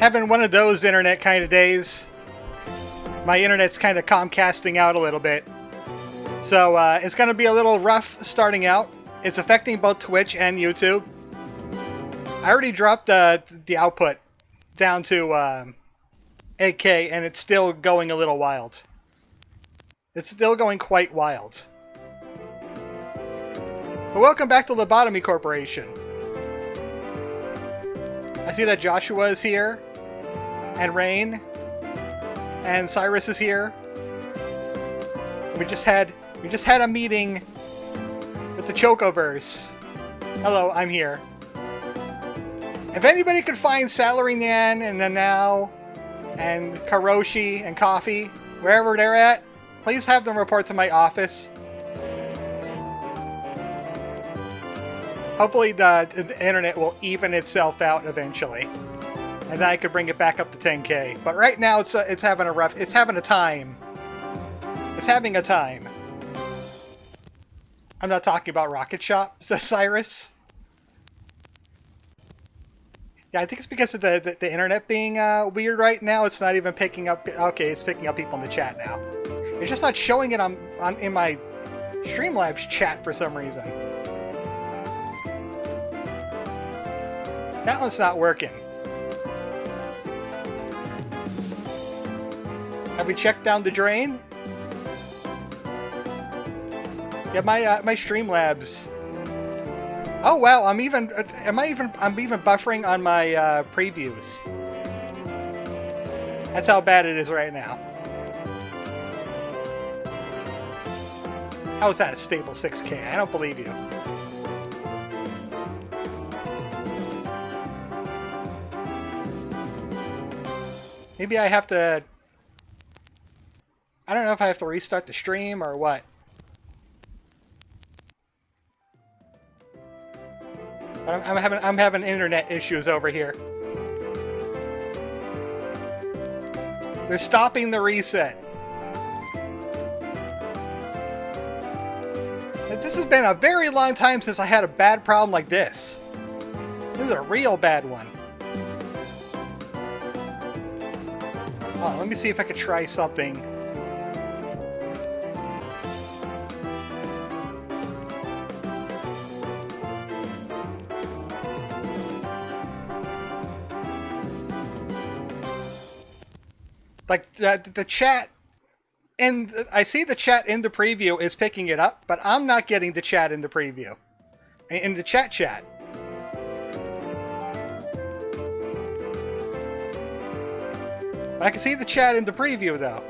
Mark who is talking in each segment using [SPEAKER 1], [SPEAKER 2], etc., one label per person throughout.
[SPEAKER 1] Having one of those internet kind of days. My internet's kind of Comcasting out a little bit. So it's going to be a little rough starting out. It's affecting both Twitch and YouTube. I already dropped the output down to 8K, and it's still going a little wild. It's still going quite wild. But welcome back to Lobotomy Corporation. I see that Joshua is here, and Rain, and Cyrus is here. We just had a meeting with the Chocoverse. Hello, I'm here. If anybody could find Salary Nan and Nanao and Karoshi and Coffee, wherever they're at, please have them report to my office. Hopefully the internet will even itself out eventually, and then I could bring it back up to 10K. But right now it's having a rough. It's having a time. It's having a time. I'm not talking about Rocket Shop, says Cyrus. Yeah, I think it's because of the internet being weird right now. It's not even picking up. Okay, it's picking up people in the chat now. It's just not showing it in my Streamlabs chat for some reason. That one's not working. Have we checked down the drain? Yeah, my Streamlabs. Oh wow, I'm even buffering on my previews. That's how bad it is right now. How is that a stable 6K? I don't believe you. Maybe I have to... I don't know if I have to restart the stream or what. But I'm having internet issues over here. They're stopping the reset. This has been a very long time since I had a bad problem like this. This is a real bad one. Oh, let me see if I could try something. Like the chat, and I see the chat in the preview is picking it up, but I'm not getting the chat in the preview, in the chat. But I can see the chat in the preview though.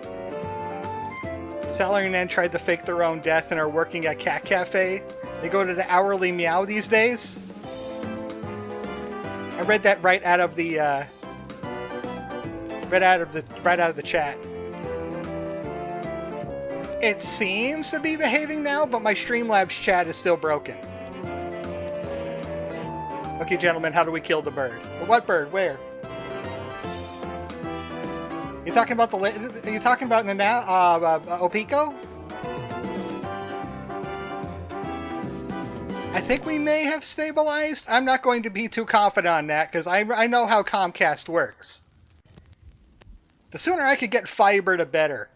[SPEAKER 1] Salary Nan tried to fake their own death and are working at Cat Cafe. They go to the hourly meow these days. I read that right out of the right out of the chat. It seems to be behaving now, but my Streamlabs chat is still broken. Okay, gentlemen, how do we kill the bird? What bird? Where? You talking about Are you talking about Opico? I think we may have stabilized. I'm not going to be too confident on that because I know how Comcast works. The sooner I could get fiber, the better.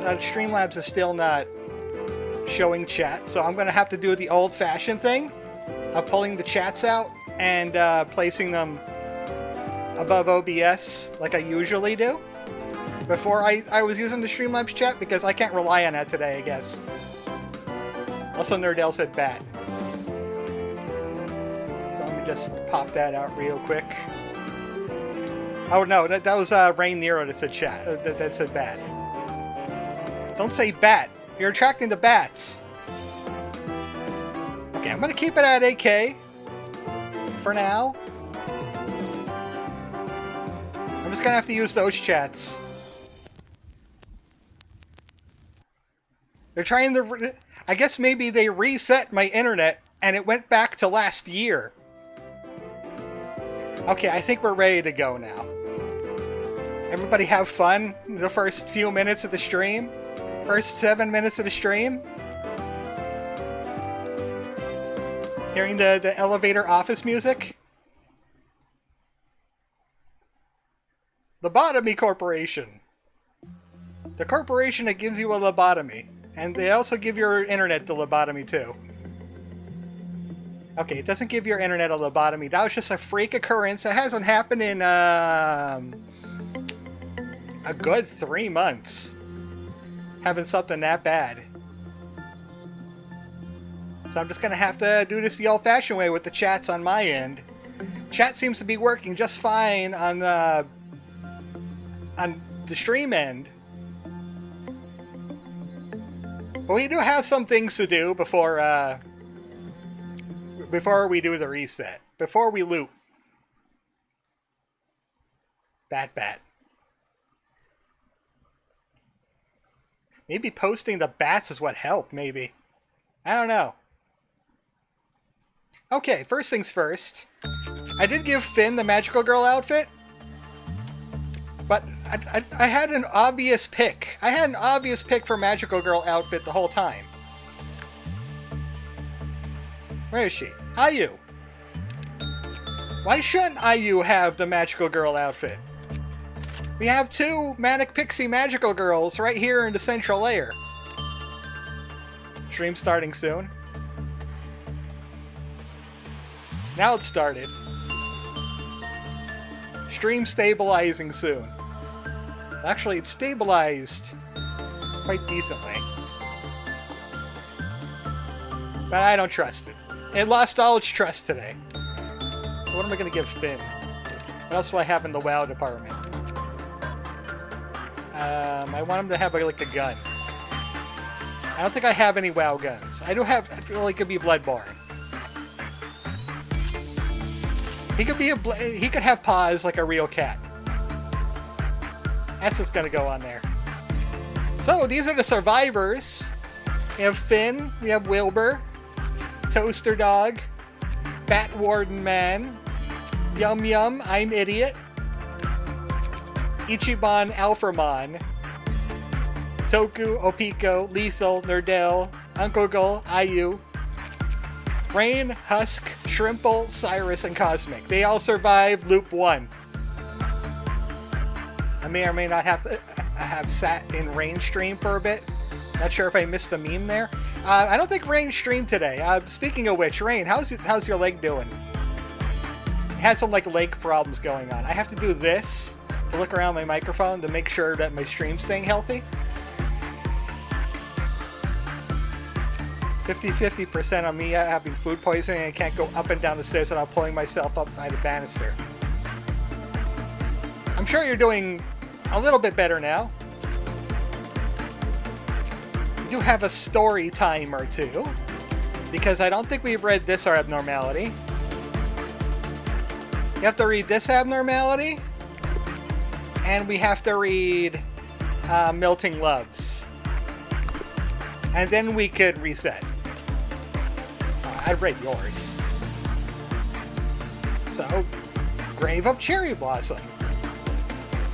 [SPEAKER 1] Streamlabs is still not showing chat, so I'm going to have to do the old-fashioned thing of pulling the chats out and placing them above OBS like I usually do. Before I was using the Streamlabs chat because I can't rely on that today, I guess. Also, Nerdell said bat. So let me just pop that out real quick. Oh no, that was Rain Nero that said chat. That said bat. Don't say bat. You're attracting the bats. Okay, I'm gonna keep it at 8K for now. I'm just gonna have to use those chats. They're trying to... I guess maybe they reset my internet and it went back to last year. Okay, I think we're ready to go now. Everybody have fun in the first few minutes of the stream. First 7 minutes of the stream. Hearing the elevator office music. Lobotomy Corporation. The corporation that gives you a lobotomy. And they also give your internet the lobotomy too. Okay, it doesn't give your internet a lobotomy. That was just a freak occurrence. It hasn't happened in a good 3 months. Having something that bad. So I'm just going to have to do this the old-fashioned way with the chats on my end. Chat seems to be working just fine on the stream end. But we do have some things to do before we do the reset. Before we loop. Bat. Maybe posting the bats is what helped, maybe. I don't know. Okay, first things first. I did give Finn the magical girl outfit. But I had an obvious pick. I had an obvious pick for magical girl outfit the whole time. Where is she? Ayu. Why shouldn't Ayu have the magical girl outfit? We have 2 Manic Pixie magical girls right here in the central layer. Stream starting soon. Now it started. Stream stabilizing soon. Actually, it's stabilized quite decently. But I don't trust it. It lost all its trust today. So what am I going to give Finn? What else do I have in the WoW department? I want him to have like a gun. I don't think I have any WoW guns. I do have, I feel like it could be Bloodborne. He could have paws like a real cat. That's what's gonna go on there. So these are the survivors. We have Finn, we have Wilbur, Toaster Dog, Bat Warden Man, Yum Yum, I'm Idiot, Ichiban Alphamon, Toku, Opiko, Lethal, Nerdell, Uncle Gull, Ayu, Rain, Husk, Shrimple, Cyrus, and Cosmic. They all survived Loop 1. I may or may not have sat in Rain stream for a bit. Not sure if I missed a meme there. I don't think Rain streamed today. Speaking of which, Rain, how's your leg doing? Had some like leg problems going on. I have to do this to look around my microphone to make sure that my stream's staying healthy. 50% on me having food poisoning and I can't go up and down the stairs without pulling myself up by the banister. I'm sure you're doing a little bit better now. We do have a story time or two, because I don't think we've read this abnormality. You have to read this abnormality, and we have to read Melting Loves. And then we could reset. I've read yours. So, Grave of Cherry Blossom.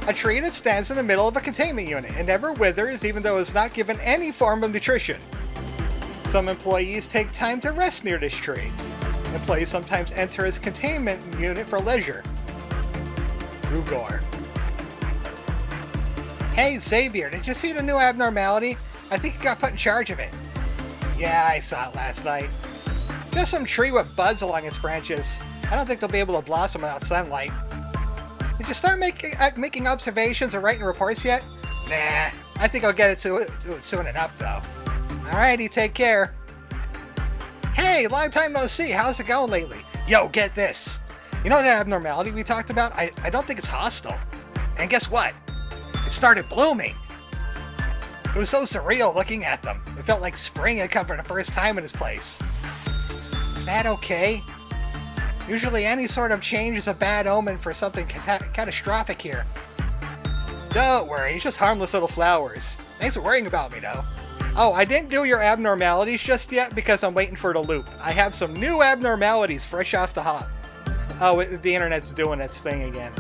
[SPEAKER 1] A tree that stands in the middle of a containment unit and never withers even though it's not given any form of nutrition. Some employees take time to rest near this tree. Employees sometimes enter its containment unit for leisure. Rugor. Hey Xavier, did you see the new abnormality? I think you got put in charge of it. Yeah, I saw it last night. Just some tree with buds along its branches. I don't think they'll be able to blossom without sunlight. Did you start making observations or writing reports yet? Nah, I think I'll get to it soon enough though. Alrighty, take care. Hey, long time no see, how's it going lately? Yo, get this. You know that abnormality we talked about? I don't think it's hostile. And guess what? It started blooming. It was so surreal looking at them. It felt like spring had come for the first time in this place. Is that okay? Usually any sort of change is a bad omen for something catastrophic here. Don't worry, it's just harmless little flowers. Thanks for worrying about me though. Oh, I didn't do your abnormalities just yet because I'm waiting for the loop. I have some new abnormalities fresh off the hop. Oh, the internet's doing its thing again.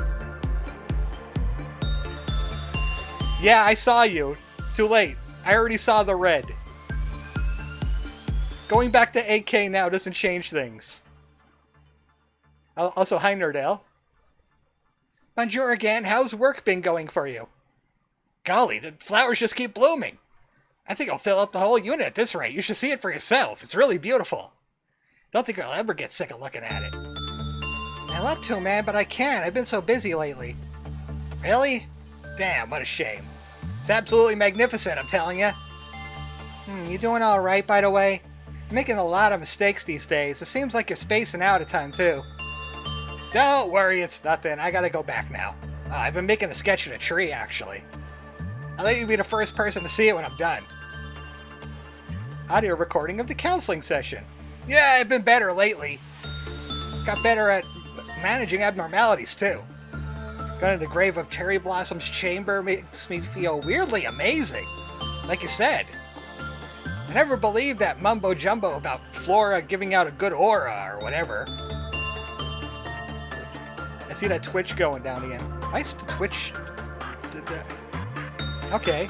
[SPEAKER 1] Yeah, I saw you. Too late. I already saw the red. Going back to 8K now doesn't change things. Also, hi Nerdale. Bonjour again, how's work been going for you? Golly, the flowers just keep blooming. I think I'll fill up the whole unit at this rate. You should see it for yourself. It's really beautiful. Don't think I'll ever get sick of looking at it. I love to, man, but I can't. I've been so busy lately. Really? Damn, what a shame. It's absolutely magnificent, I'm telling you. You doing alright, by the way? You're making a lot of mistakes these days. It seems like you're spacing out a ton, too. Don't worry, it's nothing. I gotta go back now. I've been making a sketch of the tree, actually. I'll let you be the first person to see it when I'm done. Audio recording of the counseling session. Yeah, I've been better lately. Got better at managing abnormalities, too. Going to the grave of Cherry Blossom's chamber makes me feel weirdly amazing. Like you said. I never believed that mumbo-jumbo about Flora giving out a good aura or whatever. I see that Twitch going down again. Why is the Twitch... Okay.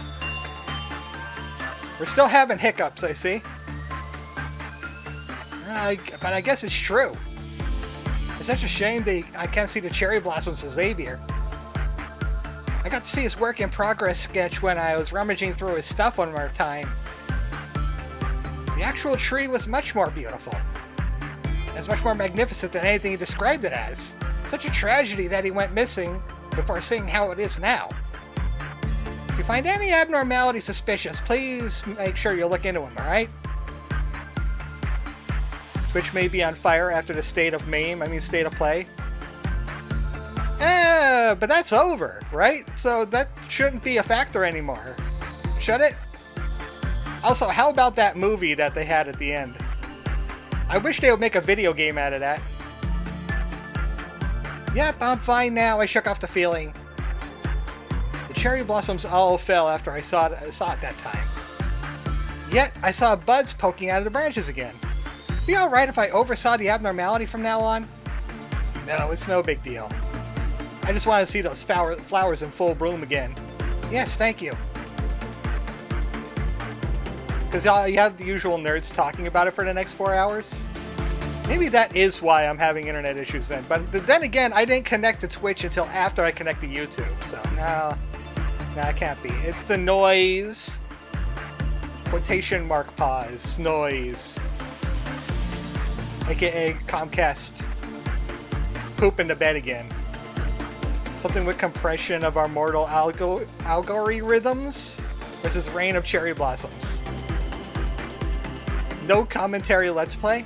[SPEAKER 1] We're still having hiccups, I see. But I guess it's true. It's such a shame I can't see the cherry blossoms of Xavier. I got to see his work in progress sketch when I was rummaging through his stuff one more time. The actual tree was much more beautiful. It was much more magnificent than anything he described it as. Such a tragedy that he went missing before seeing how it is now. If you find any abnormality suspicious, please make sure you look into him, alright? Twitch may be on fire after the state of play. But that's over, right? So that shouldn't be a factor anymore. Should it? Also, how about that movie that they had at the end? I wish they would make a video game out of that. Yep, I'm fine now. I shook off the feeling. The cherry blossoms all fell after I saw it that time. Yet, I saw buds poking out of the branches again. Be alright if I oversaw the abnormality from now on? No, it's no big deal. I just want to see those flowers in full bloom again. Yes, thank you. Because you have the usual nerds talking about it for the next 4 hours? Maybe that is why I'm having internet issues then. But then again, I didn't connect to Twitch until after I connected to YouTube. So, no, it can't be. It's the noise. Quotation mark pause. Noise. AKA Comcast pooping to bed again. Something with compression of our mortal algorithms versus Reign of Cherry Blossoms. No commentary let's play?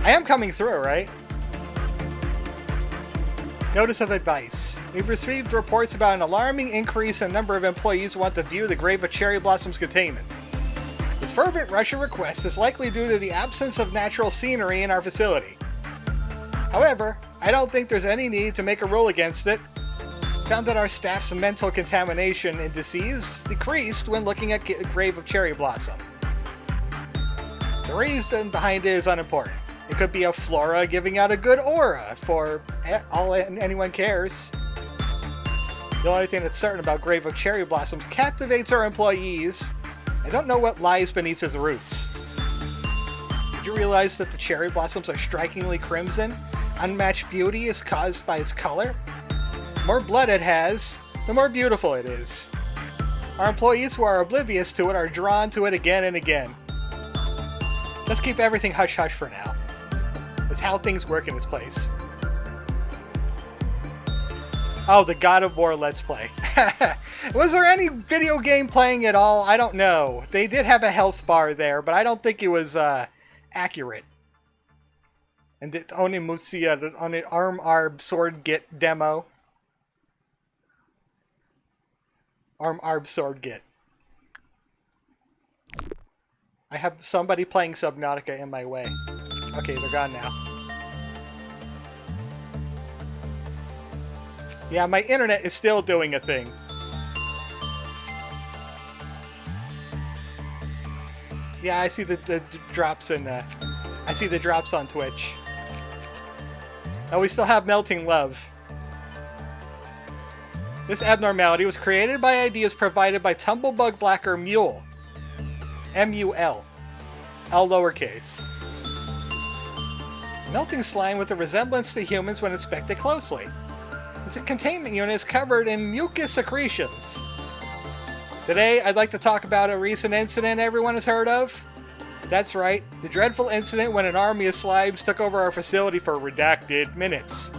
[SPEAKER 1] I am coming through, right? Notice of advice. We've received reports about an alarming increase in number of employees who want to view the grave of Cherry Blossom's containment. This fervent rush of requests is likely due to the absence of natural scenery in our facility. However, I don't think there's any need to make a rule against it. Found that our staff's mental contamination indices decreased when looking at the grave of Cherry Blossom. The reason behind it is unimportant. It could be a flora giving out a good aura for all anyone cares. The only thing that's certain about Grave of Cherry Blossoms captivates our employees. I don't know what lies beneath its roots. Did you realize that the cherry blossoms are strikingly crimson? Unmatched beauty is caused by its color. The more blood it has, the more beautiful it is. Our employees who are oblivious to it are drawn to it again and again. Let's keep everything hush-hush for now. That's how things work in this place. Oh, the God of War Let's Play. Was there any video game playing at all? I don't know. They did have a health bar there, but I don't think it was accurate. And the Onimusia on an Arm Sword Get demo. Arm Sword Get. I have somebody playing Subnautica in my way. Okay, they're gone now. Yeah, my internet is still doing a thing. Yeah, I see the drops in I see the drops on Twitch. And we still have Melting Love. This abnormality was created by ideas provided by Tumblebug Blacker Mule. M-U-L. L lowercase. Melting slime with a resemblance to humans when inspected closely. This containment unit is covered in mucus secretions. Today, I'd like to talk about a recent incident everyone has heard of. That's right, the dreadful incident when an army of slimes took over our facility for redacted minutes.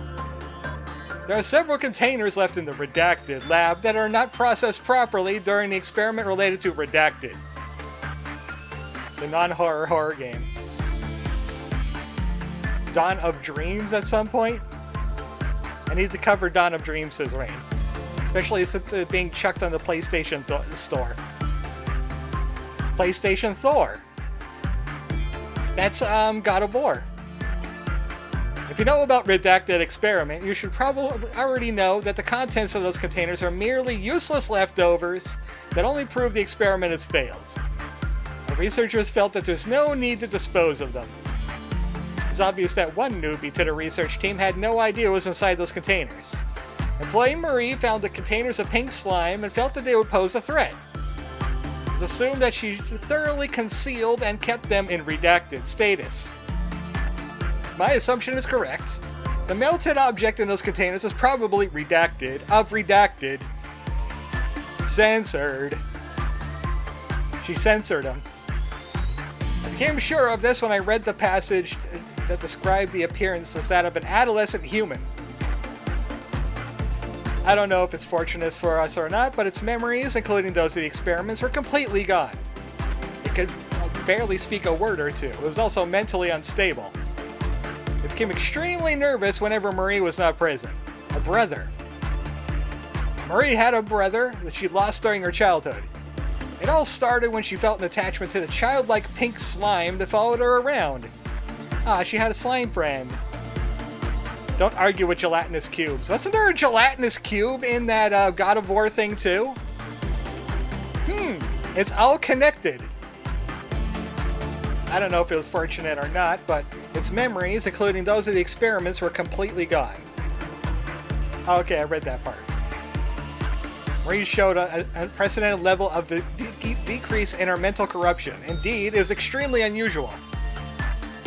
[SPEAKER 1] There are several containers left in the redacted lab that are not processed properly during the experiment related to redacted. The non-horror horror game. Dawn of Dreams at some point? I need to cover Dawn of Dreams, says Rain. Especially since it's being chucked on the PlayStation store. PlayStation Thor. That's God of War. If you know about Redacted Experiment, you should probably already know that the contents of those containers are merely useless leftovers that only prove the experiment has failed. The researchers felt that there's no need to dispose of them. It's obvious that one newbie to the research team had no idea what was inside those containers. Employee Marie found the containers of pink slime and felt that they would pose a threat. It's assumed that she thoroughly concealed and kept them in redacted status. My assumption is correct. The melted object in those containers is probably redacted, censored. She censored them. I became sure of this when I read the passage that described the appearance as that of an adolescent human. I don't know if it's fortunate for us or not, but its memories, including those of the experiments, were completely gone. It could barely speak a word or two. It was also mentally unstable. It became extremely nervous whenever Marie was not present. A brother. Marie had a brother that she lost during her childhood. It all started when she felt an attachment to the childlike pink slime that followed her around. She had a slime friend. Don't argue with gelatinous cubes. Wasn't there a gelatinous cube in that God of War thing too? It's all connected. I don't know if it was fortunate or not, but its memories, including those of the experiments, were completely gone. Okay, I read that part. Marie showed an unprecedented level of the decrease in her mental corruption. Indeed, it was extremely unusual.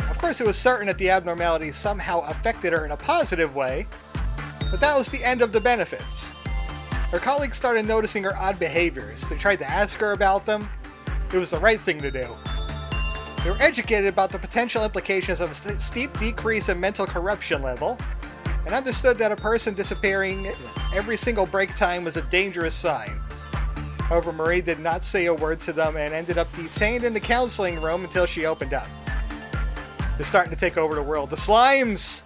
[SPEAKER 1] Of course, it was certain that the abnormality somehow affected her in a positive way, but that was the end of the benefits. Her colleagues started noticing her odd behaviors. They tried to ask her about them. It was the right thing to do. They were educated about the potential implications of a steep decrease in mental corruption level, and understood that a person disappearing every single break time was a dangerous sign. However, Marie did not say a word to them and ended up detained in the counseling room until she opened up. They're starting to take over the world. The slimes!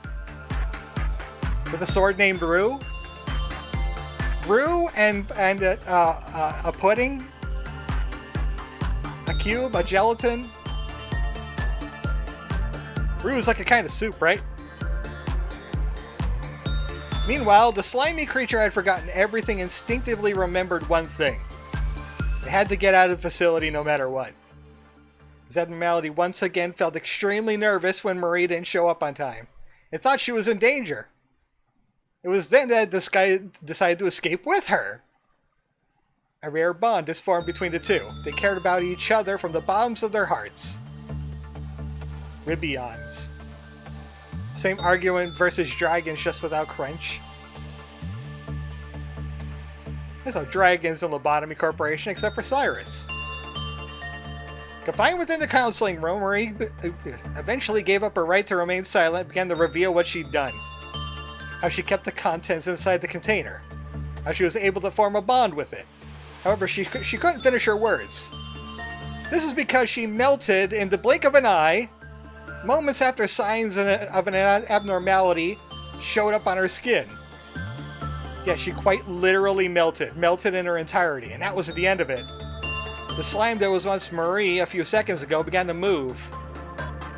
[SPEAKER 1] With a sword named Rue? Rue and a pudding? A cube? A gelatin? Rue is like a kind of soup, right? Meanwhile, the slimy creature had forgotten everything, instinctively remembered one thing. They had to get out of the facility no matter what. His abnormality once again felt extremely nervous when Marie didn't show up on time. It thought she was in danger. It was then that this guy decided to escape with her. A rare bond is formed between the two. They cared about each other from the bottoms of their hearts. Ribions. Same argument versus dragons, just without crunch. There's no dragons in Lobotomy Corporation except for Cyrus. Confined within the counseling room, Marie eventually gave up her right to remain silent and began to reveal what she'd done. How she kept the contents inside the container. How she was able to form a bond with it. However, she couldn't finish her words. This is because she melted in the blink of an eye, moments after signs of an abnormality showed up on her skin. Yeah, she quite literally melted in her entirety, and that was the end of it. The slime that was once Marie a few seconds ago began to move.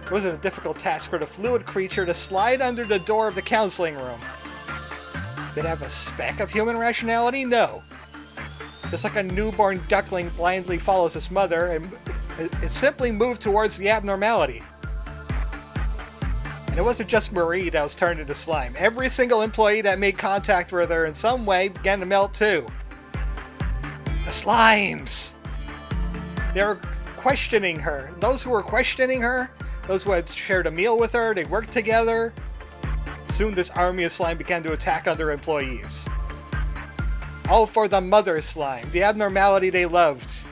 [SPEAKER 1] It wasn't a difficult task for the fluid creature to slide under the door of the counseling room. Did it have a speck of human rationality? No. Just like a newborn duckling blindly follows its mother, and it simply moved towards the abnormality. And it wasn't just Marie that was turned into slime. Every single employee that made contact with her in some way began to melt too. The slimes! They were questioning her. Those who were questioning her, those who had shared a meal with her, they worked together, Soon this army of slime began to attack other employees. All for the mother slime, the abnormality they loved.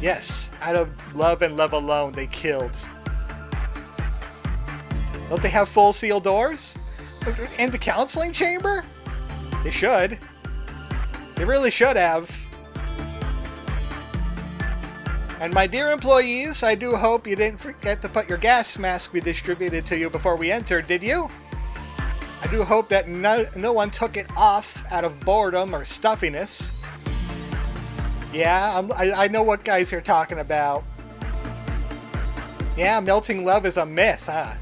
[SPEAKER 1] Yes, out of love and love alone, they killed. Don't they have full seal doors? In the counseling chamber? They should. They really should have. And my dear employees, I do hope you didn't forget to put your gas mask we distributed to you before we entered, did you? I do hope that no one took it off out of boredom or stuffiness. Yeah, I know what guys you're talking about. Yeah, melting love is a myth, huh?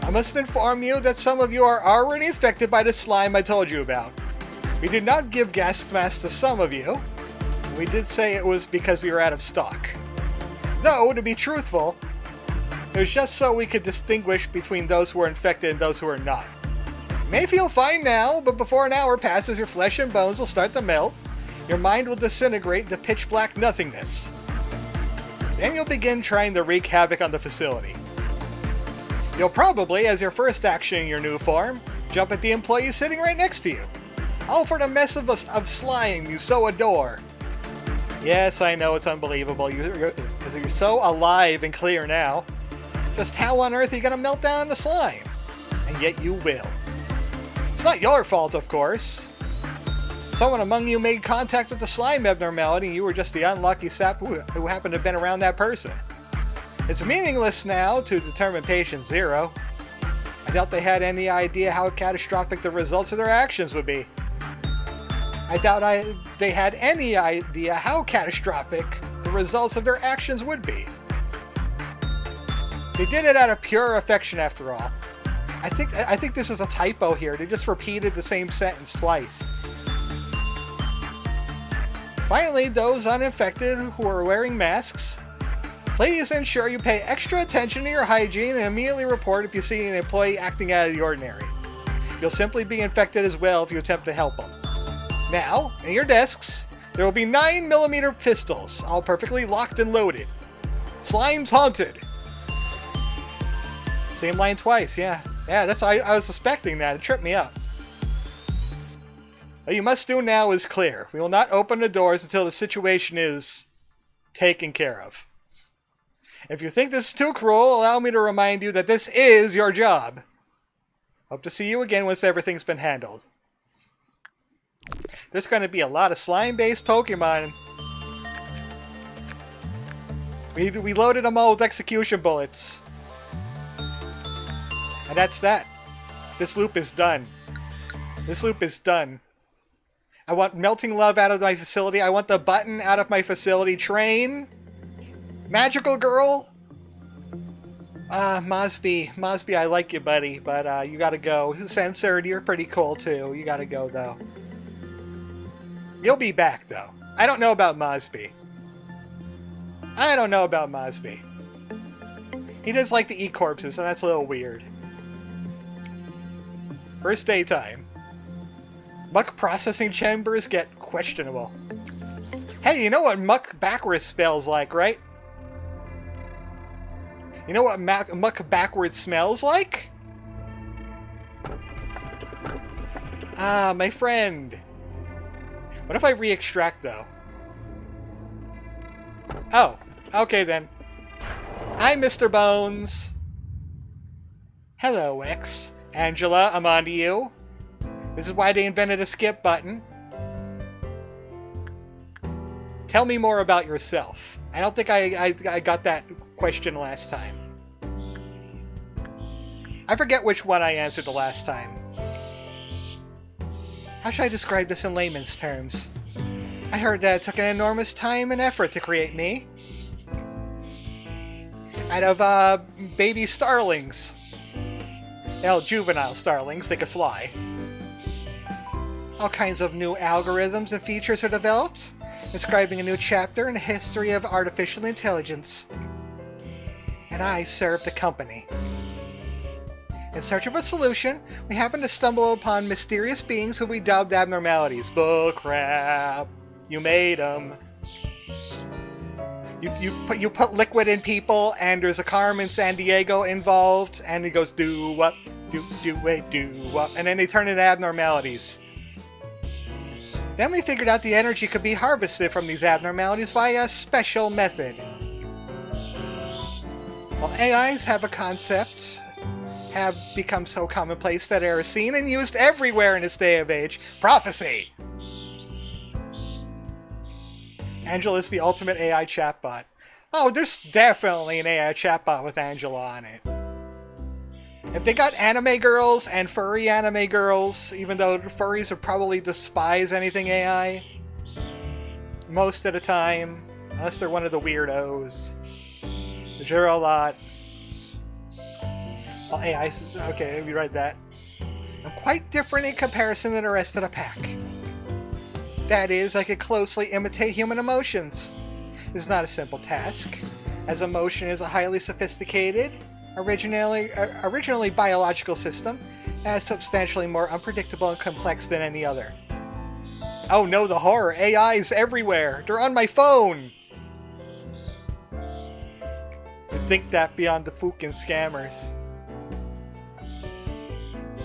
[SPEAKER 1] I must inform you that some of you are already affected by the slime I told you about. We did not give gas masks to some of you. We did say it was because we were out of stock. Though, to be truthful, it was just so we could distinguish between those who were infected and those who are not. You may feel fine now, but before an hour passes, your flesh and bones will start to melt. Your mind will disintegrate into pitch black nothingness. Then you'll begin trying to wreak havoc on the facility. You'll probably, as your first action in your new form, jump at the employee sitting right next to you. All for the mess of slime you so adore. Yes, I know it's unbelievable. You're so alive and clear now. Just how on earth are you going to melt down the slime? And yet you will. It's not your fault, of course. Someone among you made contact with the slime abnormality and you were just the unlucky sap who happened to have been around that person. It's meaningless now to determine patient zero. I doubt they had any idea how catastrophic the results of their actions would be. I doubt they had any idea how catastrophic the results of their actions would be. They did it out of pure affection after all. I think this is a typo here. They just repeated the same sentence twice. Finally, those uninfected who are wearing masks, please ensure you pay extra attention to your hygiene and immediately report if you see an employee acting out of the ordinary. You'll simply be infected as well if you attempt to help them. Now, in your desks, there will be 9mm pistols, all perfectly locked and loaded. Slime's haunted. Same line twice, yeah. Yeah, I was suspecting that. It tripped me up. What you must do now is clear. We will not open the doors until the situation is taken care of. If you think this is too cruel, allow me to remind you that this is your job. Hope to see you again once everything's been handled. There's going to be a lot of slime-based Pokemon. We loaded them all with execution bullets. And that's that. This loop is done. This loop is done. I want melting love out of my facility. I want the button out of my facility. Train. Magical girl. Mosby, I like you, buddy, but you gotta go. Censored, you're pretty cool too. You gotta go, though. You'll be back, though. I don't know about Mosby. I don't know about Mosby. He does like the E-corpses, and that's a little weird. First daytime. Muck processing chambers get questionable. Hey, you know what muck backwards spells like, right? You know what muck backwards smells like? Ah, my friend. What if I re-extract, though? Oh, okay then. Hi, Mr. Bones. Hello, X. Angela, I'm on to you. This is why they invented a skip button. Tell me more about yourself. I don't think I got that question last time. I forget which one I answered the last time. How should I describe this in layman's terms? I heard that it took an enormous time and effort to create me. Out of, baby starlings. Well, juvenile starlings, they could fly. All kinds of new algorithms and features are developed, describing a new chapter in the history of artificial intelligence. And I serve the company. In search of a solution, we happen to stumble upon mysterious beings who we dubbed abnormalities. Bullcrap. You made them. You put liquid in people, and there's a Carmen San Diego involved, and he goes, do what? And then they turn into abnormalities. Then we figured out the energy could be harvested from these abnormalities via a special method. Well, AIs have a concept, have become so commonplace that they are seen and used everywhere in this day of age. Prophecy! Angela is the ultimate AI chatbot. Oh, there's definitely an AI chatbot with Angela on it. If they got anime girls and furry anime girls, even though furries would probably despise anything AI most of the time, unless they're one of the weirdos. Which there are a lot. Well, AI, okay, we read that. I'm quite different in comparison to the rest of the pack. That is, I could closely imitate human emotions. It's not a simple task, as emotion is a highly sophisticated, originally biological system, and substantially more unpredictable and complex than any other. Oh no, the horror! AIs everywhere! They're on my phone! You'd think that beyond the fucking scammers.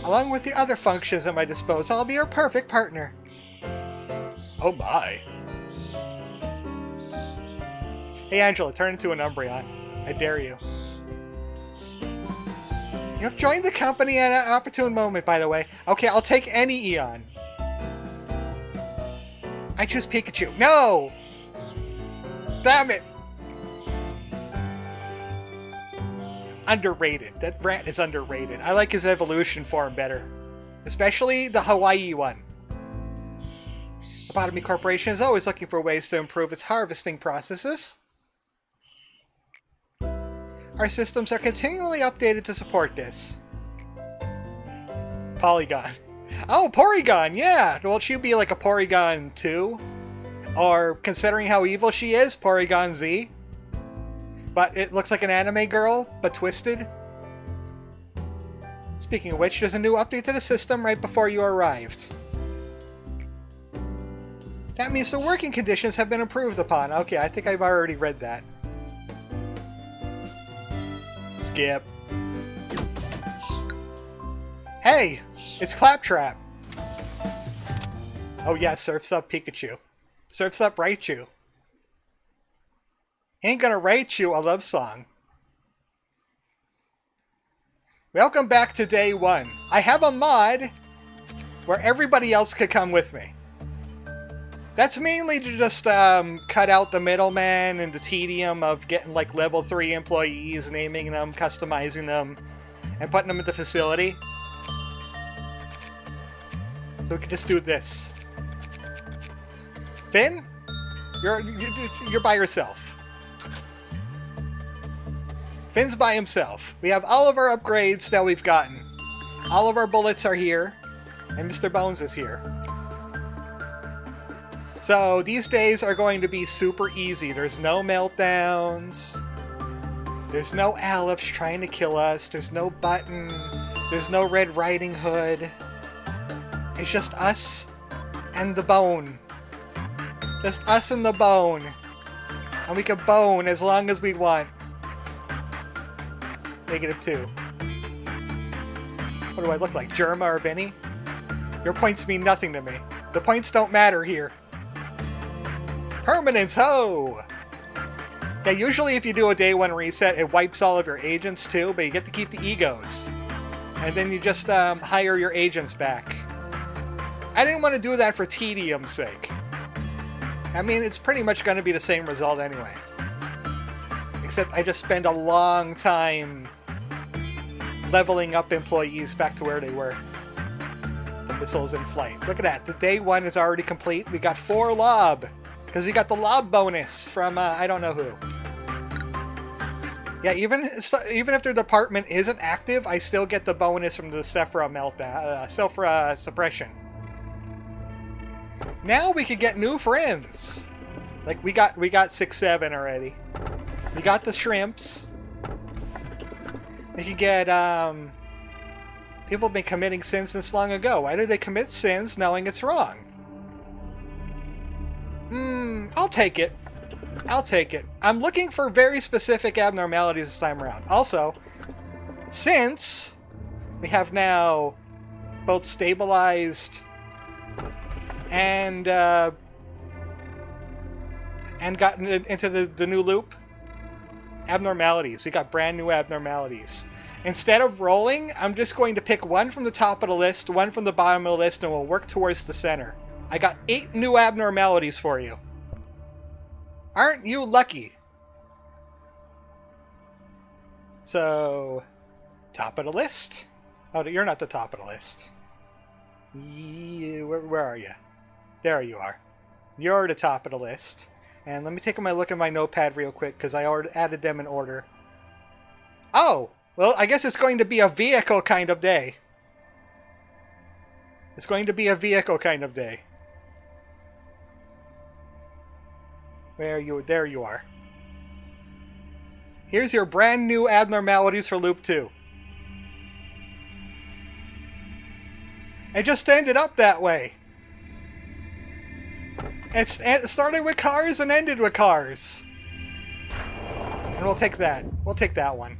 [SPEAKER 1] Along with the other functions at my disposal, I'll be your perfect partner. Oh my. Hey Angela, turn into an Umbreon. I dare you. You have joined the company at an opportune moment, by the way. Okay, I'll take any Eon. I choose Pikachu. No! Damn it! Underrated. That rat is underrated. I like his evolution form better. Especially the Hawaii one. Lobotomy Corporation is always looking for ways to improve its harvesting processes. Our systems are continually updated to support this. Polygon. Oh, Porygon, yeah! Will she be like a Porygon 2? Or, considering how evil she is, Porygon Z? But it looks like an anime girl, but twisted. Speaking of which, there's a new update to the system right before you arrived. That means the working conditions have been improved upon. Okay, I think I've already read that. Skip. Hey! It's Claptrap! Oh yeah, Surf's Up Pikachu. Surf's Up Raichu. He ain't gonna write you a love song. Welcome back to day 1. I have a mod where everybody else could come with me. That's mainly to just cut out the middleman and the tedium of getting like level 3 employees, naming them, customizing them, and putting them in the facility. So we can just do this. Finn, you're by yourself. Finn's by himself. We have all of our upgrades that we've gotten. All of our bullets are here, and Mr. Bones is here. So these days are going to be super easy. There's no meltdowns. There's no Aleph trying to kill us. There's no Button. There's no Red Riding Hood. It's just us and the bone. Just us and the bone. And we can bone as long as we want. -2. What do I look like? Germa or Benny? Your points mean nothing to me. The points don't matter here. Permanence, ho! Yeah, usually if you do a day 1 reset, it wipes all of your agents too, but you get to keep the egos. And then you just hire your agents back. I didn't want to do that for tedium's sake. I mean, it's pretty much going to be the same result anyway. Except I just spend a long time leveling up employees back to where they were. The missile's in flight. Look at that. The day 1 is already complete. We got 4 lob. Because we got the lob bonus from I don't know who. Yeah, even if their department isn't active, I still get the bonus from the Sephora meltdown, Sephora suppression. Now we can get new friends. Like we got 6-7 already. We got the shrimps. We can get people have been committing sins since long ago. Why do they commit sins knowing it's wrong? I'll take it. I'll take it. I'm looking for very specific abnormalities this time around. Also, since We have now both stabilized and gotten into the new loop. Abnormalities. We got brand new abnormalities. Instead of rolling, I'm just going to pick one from the top of the list, one from the bottom of the list, and we'll work towards the center. I got 8 new abnormalities for you. Aren't you lucky? So, top of the list. Oh, you're not the top of the list. Where are you? There you are. You're the top of the list. And let me take a look at my notepad real quick, because I already added them in order. Oh! Well, I guess it's going to be a vehicle kind of day. It's going to be a vehicle kind of day. There you are. Here's your brand new abnormalities for Loop 2. It just ended up that way. It started with cars and ended with cars. And we'll take that. We'll take that one.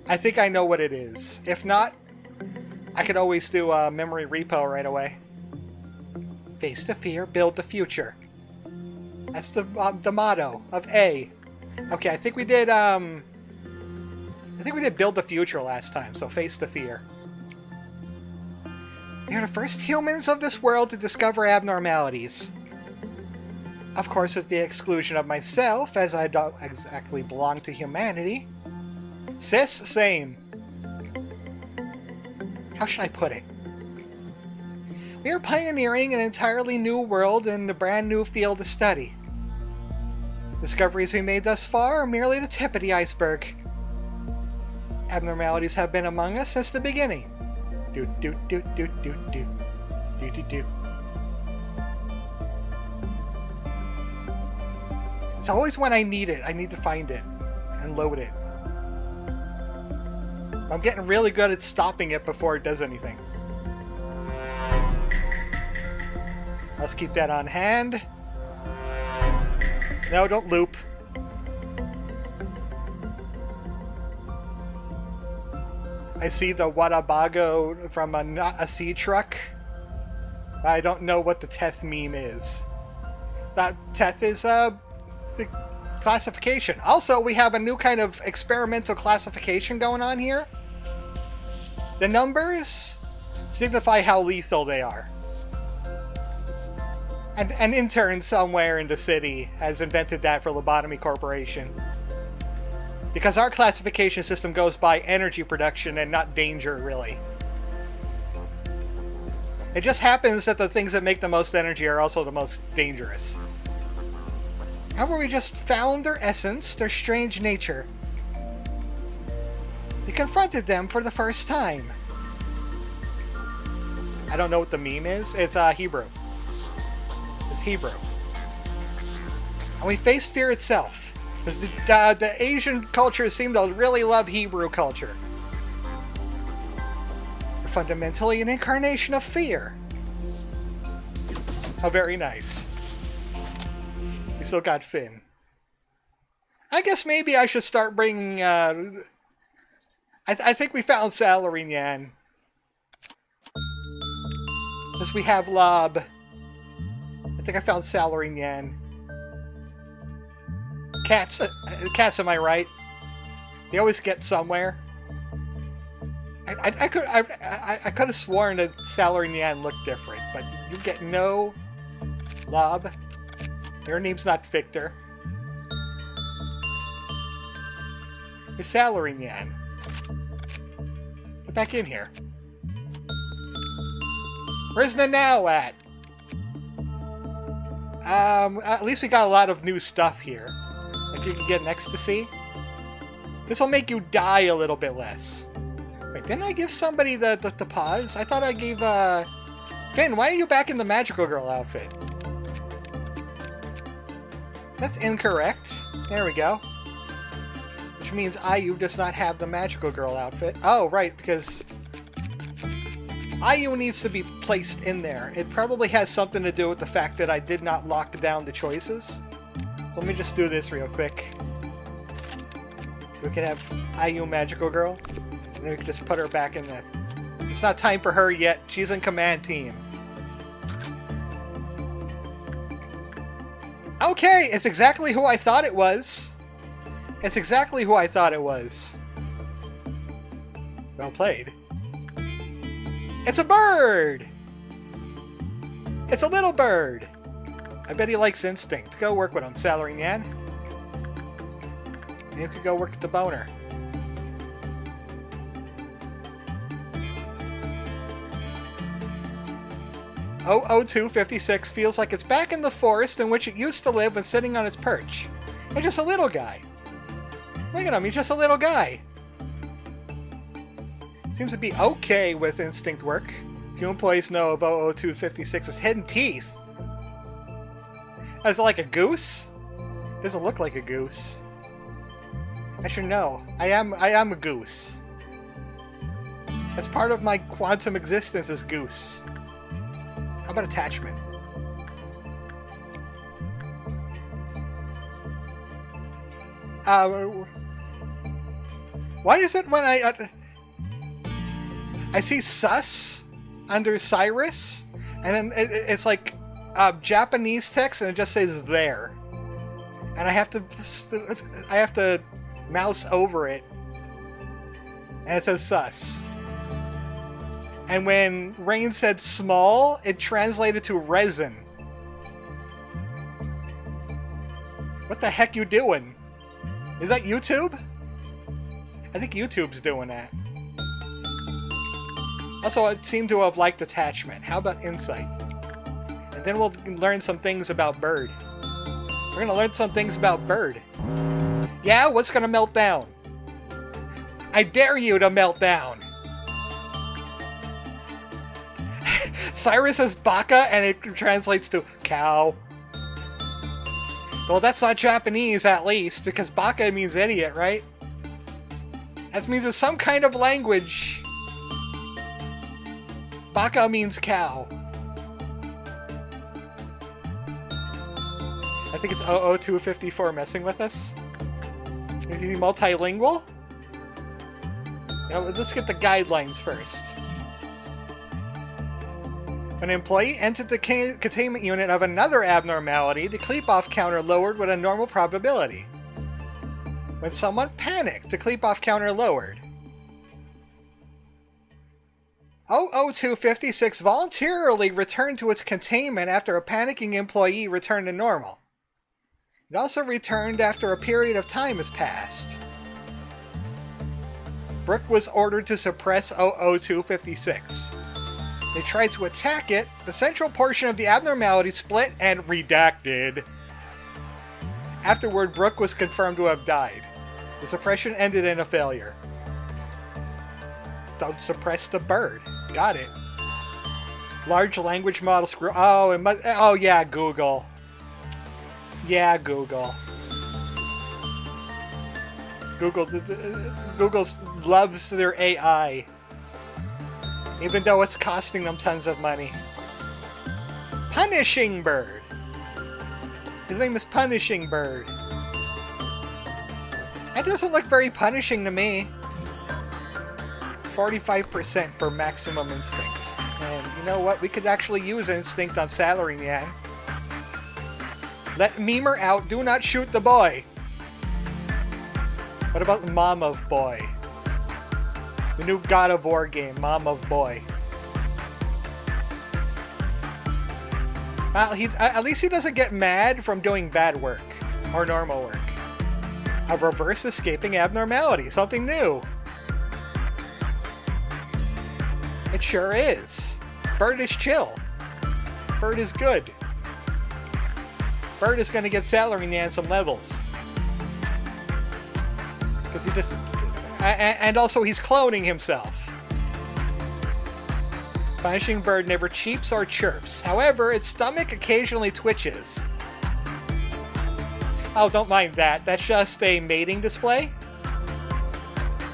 [SPEAKER 1] I think I know what it is. If not, I could always do a memory repo right away. Face the fear, build the future. That's the motto of A. Okay, I think we did build the future last time, so face the fear. We are the first humans of this world to discover abnormalities. Of course, with the exclusion of myself, as I don't exactly belong to humanity. Sis, same. How should I put it? We are pioneering an entirely new world and a brand new field to study. Discoveries we made thus far are merely the tip of the iceberg. Abnormalities have been among us since the beginning. It's always when I need it. I need to find it and load it. I'm getting really good at stopping it before it does anything. Let's keep that on hand. No, don't loop. I see the Wadabago from a sea truck. I don't know what the Teth meme is. That Teth is the classification. Also, we have a new kind of experimental classification going on here. The numbers signify how lethal they are. And an intern somewhere in the city has invented that for Lobotomy Corporation. Because our classification system goes by energy production and not danger, really. It just happens that the things that make the most energy are also the most dangerous. However, we just found their essence, their strange nature. We confronted them for the first time. I don't know what the meme is. It's Hebrew. It's Hebrew. And we faced fear itself. Because the Asian cultures seem to really love Hebrew culture. We're fundamentally an incarnation of fear. Oh, very nice. We still got Finn. I guess maybe I should start bringing... I think we found Salary Nyan. Since we have Lob... I think I found Salary Nyan. Cats, am I right? They always get somewhere. I could have sworn that Salary Nyan looked different, but you get no Lob. Your name's not Victor. You're Salary Nyan. Get back in here. Where's Nanao at? At least we got a lot of new stuff here. Like you can get an ecstasy. This will make you die a little bit less. Wait, didn't I give somebody the pause? I thought I gave, Finn, why are you back in the Magical Girl outfit? That's incorrect. There we go. Which means IU does not have the Magical Girl outfit. Oh, right, because IU needs to be placed in there. It probably has something to do with the fact that I did not lock down the choices. So let me just do this real quick. So we can have IU Magical Girl. And then we can just put her back in the It's not time for her yet. She's in command team. Okay, it's exactly who I thought it was. It's exactly who I thought it was. Well played. It's a bird! It's a little bird! I bet he likes instinct. Go work with him, Salary Nyan. You could go work at the boner. O0256 feels like it's back in the forest in which it used to live when sitting on its perch. It's just a little guy. Look at him, he's just a little guy. Seems to be okay with instinct work. Few employees know of O0256's hidden teeth. Is it like a goose? Doesn't look like a goose. I should know. I am a goose. That's part of my quantum existence as goose. How about attachment? Why is it when I see sus under Cyrus, and then it's like Japanese text, and it just says there, and I have to mouse over it, and it says sus. And when Rain said small, it translated to resin. What the heck you doing? Is that YouTube? I think YouTube's doing that. Also, it seemed to have liked attachment. How about insight? And then we'll learn some things about bird. We're gonna learn some things about bird. Yeah, what's gonna melt down? I dare you to melt down! Cyrus says baka, and it translates to cow. Well, that's not Japanese, at least, because baka means idiot, right? That means it's some kind of language. Baka means cow. I think it's O0254 messing with us. Is he multilingual? You know, let's get the guidelines first. An employee entered the containment unit of another abnormality, the creep-off counter lowered with a normal probability. When someone panicked, the creep-off counter lowered. O0256 voluntarily returned to its containment after a panicking employee returned to normal. It also returned after a period of time has passed. Brooke was ordered to suppress O0256. They tried to attack it. The central portion of the abnormality split and redacted. Afterward, Brooke was confirmed to have died. The suppression ended in a failure. Don't suppress the bird. Got it. Large language model screw. Oh, it must. Oh yeah, Google. Yeah, Google. Google loves their AI. Even though it's costing them tons of money. Punishing Bird. His name is Punishing Bird. That doesn't look very punishing to me. 45% for maximum instinct. And you know what? We could actually use instinct on Salary Nyan. Let Memer out. Do not shoot the boy. What about Mom of Boy? The new God of War game, Mom of Boy. Well, at least he doesn't get mad from doing bad work. Or normal work. A reverse escaping abnormality. Something new. It sure is. Bird is chill. Bird is good. Bird is going to get Salary Nyan some levels. Because he just... And also, he's cloning himself. Punishing Bird never cheeps or chirps. However, its stomach occasionally twitches. Oh, don't mind that. That's just a mating display.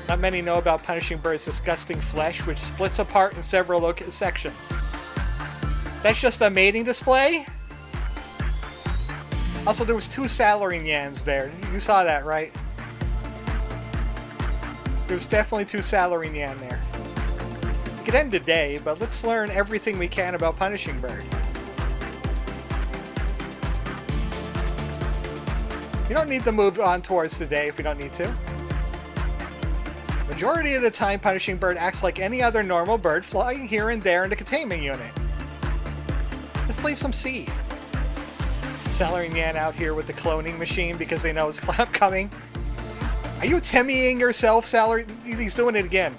[SPEAKER 1] Not many know about Punishing Bird's disgusting flesh, which splits apart in several sections. That's just a mating display? Also, there was 2 Salary Nyans there. You saw that, right? There's definitely 2 Salary Nyan there. could end today, but let's learn everything we can about Punishing Bird. You don't need to move on towards today if you don't need to. Majority of the time, Punishing Bird acts like any other normal bird, flying here and there in the containment unit. Just leave some seed. Salaryman out here with the cloning machine because they know it's coming. Are you Timmying yourself, Salary? He's doing it again.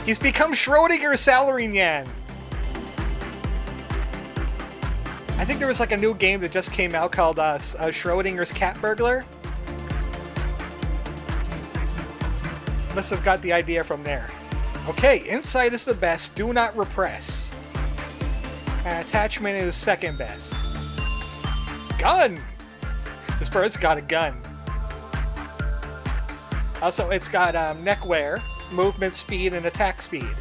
[SPEAKER 1] He's become Schrodinger's Salaryman. I think there was like a new game that just came out called Schrodinger's Cat Burglar. Must have got the idea from there. Okay, insight is the best. Do not repress. And attachment is second best. Gun! This bird's got a gun. Also, it's got neck wear, movement speed, and attack speed.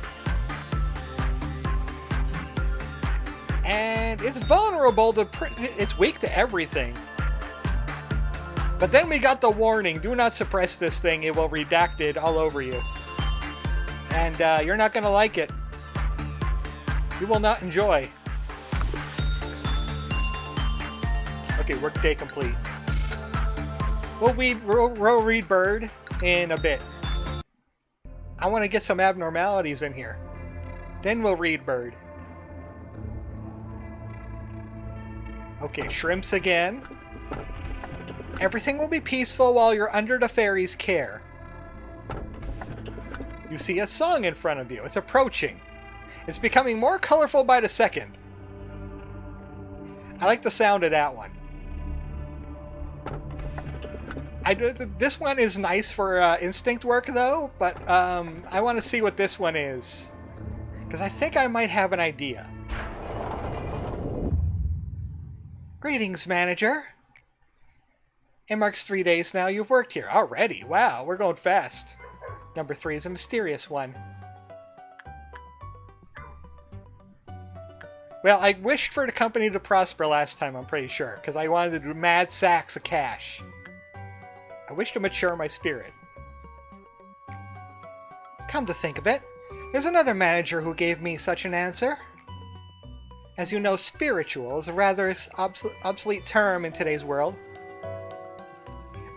[SPEAKER 1] And it's vulnerable to... It's weak to everything. But then we got the warning, do not suppress this thing, it will redact it all over you. And you're not going to like it. You will not enjoy. Okay, workday complete. We'll read Bird in a bit. I want to get some abnormalities in here. Then we'll read Bird. Okay, shrimps again. Everything will be peaceful while you're under the fairy's care. You see a song in front of you. It's approaching. It's becoming more colorful by the second. I like the sound of that one. This one is nice for instinct work, though, but I want to see what this one is. Because I think I might have an idea. Greetings, manager. It marks 3 days now you've worked here. Already? Wow, we're going fast. Number 3 is a mysterious one. Well, I wished for the company to prosper last time, I'm pretty sure, because I wanted to do mad sacks of cash. I wish to mature my spirit. Come to think of it, there's another manager who gave me such an answer. As you know, spiritual is a rather obsolete term in today's world.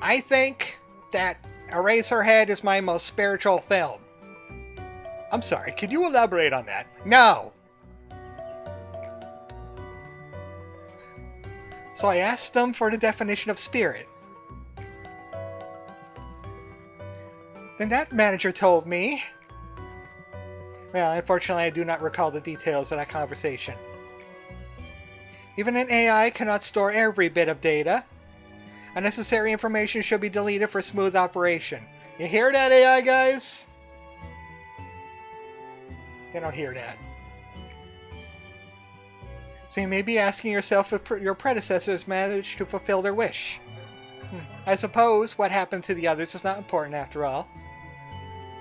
[SPEAKER 1] I think that Eraserhead is my most spiritual film. I'm sorry, could you elaborate on that? No! So I asked them for the definition of spirit. Then that manager told me... Well, unfortunately I do not recall the details of that conversation. Even an AI cannot store every bit of data. Unnecessary information should be deleted for smooth operation. You hear that, AI guys? You don't hear that. So you may be asking yourself if your predecessors managed to fulfill their wish. I suppose what happened to the others is not important after all.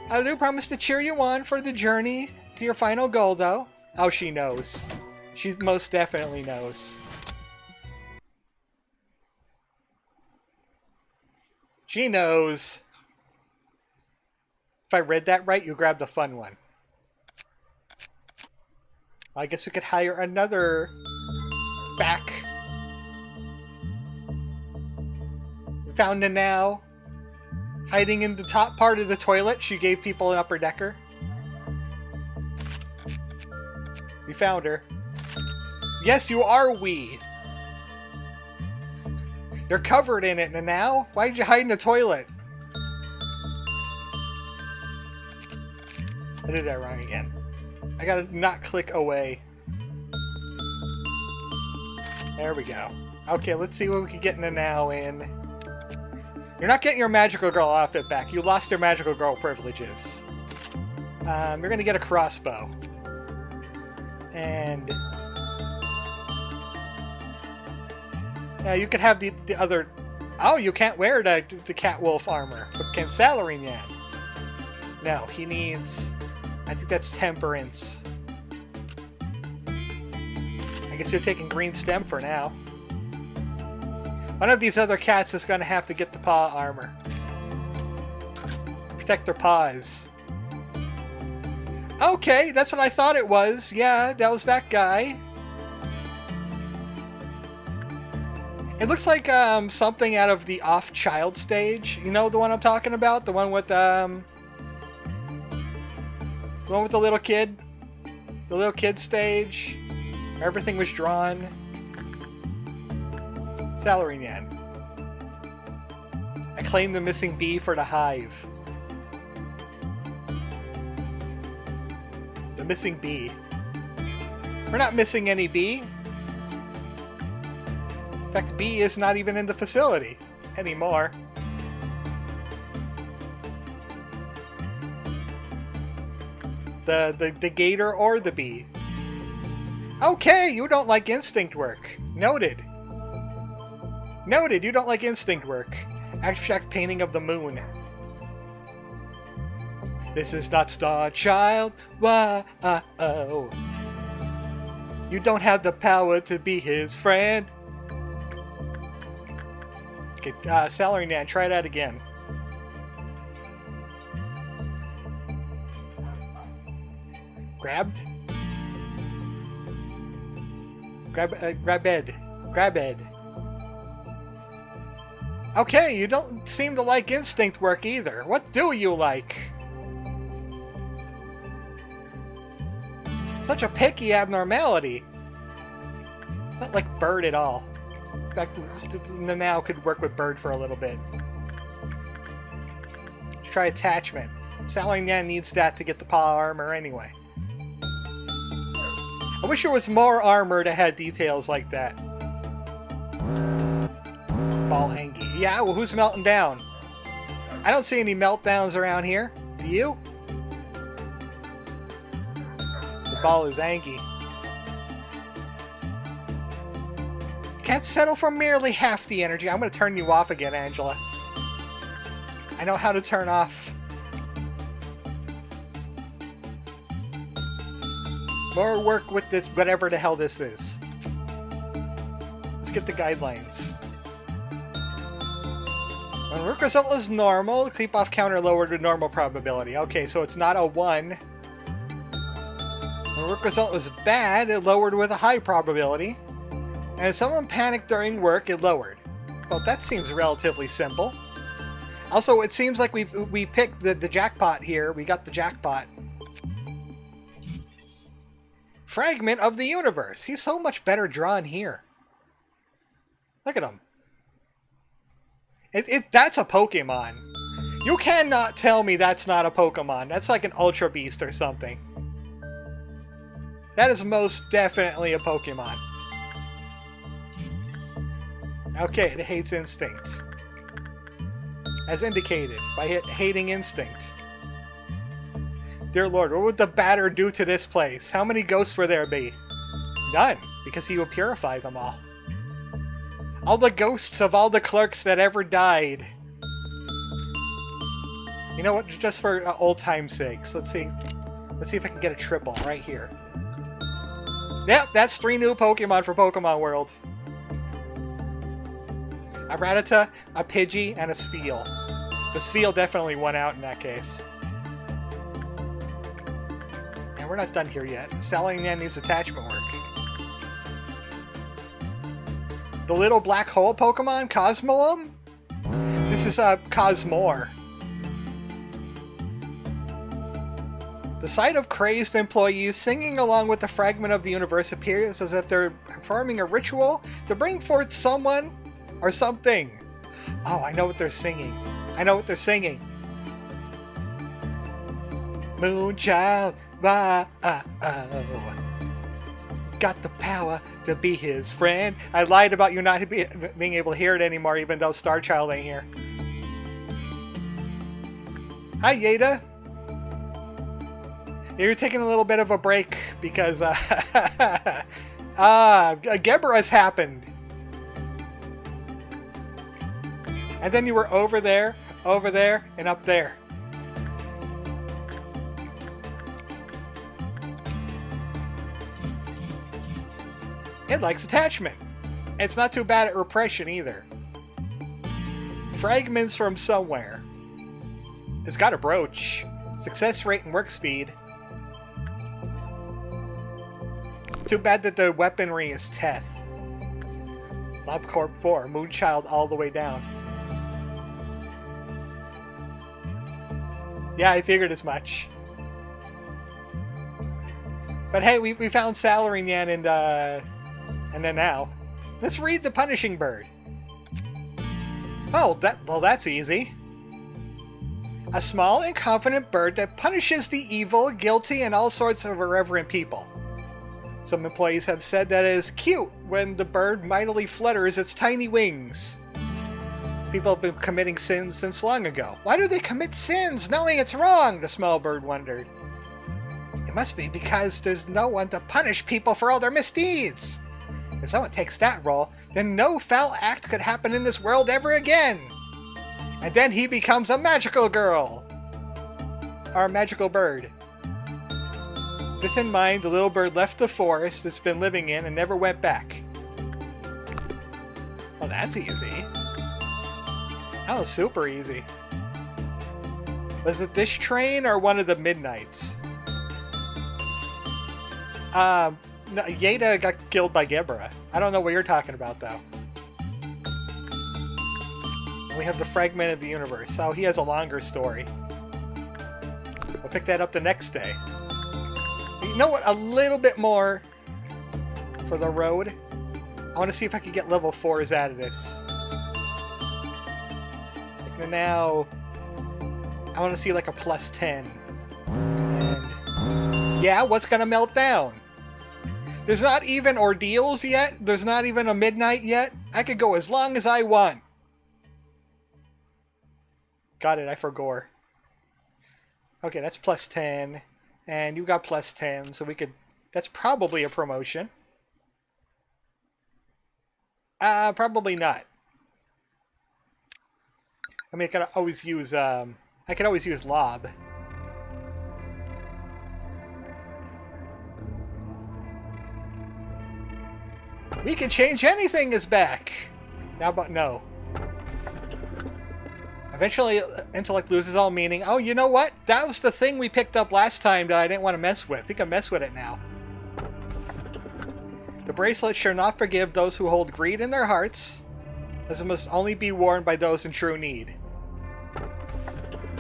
[SPEAKER 1] I do promise to cheer you on for the journey to your final goal, though. Oh, she knows. She most definitely knows. She knows. If I read that right, you grabbed the fun one. I guess we could hire another back. We found her now. Hiding in the top part of the toilet. She gave people an upper decker. We found her. Yes, you are we. They're covered in it now. Why did you hide in the toilet? I did that wrong again. I gotta not click away. There we go. Okay, let's see what we can get in the now in. You're not getting your magical girl outfit back. You lost your magical girl privileges. You're gonna get a crossbow. And... yeah, you could have the other... Oh, you can't wear the cat wolf armor. But can Salaryman? No, he needs... I think that's temperance. I guess you're taking green stem for now. One of these other cats is going to have to get the paw armor. Protect their paws. Okay, that's what I thought it was. Yeah, that was that guy. It looks like something out of the Off-Child stage. You know the one I'm talking about? The one with the little kid? The little kid stage? Where everything was drawn. Salary yen. I claim the missing bee for the hive. The missing bee. We're not missing any bee. In fact, bee is not even in the facility anymore. The gator or the bee. Okay, you don't like instinct work. Noted. Noted, you don't like instinct work. Abstract painting of the moon. This is not Star Child. Whoa. You don't have the power to be his friend. Okay, Salary Man, try that again. Grabbed? Grab Ed. Okay, you don't seem to like instinct work either. What do you like? Such a picky abnormality. Not like Bird at all. In fact, the now could work with Bird for a little bit. Let's try attachment. Salary Man needs that to get the paw armor anyway. I wish there was more armor that had details like that. Ball Angie. Yeah, well, who's melting down? I don't see any meltdowns around here. Do you? The ball is Angie. Can't settle for merely half the energy. I'm going to turn you off again, Angela. I know how to turn off. More work with this, whatever the hell this is. Let's get the guidelines. When work result is normal, creep off counter lowered to normal probability. Okay, so it's not a 1. When work result was bad, it lowered with a high probability. And if someone panicked during work, it lowered. Well, that seems relatively simple. Also, it seems like we picked the jackpot here. We got the jackpot. Fragment of the universe. He's so much better drawn here. Look at him. That's a Pokemon. You cannot tell me that's not a Pokemon. That's like an Ultra Beast or something. That is most definitely a Pokemon. Okay, it hates instinct. As indicated by hating instinct. Dear Lord, what would the batter do to this place? How many ghosts would there be? None, because he will purify them all. All the ghosts of all the clerks that ever died. You know what? Just for old time's sakes, let's see. Let's see if I can get a triple right here. Yep, that's 3 new Pokemon for Pokemon World. A Rattata, a Pidgey, and a Spheal. The Spheal definitely won out in that case. And we're not done here yet. Selling in needs attachment work. The little black hole Pokemon, Cosmoem? This is Cosmore. The sight of crazed employees singing along with the fragment of the universe appears as if they're performing a ritual to bring forth someone or something. Oh, I know what they're singing. I know what they're singing. Moonchild, got the power to be his friend. I lied about you not being able to hear it anymore, even though Starchild ain't here. Hi, Yeda. You're taking a little bit of a break because Gebera's happened. And then you were over there, and up there. It likes attachment. It's not too bad at repression either. Fragments from somewhere. It's got a brooch. Success rate and work speed. It's too bad that the weaponry is Teth. I-Corp 4, Moonchild all the way down. Yeah, I figured as much. But hey, we found Salarying Yan and then now. Let's read the Punishing Bird. Oh, that's easy. A small and confident bird that punishes the evil, guilty, and all sorts of irreverent people. Some employees have said that it is cute when the bird mightily flutters its tiny wings. People have been committing sins since long ago. Why do they commit sins knowing it's wrong? The small bird wondered. It must be because there's no one to punish people for all their misdeeds. If someone takes that role, then no foul act could happen in this world ever again. And then he becomes a magical girl. Or a magical bird. This in mind, the little bird left the forest it's been living in and never went back. Oh, that's easy. That was super easy. Was it this train or one of the midnights? No, Yeda got killed by Gebra. I don't know what you're talking about, though. We have the Fragment of the Universe. Oh, he has a longer story. We'll pick that up the next day. You know what? A little bit more for the road. I want to see if I can get level 4s out of this. Like now, I want to see like a plus 10. And yeah, what's going to melt down? There's not even ordeals yet. There's not even a midnight yet. I could go as long as I want. Got it, I forgot. Okay, that's plus 10. And you got plus 10, so we could... That's probably a promotion. Probably not. I mean, I could always use, I could always use Lob. We can change anything is back! Now, but no. Eventually, intellect loses all meaning. Oh, you know what? That was the thing we picked up last time that I didn't want to mess with. We can mess with it now. The bracelet shall not forgive those who hold greed in their hearts, as it must only be worn by those in true need.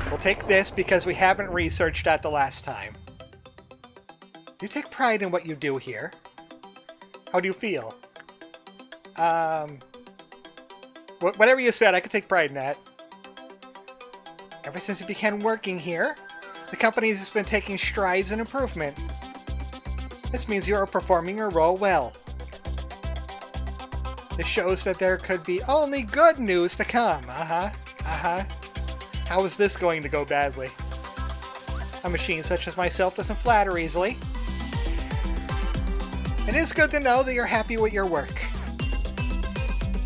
[SPEAKER 1] We'll take this because we haven't researched that the last time. You take pride in what you do here. How do you feel? Whatever you said, I could take pride in that. Ever since you began working here, the company has been taking strides in improvement. This means you are performing your role well. This shows that there could be only good news to come. How is this going to go badly? A machine such as myself doesn't flatter easily. It is good to know that you're happy with your work.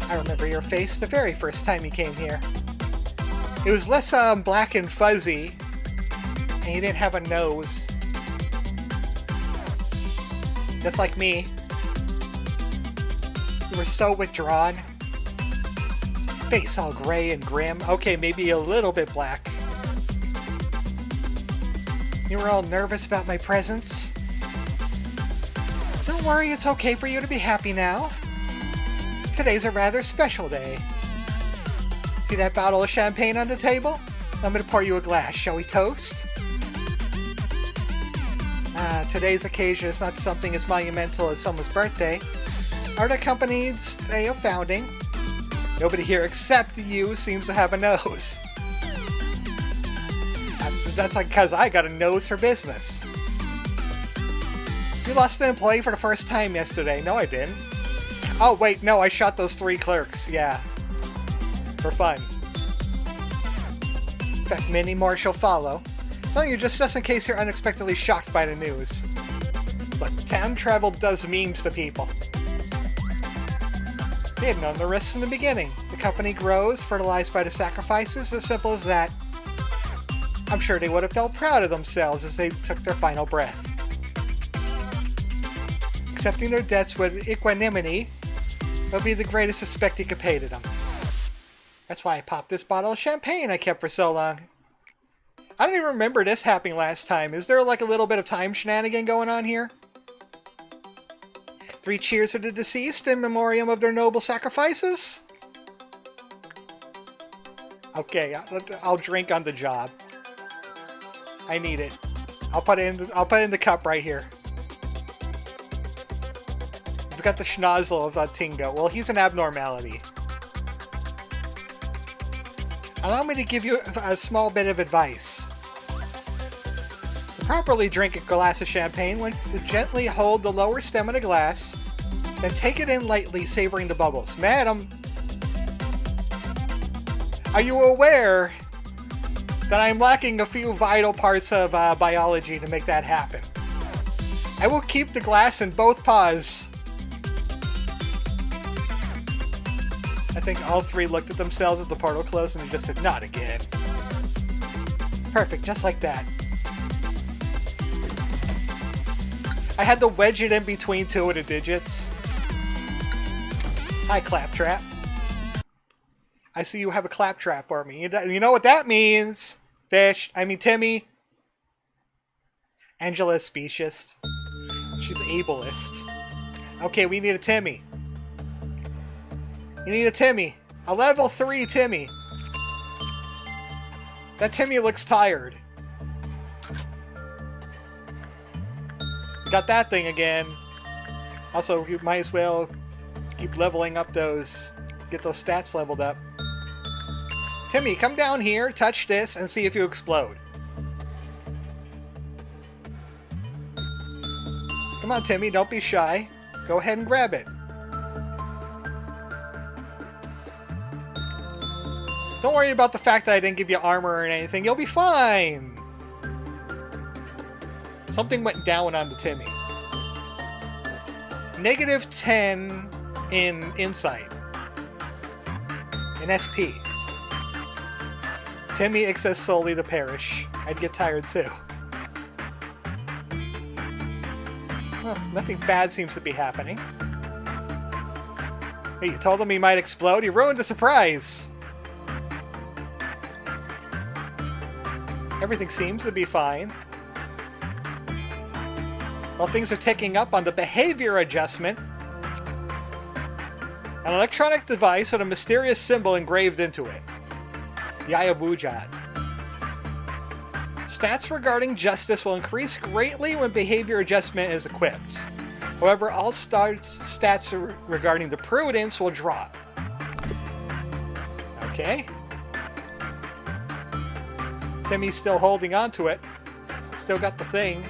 [SPEAKER 1] I remember your face the very first time you came here. It was less black and fuzzy, and you didn't have a nose. Just like me. You were so withdrawn. Face all gray and grim. Okay, maybe a little bit black. You were all nervous about my presence. Don't worry, it's okay for you to be happy now. Today's a rather special day. See that bottle of champagne on the table? I'm gonna pour you a glass. Shall we toast? Today's occasion is not something as monumental as someone's birthday, or the company's day of founding. Nobody here except you seems to have a nose. That's like because I got a nose for business. You lost an employee for the first time yesterday. No, I didn't. Oh, wait, no, I shot those 3 clerks. Yeah. For fun. In fact, many more shall follow. Telling you just in case you're unexpectedly shocked by the news. But town travel does memes to people. They had known the risks in the beginning. The company grows, fertilized by the sacrifices, as simple as that. I'm sure they would have felt proud of themselves as they took their final breath. Accepting their debts with equanimity will be the greatest respect you could pay to them. That's why I popped this bottle of champagne I kept for so long. I don't even remember this happening last time. Is there like a little bit of time shenanigan going on here? 3 cheers for the deceased in memoriam of their noble sacrifices? Okay, I'll drink on the job. I need it. I'll put it in the cup right here. We've got the schnozzle of Tingo. Well, he's an abnormality. Allow me to give you a small bit of advice. To properly drink a glass of champagne, one to gently hold the lower stem of the glass, then take it in lightly, savoring the bubbles. Madam, are you aware that I'm lacking a few vital parts of biology to make that happen? I will keep the glass in both paws. I think all 3 looked at themselves as the portal closed and they just said, not again. Perfect, just like that. I had to wedge it in between 2 of the digits. Hi, Claptrap. I see you have a claptrap for me. You know what that means? Fish. I mean, Timmy. Angela's speciest. She's ableist. Okay, we need a Timmy. You need a Timmy. A level 3 Timmy. That Timmy looks tired. We got that thing again. Also, you might as well keep leveling up those... Get those stats leveled up. Timmy, come down here, touch this, and see if you explode. Come on, Timmy, don't be shy. Go ahead and grab it. Don't worry about the fact that I didn't give you armor or anything. You'll be fine. Something went down on the Timmy. -10 in insight. In SP. Timmy exists solely to perish. I'd get tired too. Well, nothing bad seems to be happening. Hey, you told him he might explode? You ruined the surprise! Everything seems to be fine. While things are ticking up on the behavior adjustment, an electronic device with a mysterious symbol engraved into it. The Eye of Wujat. Stats regarding justice will increase greatly when behavior adjustment is equipped. However, all stats regarding the prudence will drop. Okay. Timmy's still holding on to it. Still got the thing.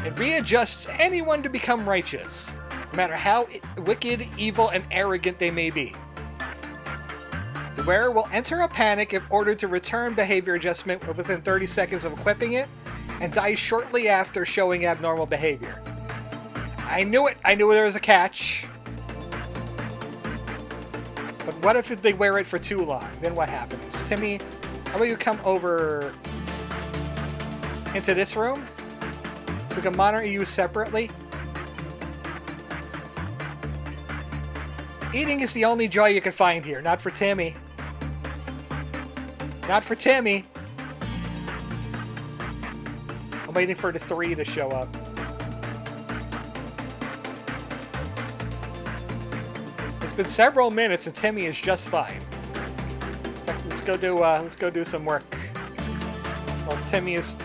[SPEAKER 1] It readjusts anyone to become righteous, no matter how wicked, evil, and arrogant they may be. The wearer will enter a panic if ordered to return behavior adjustment within 30 seconds of equipping it, and dies shortly after showing abnormal behavior. I knew it! I knew there was a catch. But what if they wear it for too long? Then what happens? Timmy, how about you come over into this room? So we can monitor you separately? Eating is the only joy you can find here, not for Timmy. Not for Timmy. I'm waiting for the 3 to show up. It's been several minutes and Timmy is just fine. Let's go do some work. Well, Timmy is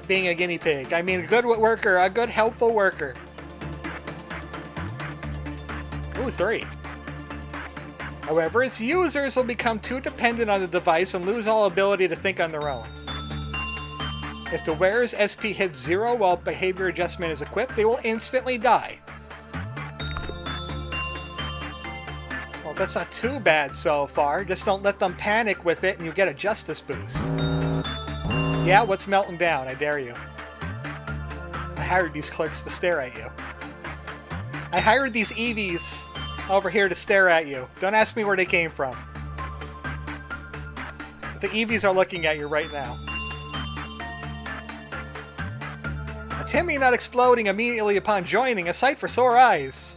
[SPEAKER 1] being a guinea pig. I mean, a good worker, a good helpful worker. Ooh, 3. However, its users will become too dependent on the device and lose all ability to think on their own. If the wearer's SP hits 0 while behavior adjustment is equipped, they will instantly die. Well, that's not too bad so far. Just don't let them panic with it and you get a justice boost. Yeah, what's melting down? I dare you. I hired these clerks to stare at you. I hired these EVs over here to stare at you. Don't ask me where they came from. But the EVs are looking at you right now. A Timmy not exploding immediately upon joining, a sight for sore eyes.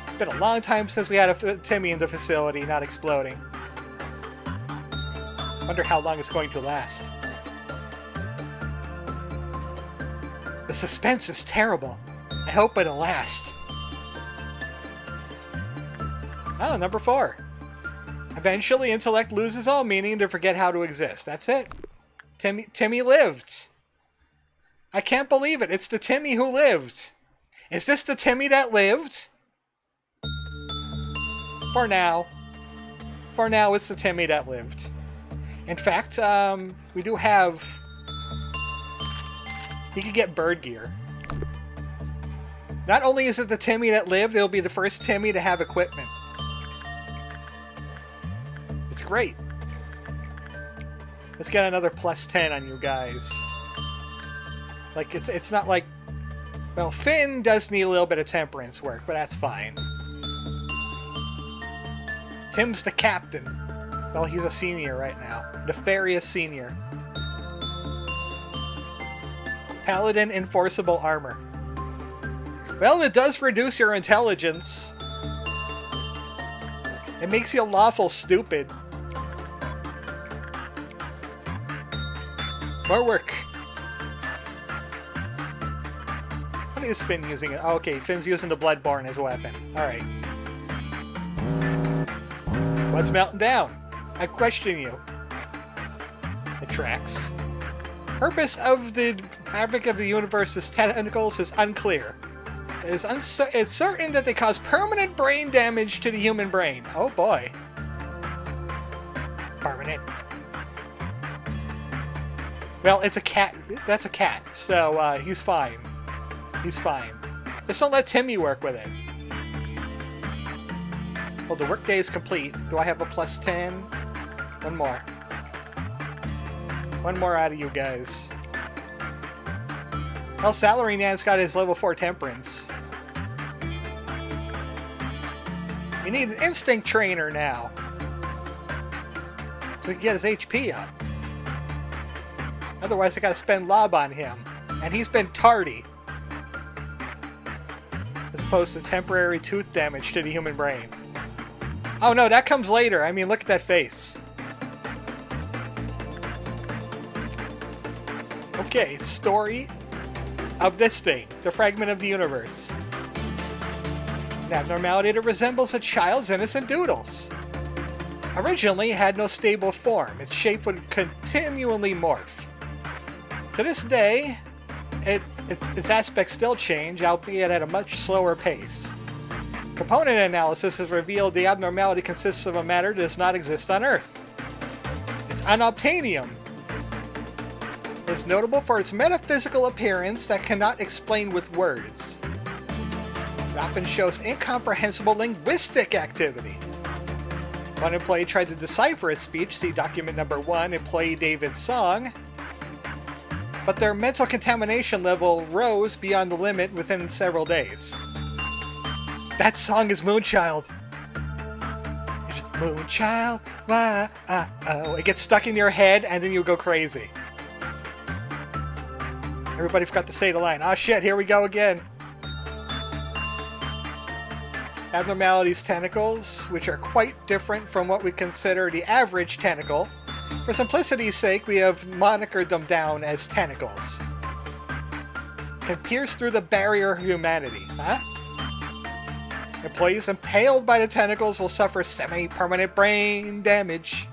[SPEAKER 1] It's been a long time since we had a Timmy in the facility not exploding. Wonder how long it's going to last. The The suspense is terrible. I hope it'll last. Oh, number 4. Eventually, intellect loses all meaning to forget how to exist. That's it. Timmy lived. I can't believe it. It's the Timmy who lived. Is this the Timmy that lived? For now. For now, it's the Timmy that lived. In fact, we do have... He could get bird gear. Not only is it the Timmy that lived, it'll be the first Timmy to have equipment. It's great. Let's get another +10 on you guys. Like, it's not like... Well, Finn does need a little bit of temperance work, but that's fine. Tim's the captain. Well, he's a senior right now. Nefarious senior. Paladin enforceable armor. Well, it does reduce your intelligence. It makes you lawful stupid. More work. What is Finn using it? Oh, okay, Finn's using the Bloodborne as a weapon. Alright. What's melting down? I question you. It tracks. Purpose of the fabric of the universe's tentacles is unclear. It's certain that they cause permanent brain damage to the human brain. Oh boy. Permanent. Well, it's a cat. That's a cat. So, he's fine. He's fine. Just don't let Timmy work with it. Well, the workday is complete. Do I have a +10? One more. One more out of you guys. Well, Salary Nan's got his level 4 temperance. We need an instinct trainer now. So we can get his HP up. Otherwise, I gotta spend lob on him. And he's been tardy. As opposed to temporary tooth damage to the human brain. Oh no, that comes later. I mean, look at that face. Okay, story of this thing. The fragment of the universe. An abnormality that resembles a child's innocent doodles. Originally, it had no stable form. Its shape would continually morph. To this day, its aspects still change, albeit at a much slower pace. Component analysis has revealed the abnormality consists of a matter that does not exist on Earth. It's unobtainium. It's notable for its metaphysical appearance that cannot explain with words. It often shows incomprehensible linguistic activity. One employee tried to decipher its speech, see document number 1, employee David's song, but their mental contamination level rose beyond the limit within several days. That song is Moonchild. It's just, Moonchild, wah-oh. It gets stuck in your head and then you go crazy. Everybody forgot to say the line. Oh shit, here we go again. Abnormalities tentacles, which are quite different from what we consider the average tentacle. For simplicity's sake, we have monikered them down as tentacles. Can pierce through the barrier of humanity. Huh? Employees impaled by the tentacles will suffer semi-permanent brain damage.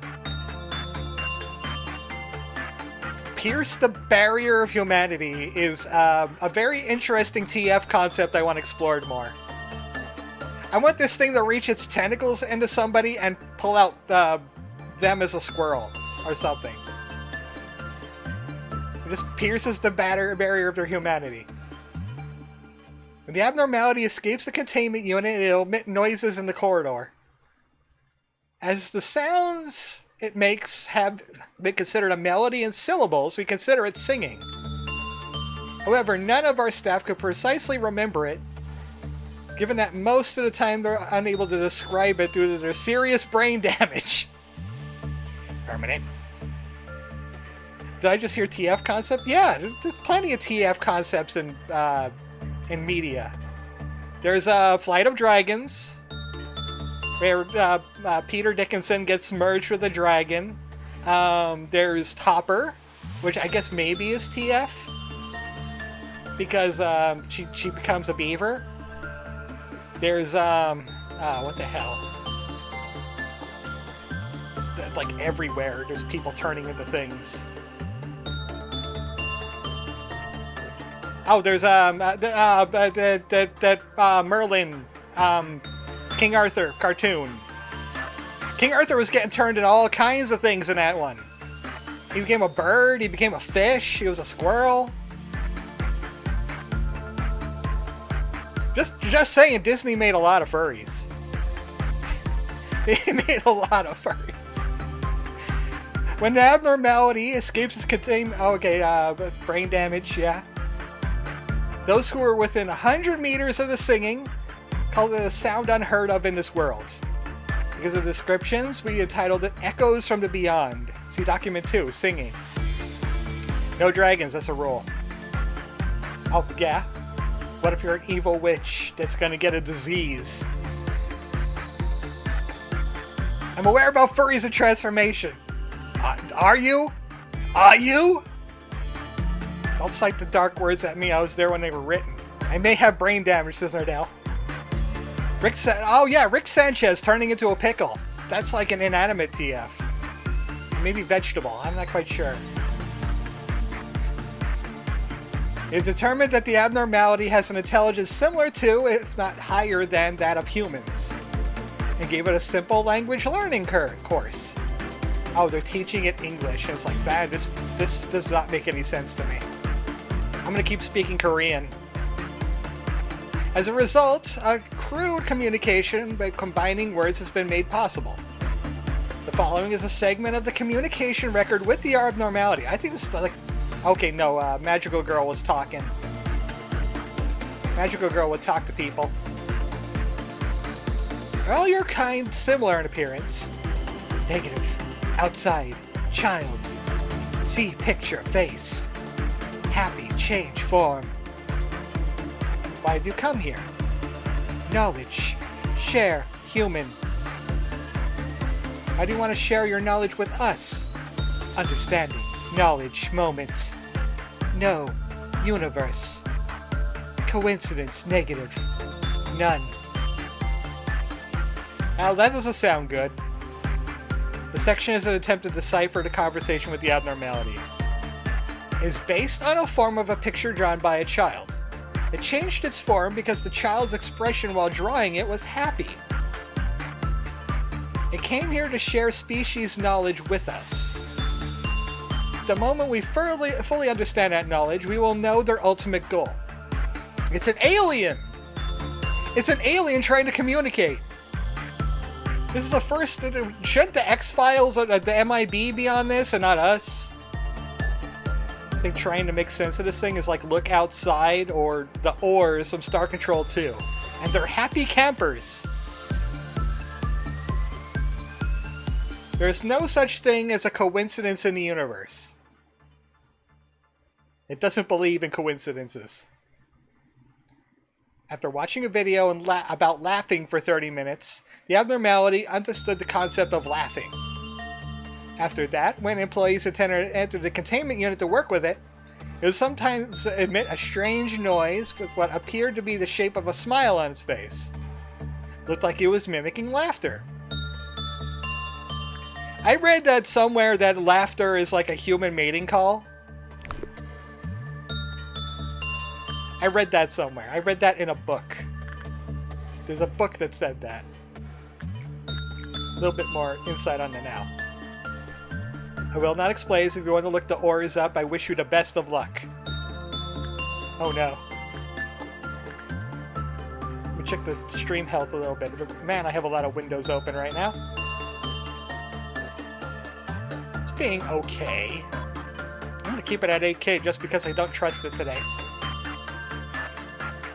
[SPEAKER 1] Pierce the barrier of humanity is a very interesting TF concept I want explored more. I want this thing to reach its tentacles into somebody and pull out them as a squirrel or something. It just pierces the barrier of their humanity. When the abnormality escapes the containment unit, it'll emit noises in the corridor. As the sounds it makes have been considered a melody and syllables, we consider it singing. However, none of our staff could precisely remember it, given that most of the time they're unable to describe it due to their serious brain damage. Permanent. Did I just hear TF concept? Yeah, there's plenty of TF concepts in media. There's Flight of Dragons, where Peter Dickinson gets merged with a dragon. There's Topper, which I guess maybe is TF. because she becomes a beaver. There's what the hell? It's like everywhere. There's people turning into things. Oh, there's Merlin, King Arthur cartoon. King Arthur was getting turned into all kinds of things in that one. He became a bird. He became a fish. He was a squirrel. Just saying, Disney made a lot of furries. They made a lot of furries. When the abnormality escapes its containment... Oh, okay, brain damage, yeah. Those who are within 100 meters of the singing call it a sound unheard of in this world. Because of descriptions, we entitled it Echoes from the Beyond. See document 2, singing. No dragons, that's a rule. Oh, yeah? What if you're an evil witch that's gonna get a disease? I'm aware about furries and transformation. Are you? Are you? Don't cite the dark words at me. I was there when they were written. I may have brain damage, says Nardell. Rick Sanchez turning into a pickle. That's like an inanimate TF. Maybe vegetable. I'm not quite sure. It determined that the abnormality has an intelligence similar to, if not higher than, that of humans. And gave it a simple language learning course. Oh, they're teaching it English. And it's like, man, this does not make any sense to me. I'm gonna keep speaking Korean. As a result, a crude communication by combining words has been made possible. The following is a segment of the communication record with the abnormality. I think this is like... Okay, no, Magical Girl was talking. Magical Girl would talk to people. Are all your kind similar in appearance? Negative. Outside. Child. See picture face. Happy change form. Why have you come here? Knowledge. Share. Human. Why do you want to share your knowledge with us? Understanding. Knowledge. Moment. No. Universe. Coincidence. Negative. None. Now that doesn't sound good. The section is an attempt to decipher the conversation with the abnormality. It is based on a form of a picture drawn by a child. It changed its form because the child's expression while drawing it was happy. It came here to share species knowledge with us. The moment we fully understand that knowledge, we will know their ultimate goal. It's an alien! It's an alien trying to communicate! This is the first... Shouldn't the X-Files or the MIB be on this and not us? I think trying to make sense of this thing is like Look Outside or the Oars from Star Control 2. And they're happy campers. There's no such thing as a coincidence in the universe. It doesn't believe in coincidences. After watching a video about laughing for 30 minutes, the abnormality understood the concept of laughing. After that, when employees entered the containment unit to work with it, it would sometimes emit a strange noise with what appeared to be the shape of a smile on its face. Looked like it was mimicking laughter. I read that somewhere that laughter is like a human mating call. I read that somewhere. I read that in a book. There's a book that said that. A little bit more insight on it now. I will not explain. If you want to look the Oars up, I wish you the best of luck. Oh no. Let me check the stream health a little bit. Man, I have a lot of windows open right now. It's being okay. I'm going to keep it at 8K just because I don't trust it today.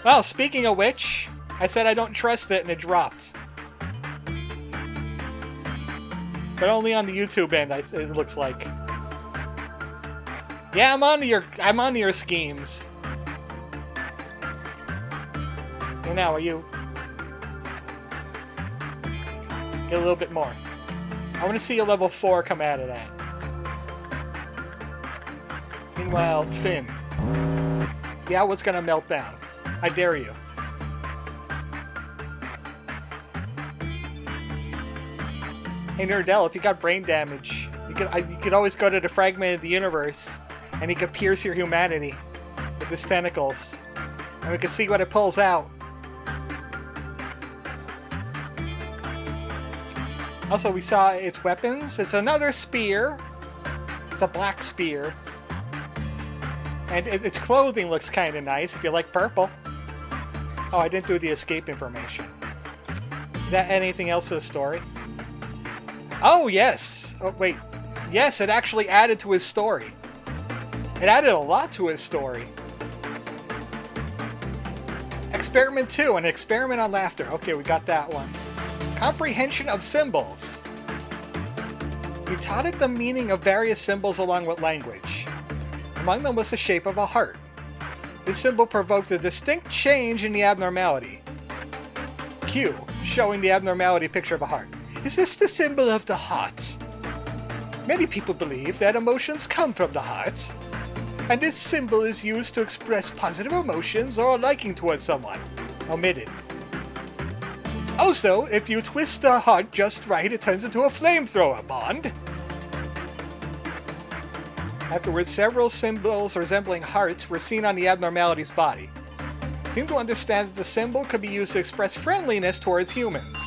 [SPEAKER 1] Well, speaking of which, I said I don't trust it and it dropped. But only on the YouTube end, it looks like. Yeah, I'm on to your schemes. And now, are you? Get a little bit more. I want to see a level 4 come out of that. Meanwhile, Finn. Yeah, what's gonna melt down? I dare you. Hey Nerdell, if you got brain damage, you could always go to the fragment of the universe, and he could pierce your humanity with his tentacles, and we can see what it pulls out. Also, we saw its weapons. It's another spear. It's a black spear. And its clothing looks kind of nice if you like purple. Oh, I didn't do the escape information. Is that anything else to the story? Oh, yes! Oh, wait. Yes, it actually added to his story. It added a lot to his story. Experiment 2, an experiment on laughter. Okay, we got that one. Comprehension of symbols. We taught it the meaning of various symbols along with language. Among them was the shape of a heart. This symbol provoked a distinct change in the abnormality. Q, showing the abnormality picture of a heart. Is this the symbol of the heart? Many people believe that emotions come from the heart, and this symbol is used to express positive emotions or liking towards someone. Omitted. Also, if you twist the heart just right, it turns into a flamethrower, Bond. Afterwards, several symbols resembling hearts were seen on the abnormality's body. Seemed to understand that the symbol could be used to express friendliness towards humans.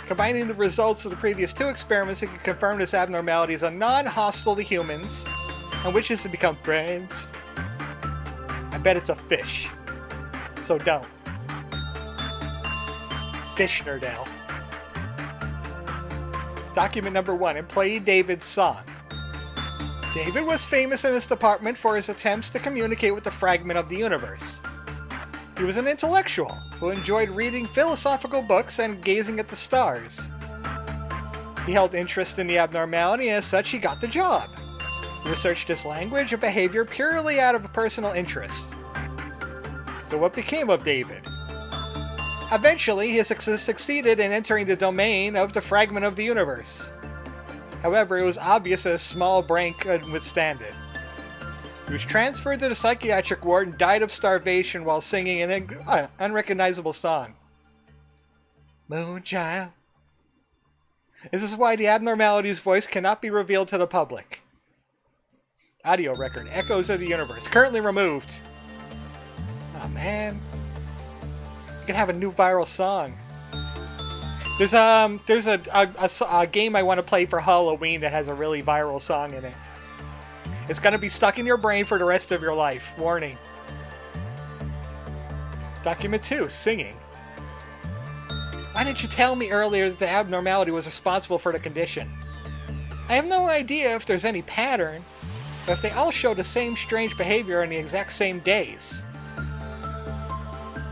[SPEAKER 1] Combining the results of the previous 2 experiments, it could confirm this abnormality is a non-hostile to humans, and wishes to become friends. I bet it's a fish. So don't. Fish Nerdell. Document number 1. Employee David's song. David was famous in his department for his attempts to communicate with the fragment of the universe. He was an intellectual who enjoyed reading philosophical books and gazing at the stars. He held interest in the abnormality, and as such he got the job. He researched his language and behavior purely out of personal interest. So what became of David? Eventually, he succeeded in entering the domain of the fragment of the universe. However, it was obvious that a small brain couldn't withstand it. He was transferred to the psychiatric ward and died of starvation while singing an unrecognizable song. Moonchild. This is why the abnormality's voice cannot be revealed to the public. Audio record, Echoes of the Universe, currently removed. Oh man. You can have a new viral song. There's a game I want to play for Halloween that has a really viral song in it. It's gonna be stuck in your brain for the rest of your life. Warning. Document 2, singing. Why didn't you tell me earlier that the abnormality was responsible for the condition? I have no idea if there's any pattern, but if they all show the same strange behavior on the exact same days.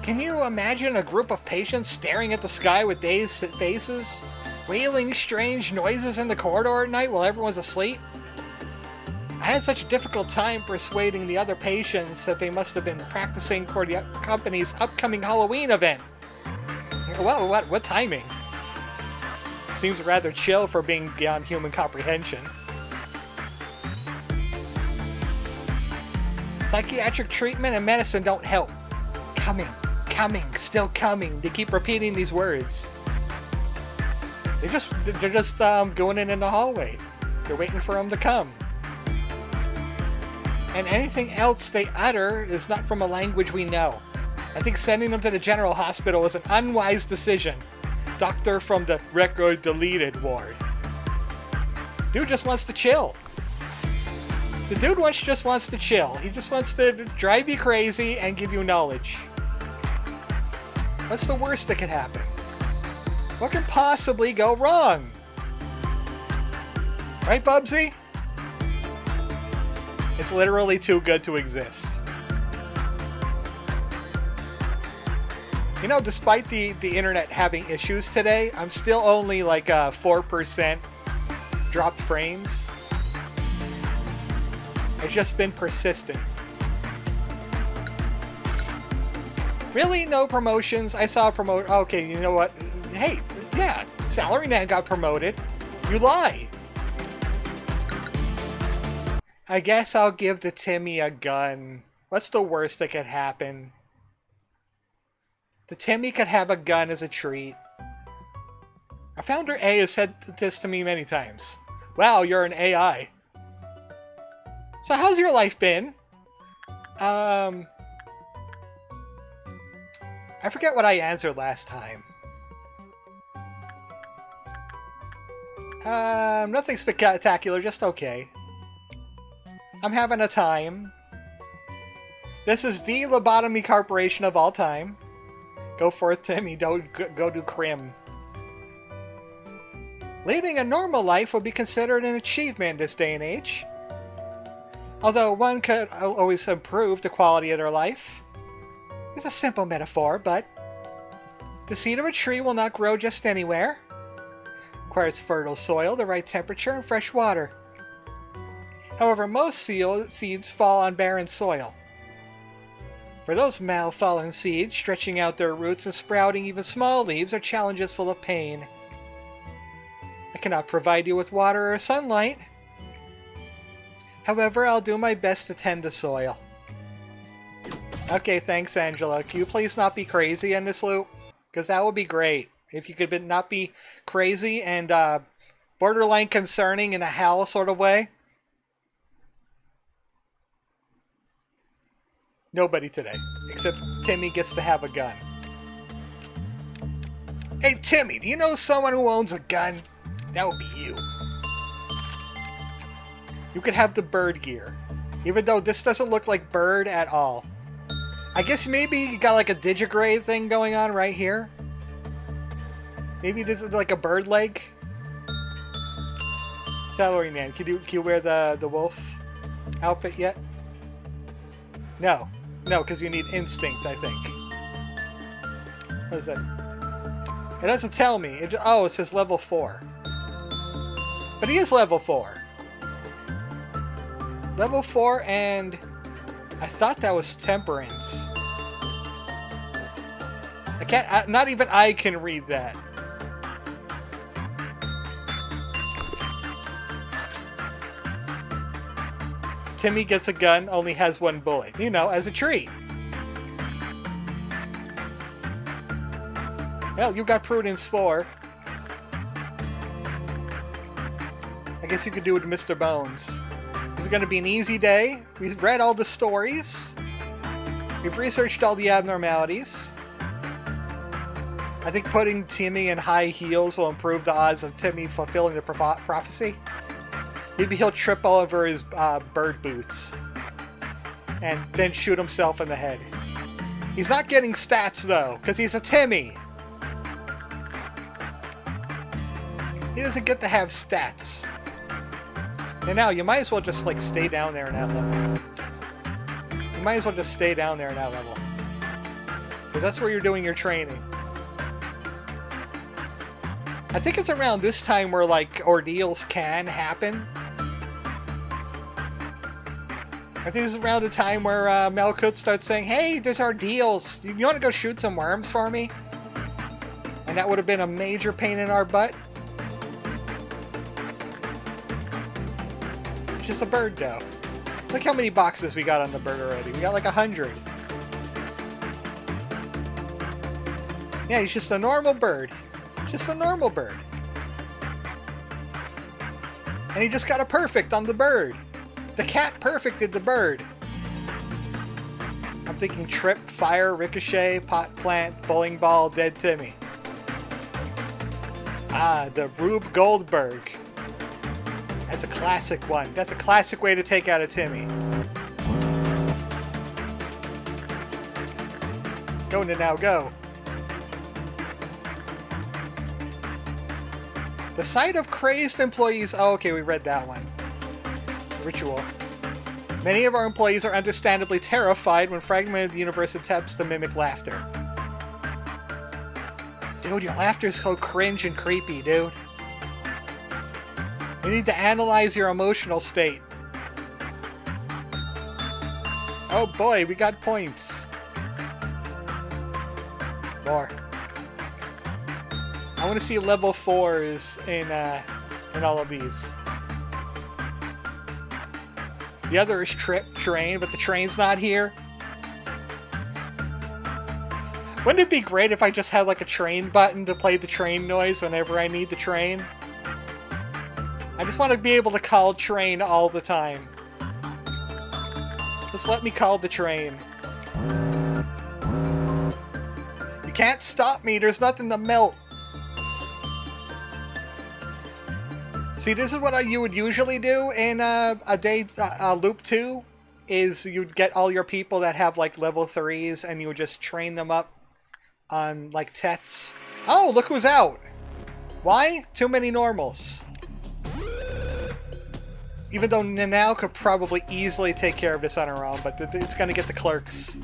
[SPEAKER 1] Can you imagine a group of patients staring at the sky with dazed faces, wailing strange noises in the corridor at night while everyone's asleep? I had such a difficult time persuading the other patients that they must have been practicing for the company's upcoming Halloween event. Well, what timing? Seems rather chill for being beyond human comprehension. Psychiatric treatment and medicine don't help. Coming, still coming. They keep repeating these words. They're just going in the hallway. They're waiting for them to come. And anything else they utter is not from a language we know. I think sending them to the general hospital was an unwise decision. Doctor from the record deleted ward. Dude just wants to chill. The dude just wants to chill. He just wants to drive you crazy and give you knowledge. What's the worst that could happen? What could possibly go wrong? Right, Bubsy? It's literally too good to exist. You know, despite the internet having issues today, I'm still only like 4% dropped frames. It's just been persistent. Really? No promotions? I saw a promote. Okay, you know what? Hey, yeah, Salaryman got promoted. You lie. I guess I'll give the Timmy a gun. What's the worst that could happen? The Timmy could have a gun as a treat. Our founder A has said this to me many times. Wow, you're an AI. So how's your life been? I forget what I answered last time. Nothing spectacular, just okay. I'm having a time. This is the Lobotomy Corporation of all time. Go forth, Timmy, don't go do crim. Leading a normal life would be considered an achievement this day and age. Although one could always improve the quality of their life. It's a simple metaphor, but the seed of a tree will not grow just anywhere. Requires fertile soil, the right temperature, and fresh water. However, most seeds fall on barren soil. For those malfallen seeds, stretching out their roots and sprouting even small leaves are challenges full of pain. I cannot provide you with water or sunlight. However, I'll do my best to tend the soil. Okay, thanks, Angela. Can you please not be crazy in this loop? Because that would be great. If you could not be crazy and borderline concerning in a Hal sort of way. Nobody today, except Timmy gets to have a gun. Hey, Timmy, do you know someone who owns a gun? That would be you. You could have the bird gear, even though this doesn't look like bird at all. I guess maybe you got like a digigrade thing going on right here. Maybe this is like a bird leg. Salary man, can you wear the wolf outfit yet? No, because you need instinct, I think. What is that? It doesn't tell me. Oh, it says level 4. But he is level 4. Level 4, and I thought that was temperance. I can't. Not even I can read that. Timmy gets a gun, only has 1 bullet. You know, as a treat. Well, you got Prudence 4. I guess you could do it with Mr. Bones. This is going to be an easy day. We've read all the stories. We've researched all the abnormalities. I think putting Timmy in high heels will improve the odds of Timmy fulfilling the prophecy. Maybe he'll trip all over his bird boots. And then shoot himself in the head. He's not getting stats, though, because he's a Timmy. He doesn't get to have stats. And now, you might as well just, like, stay down there in that level. You might as well just stay down there in that level. Because that's where you're doing your training. I think it's around this time where, like, ordeals can happen. I think this is around the time where Melkut starts saying, hey, there's ordeals. You want to go shoot some worms for me? And that would have been a major pain in our butt. Just a bird, though. Look how many boxes we got on the bird already. We got like 100. Yeah, he's just a normal bird. Just a normal bird. And he just got a perfect on the bird. The cat perfected the bird. I'm thinking trip, fire, ricochet, pot plant, bowling ball, dead Timmy. Ah, the Rube Goldberg. That's a classic one. That's a classic way to take out a Timmy. Go now, go. The sight of crazed employees... Oh, okay, we read that one. Ritual. Many of our employees are understandably terrified when fragmented universe attempts to mimic laughter. Dude, your laughter is so cringe and creepy, dude. You need to analyze your emotional state. Oh boy, we got points. More. I want to see level 4s in all of these. The other is train, but the train's not here. Wouldn't it be great if I just had like a train button to play the train noise whenever I need the train? I just want to be able to call train all the time. Just let me call the train. You can't stop me, there's nothing to melt. See, this is what you would usually do in Loop 2, is you'd get all your people that have like level 3s and you would just train them up on like Tets. Oh, look who's out! Why? Too many normals. Even though Nanao could probably easily take care of this on her own, but it's gonna get the clerks.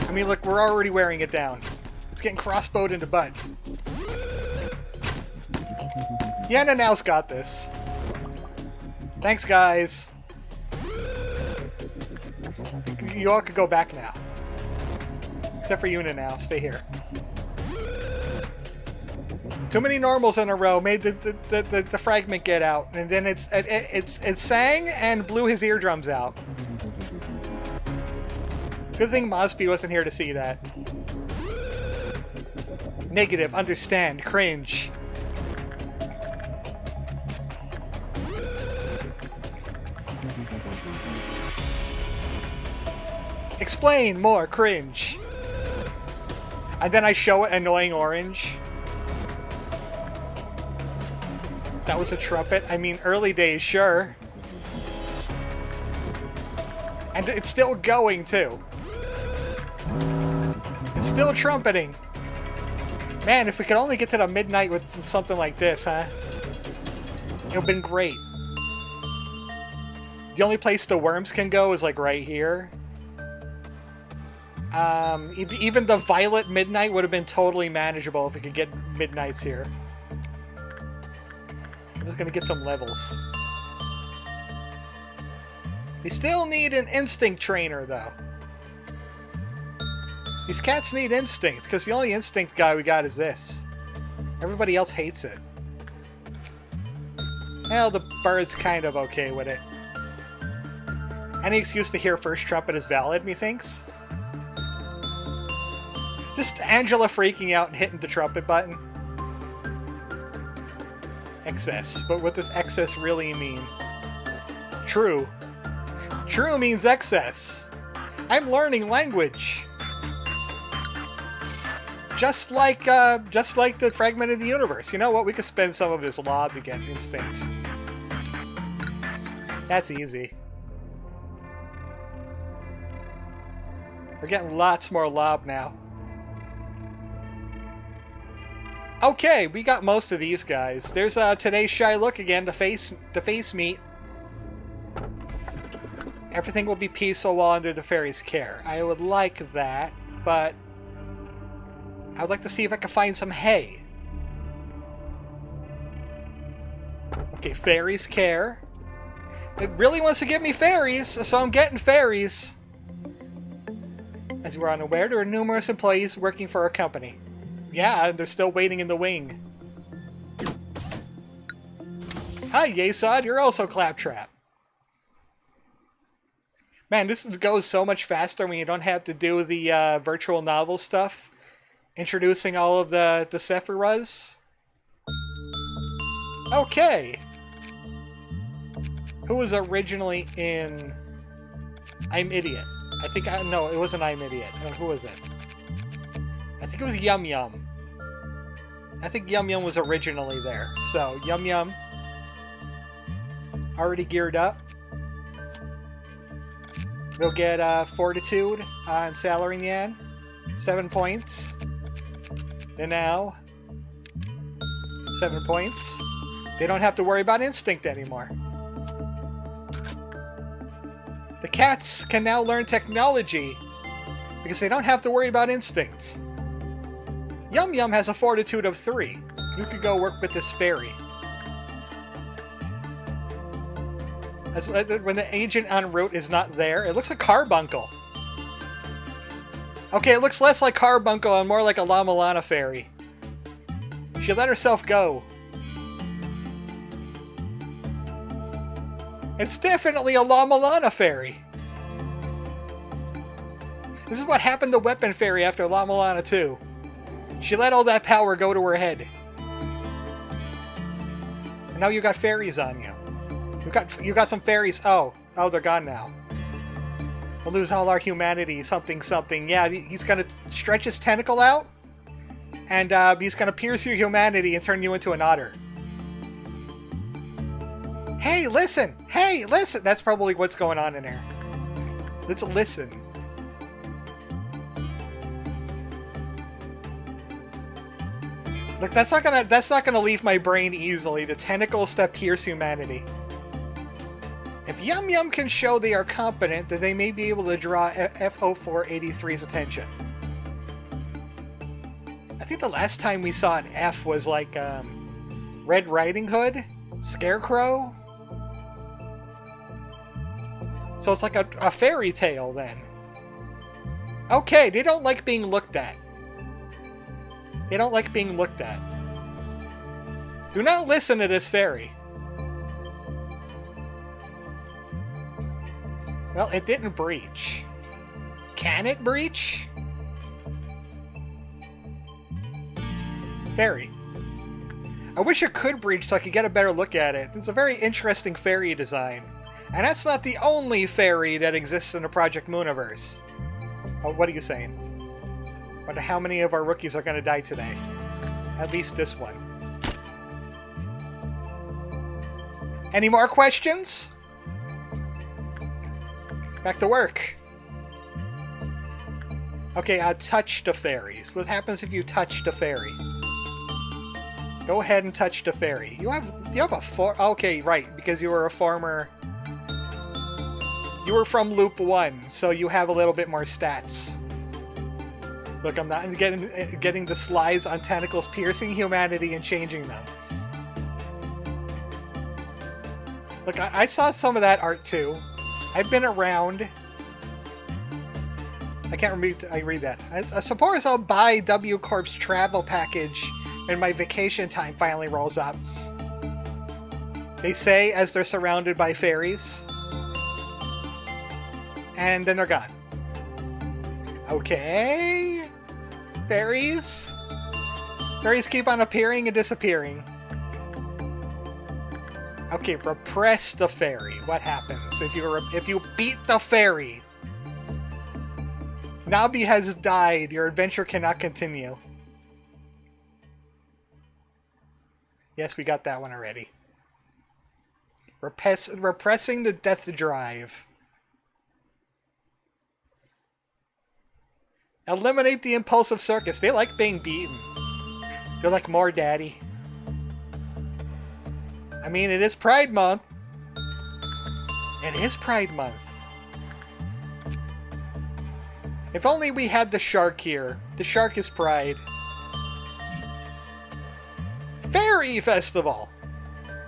[SPEAKER 1] I mean, look, we're already wearing it down. It's getting crossbowed in the butt. Yeah, Nanao's got this. Thanks, guys. You all could go back now. Except for you, Nanao. Stay here. Too many normals in a row made the fragment get out, and then it sang and blew his eardrums out. Good thing Mosby wasn't here to see that. Negative, understand, cringe. Explain more, cringe. And then I show it annoying orange. That was a trumpet. I mean, early days, sure. And it's still going, too. It's still trumpeting. Man, if we could only get to the midnight with something like this, huh? It would have been great. The only place the worms can go is, like, right here. Even the violet midnight would have been totally manageable if we could get midnights here. I'm just gonna get some levels. We still need an instinct trainer, though. These cats need instinct, because the only instinct guy we got is this. Everybody else hates it. Well, the bird's kind of okay with it. Any excuse to hear first trumpet is valid, methinks. Just Angela freaking out and hitting the trumpet button. Excess. But what does excess really mean? True. True means excess. I'm learning language. Just like the fragment of the universe. You know what? We could spend some of this lob to get instinct. That's easy. We're getting lots more lob now. Okay, we got most of these guys. There's today's shy look again, the face meat. Everything will be peaceful while under the fairy's care. I would like that, but I would like to see if I can find some hay. Okay, fairy's care. It really wants to give me fairies, so I'm getting fairies. As you are unaware, there are numerous employees working for our company. Yeah, they're still waiting in the wing. Hi, Yesod, you're also Claptrap. Man, this goes so much faster when you don't have to do the virtual novel stuff. Introducing all of the Sephiroths. Okay. Who was originally in I'm Idiot? I think no, it wasn't I'm Idiot. Who was it? I think it was Yum Yum. I think Yum Yum was originally there. So, Yum Yum. Already geared up. We'll get Fortitude on Salarian. 7 points. And now, 7 points. They don't have to worry about instinct anymore. The cats can now learn technology because they don't have to worry about instinct. Yum Yum has a fortitude of 3. You could go work with this fairy. When the agent en route is not there, it looks like Carbuncle. Okay, it looks less like Carbuncle and more like a La Milana fairy. She let herself go. It's definitely a La Milana fairy. This is what happened to Weapon Fairy after La Milana 2. She let all that power go to her head. And now you got fairies on you. You got some fairies. Oh, they're gone now. We'll lose all our humanity. Something. Yeah, he's gonna stretch his tentacle out, and he's gonna pierce your humanity and turn you into an otter. Hey, listen! Hey, listen! That's probably what's going on in there. Let's listen. Look, that's not gonna leave my brain easily. The tentacles that pierce humanity. If Yum Yum can show they are competent, then they may be able to draw F0483's attention. I think the last time we saw an F was like Red Riding Hood, Scarecrow. So it's like a fairy tale then. Okay, they don't like being looked at. They don't like being looked at. Do not listen to this fairy. Well, it didn't breach. Can it breach? Fairy. I wish it could breach so I could get a better look at it. It's a very interesting fairy design. And that's not the only fairy that exists in the Project Mooniverse. Oh, what are you saying? Wonder how many of our rookies are going to die today. At least this one. Any more questions? Back to work. Okay, touch the fairies. What happens if you touch the fairy? Go ahead and touch the fairy. You have a okay, right, because you were a farmer. You were from Loop 1, so you have a little bit more stats. Look, I'm not getting the slides on tentacles piercing humanity and changing them. Look, I saw some of that art too. I've been around. I can't read that. I suppose I'll buy I-Corp's travel package when my vacation time finally rolls up. They say as they're surrounded by fairies. And then they're gone. Okay. Fairies. Fairies keep on appearing and disappearing. Okay, repress the fairy. What happens if you beat the fairy? Nabi has died. Your adventure cannot continue. Yes, we got that one already. Repressing the death drive. Eliminate the impulsive circus. They like being beaten. They're like, more daddy. I mean, it is Pride Month. It is Pride Month. If only we had the shark here. The shark is Pride. Fairy Festival!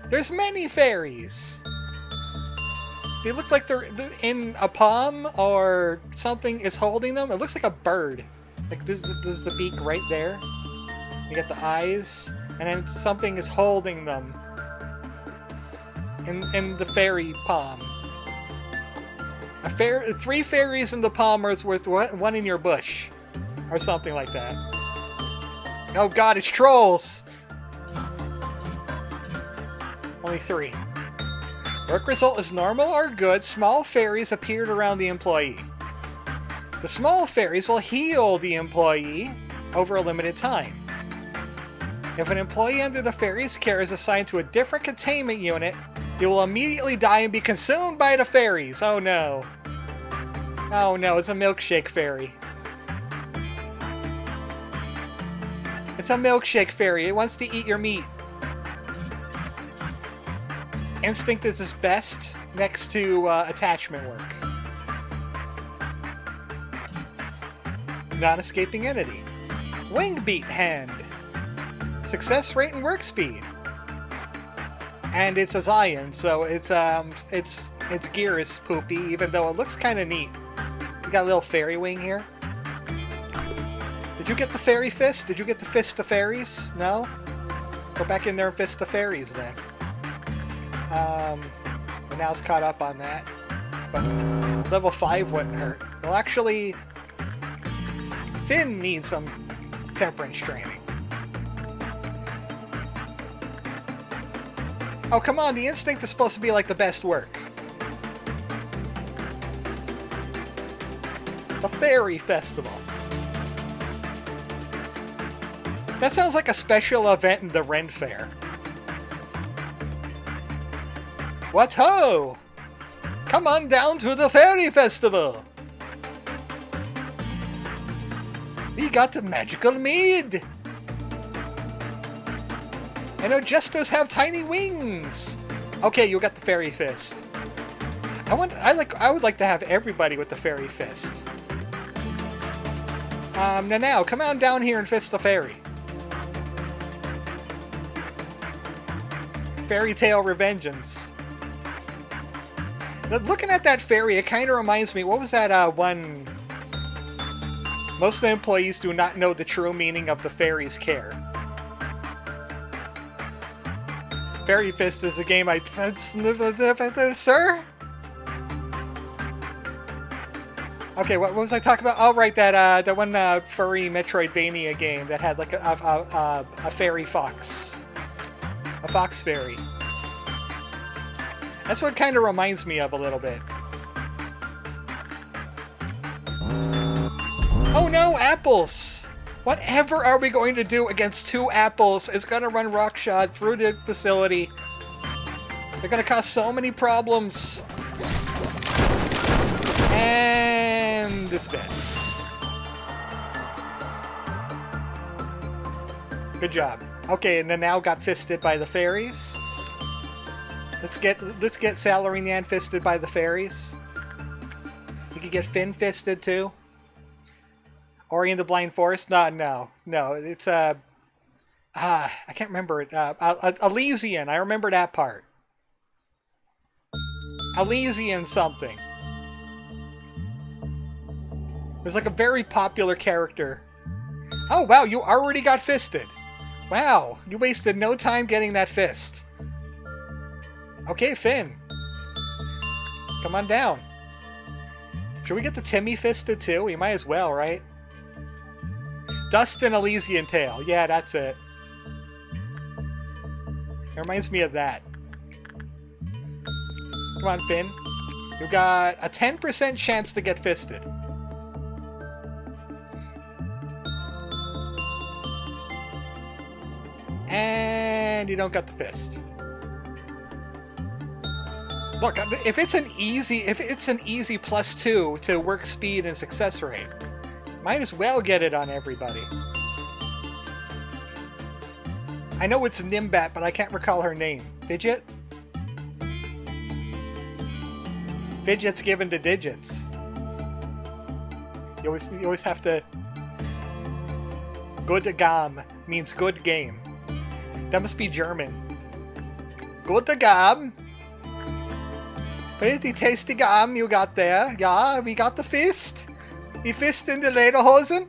[SPEAKER 1] There's many fairies. They look like they're in a palm or something is holding them. It looks like a bird. Like this is the beak right there. You got the eyes, and then something is holding them in the fairy palm. Three fairies in the palm are worth one in your bush, or something like that. Oh god, it's trolls! Only 3. Work result is normal or good. Small fairies appeared around the employee. The small fairies will heal the employee over a limited time. If an employee under the fairy's care is assigned to a different containment unit, he will immediately die and be consumed by the fairies. Oh no. Oh no, it's a milkshake fairy. It's a milkshake fairy. It wants to eat your meat. Instinct is his best next to attachment work. Non-escaping entity. Wing beat hand. Success rate and work speed. And it's a Zion, so its gear is poopy, even though it looks kind of neat. We got a little fairy wing here. Did you get the fairy fist? Did you get the fist the fairies? No? Go back in there and fist the fairies then. We're now caught up on that. But level 5 wouldn't hurt. Well, actually, Finn needs some temperance training. Oh, come on, the instinct is supposed to be like the best work. The Fairy Festival. That sounds like a special event in the Ren Fair. What ho! Come on down to the Fairy Festival! We got a magical mead! And our jesters have tiny wings! Okay, you got the Fairy Fist. I would like to have everybody with the Fairy Fist. Now, come on down here and fist the fairy. Fairy Tale Revengeance. Now, looking at that fairy, it kind of reminds me, what was that one? Most of the employees do not know the true meaning of the fairy's care. Fairy Fist is a game I... Sir? Okay, what was I talking about? Oh, right, that one furry Metroidvania game that had like a fairy fox. A fox fairy. That's what it kind of reminds me of a little bit. Oh no, apples! Whatever are we going to do against 2 apples is going to run Rockshot through the facility. They're going to cause so many problems. And it's dead. Good job. Okay, and then now got fisted by the fairies. Let's get Salary fisted by the fairies. You could get Finn fisted too. Ori and the Blind Forest? No. It's I can't remember it. Elysian. I remember that part. Elysian something. There's like a very popular character. Oh wow, you already got fisted. Wow, you wasted no time getting that fist. Okay, Finn. Come on down. Should we get the Timmy fisted too? We might as well, right? Dust and Elysian Tail. Yeah, that's it. It reminds me of that. Come on, Finn. You got a 10% chance to get fisted. And you don't got the fist. Look, if it's an easy +2 to work speed and success rate, might as well get it on everybody. I know it's Nimbat, but I can't recall her name. Fidget? Fidget's given to digits. You always have to... Good Gam means good game. That must be German. Good Gam. Pretty tasty gam you got there. Yeah, we got the fist. We fist in the lederhosen.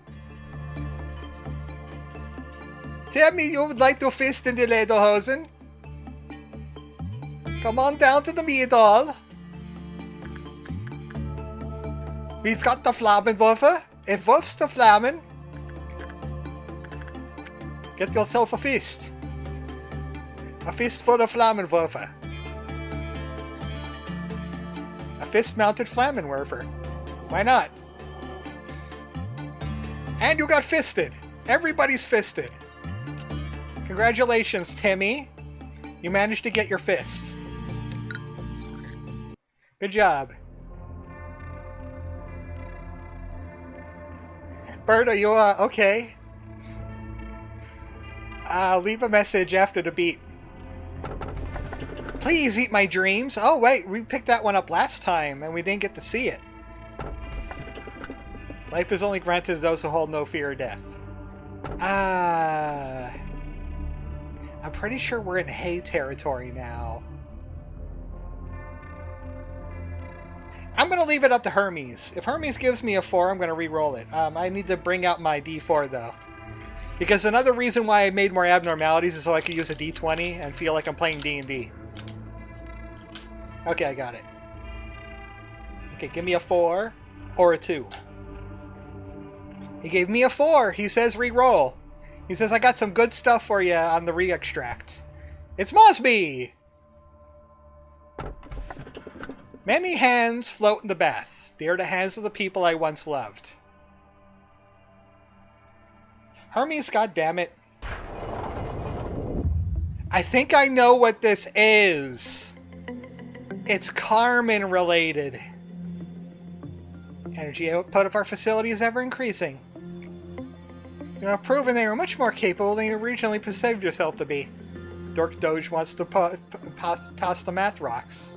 [SPEAKER 1] Tell me you would like to fist in the lederhosen. Come on down to the middle. We've got the Flammenwürfe. It wurfs the Flammen. Get yourself a fist. A fist for the Flammenwürfe. A fist-mounted Flammenwerfer. Why not? And you got fisted. Everybody's fisted. Congratulations, Timmy. You managed to get your fist. Good job. Bert, are you, okay? Leave a message after the beep. Please eat my dreams. Oh, wait, we picked that one up last time, and we didn't get to see it. Life is only granted to those who hold no fear of death. I'm pretty sure we're in hay territory now. I'm going to leave it up to Hermes. If Hermes gives me a 4, I'm going to re-roll it. I need to bring out my D4, though. Because another reason why I made more abnormalities is so I could use a D20 and feel like I'm playing D&D. Okay, I got it. Okay, give me a 4 or a 2. He gave me a 4. He says re-roll. He says, I got some good stuff for you on the re-extract. It's Mosby! Many hands float in the bath. They are the hands of the people I once loved. Hermes, goddammit. I think I know what this is. It's Carmen related. Energy output of our facility is ever increasing. You have proven they were much more capable than you originally perceived yourself to be. Dork Doge wants to toss the math rocks.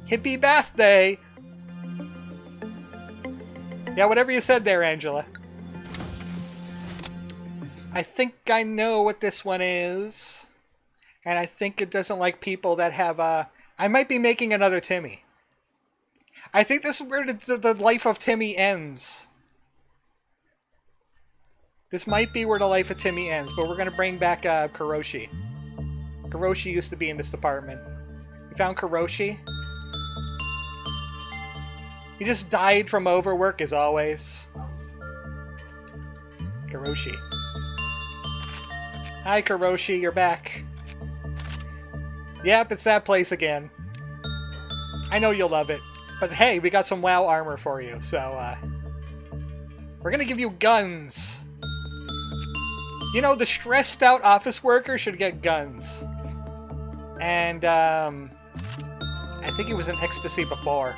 [SPEAKER 1] Hippie bath day! Yeah, whatever you said there, Angela. I think I know what this one is. And I think it doesn't like people that have I might be making another Timmy. I think this is where the life of Timmy ends. This might be where the life of Timmy ends, but we're going to bring back Kuroshi. Kuroshi used to be in this department. We found Kuroshi. He just died from overwork as always. Kuroshi. Hi Kuroshi, you're back. Yep, it's that place again. I know you'll love it. But hey, we got some WoW armor for you, so we're going to give you guns. You know, the stressed out office worker should get guns. And, I think it was in Ecstasy before.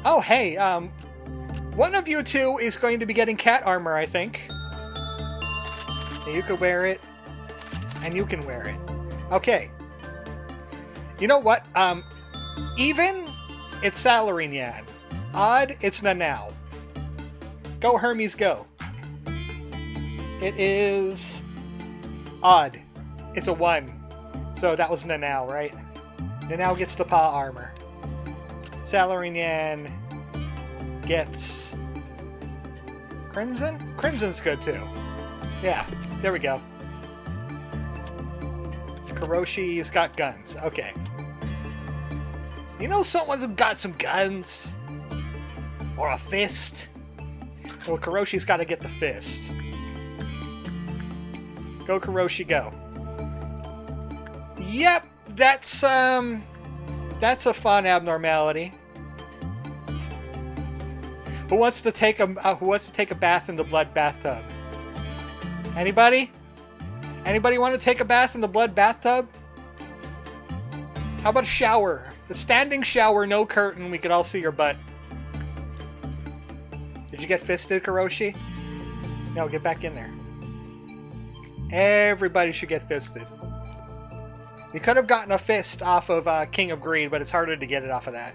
[SPEAKER 1] Oh, hey, one of you two is going to be getting cat armor, I think. You can wear it, and you can wear it. Okay. You know what? Even, it's Salary-nyan. Odd, it's Nanao. Go, Hermes, go. It is odd. It's a 1. So that was Nanao, right? Nanao gets the paw armor. Salary-nyan gets Crimson? Crimson's good too. Yeah, there we go. Kuroshi's got guns. Okay. You know someone's got some guns? Or a fist? Well, Kuroshi's got to get the fist. Go, Kuroshi, go. Yep, that's a fun abnormality. Who wants to take a bath in the blood bathtub? Anybody? Anybody want to take a bath in the blood bathtub? How about a shower? The standing shower, no curtain, we could all see your butt. Did you get fisted, Kuroshi? No, get back in there. Everybody should get fisted. You could have gotten a fist off of King of Greed, but it's harder to get it off of that.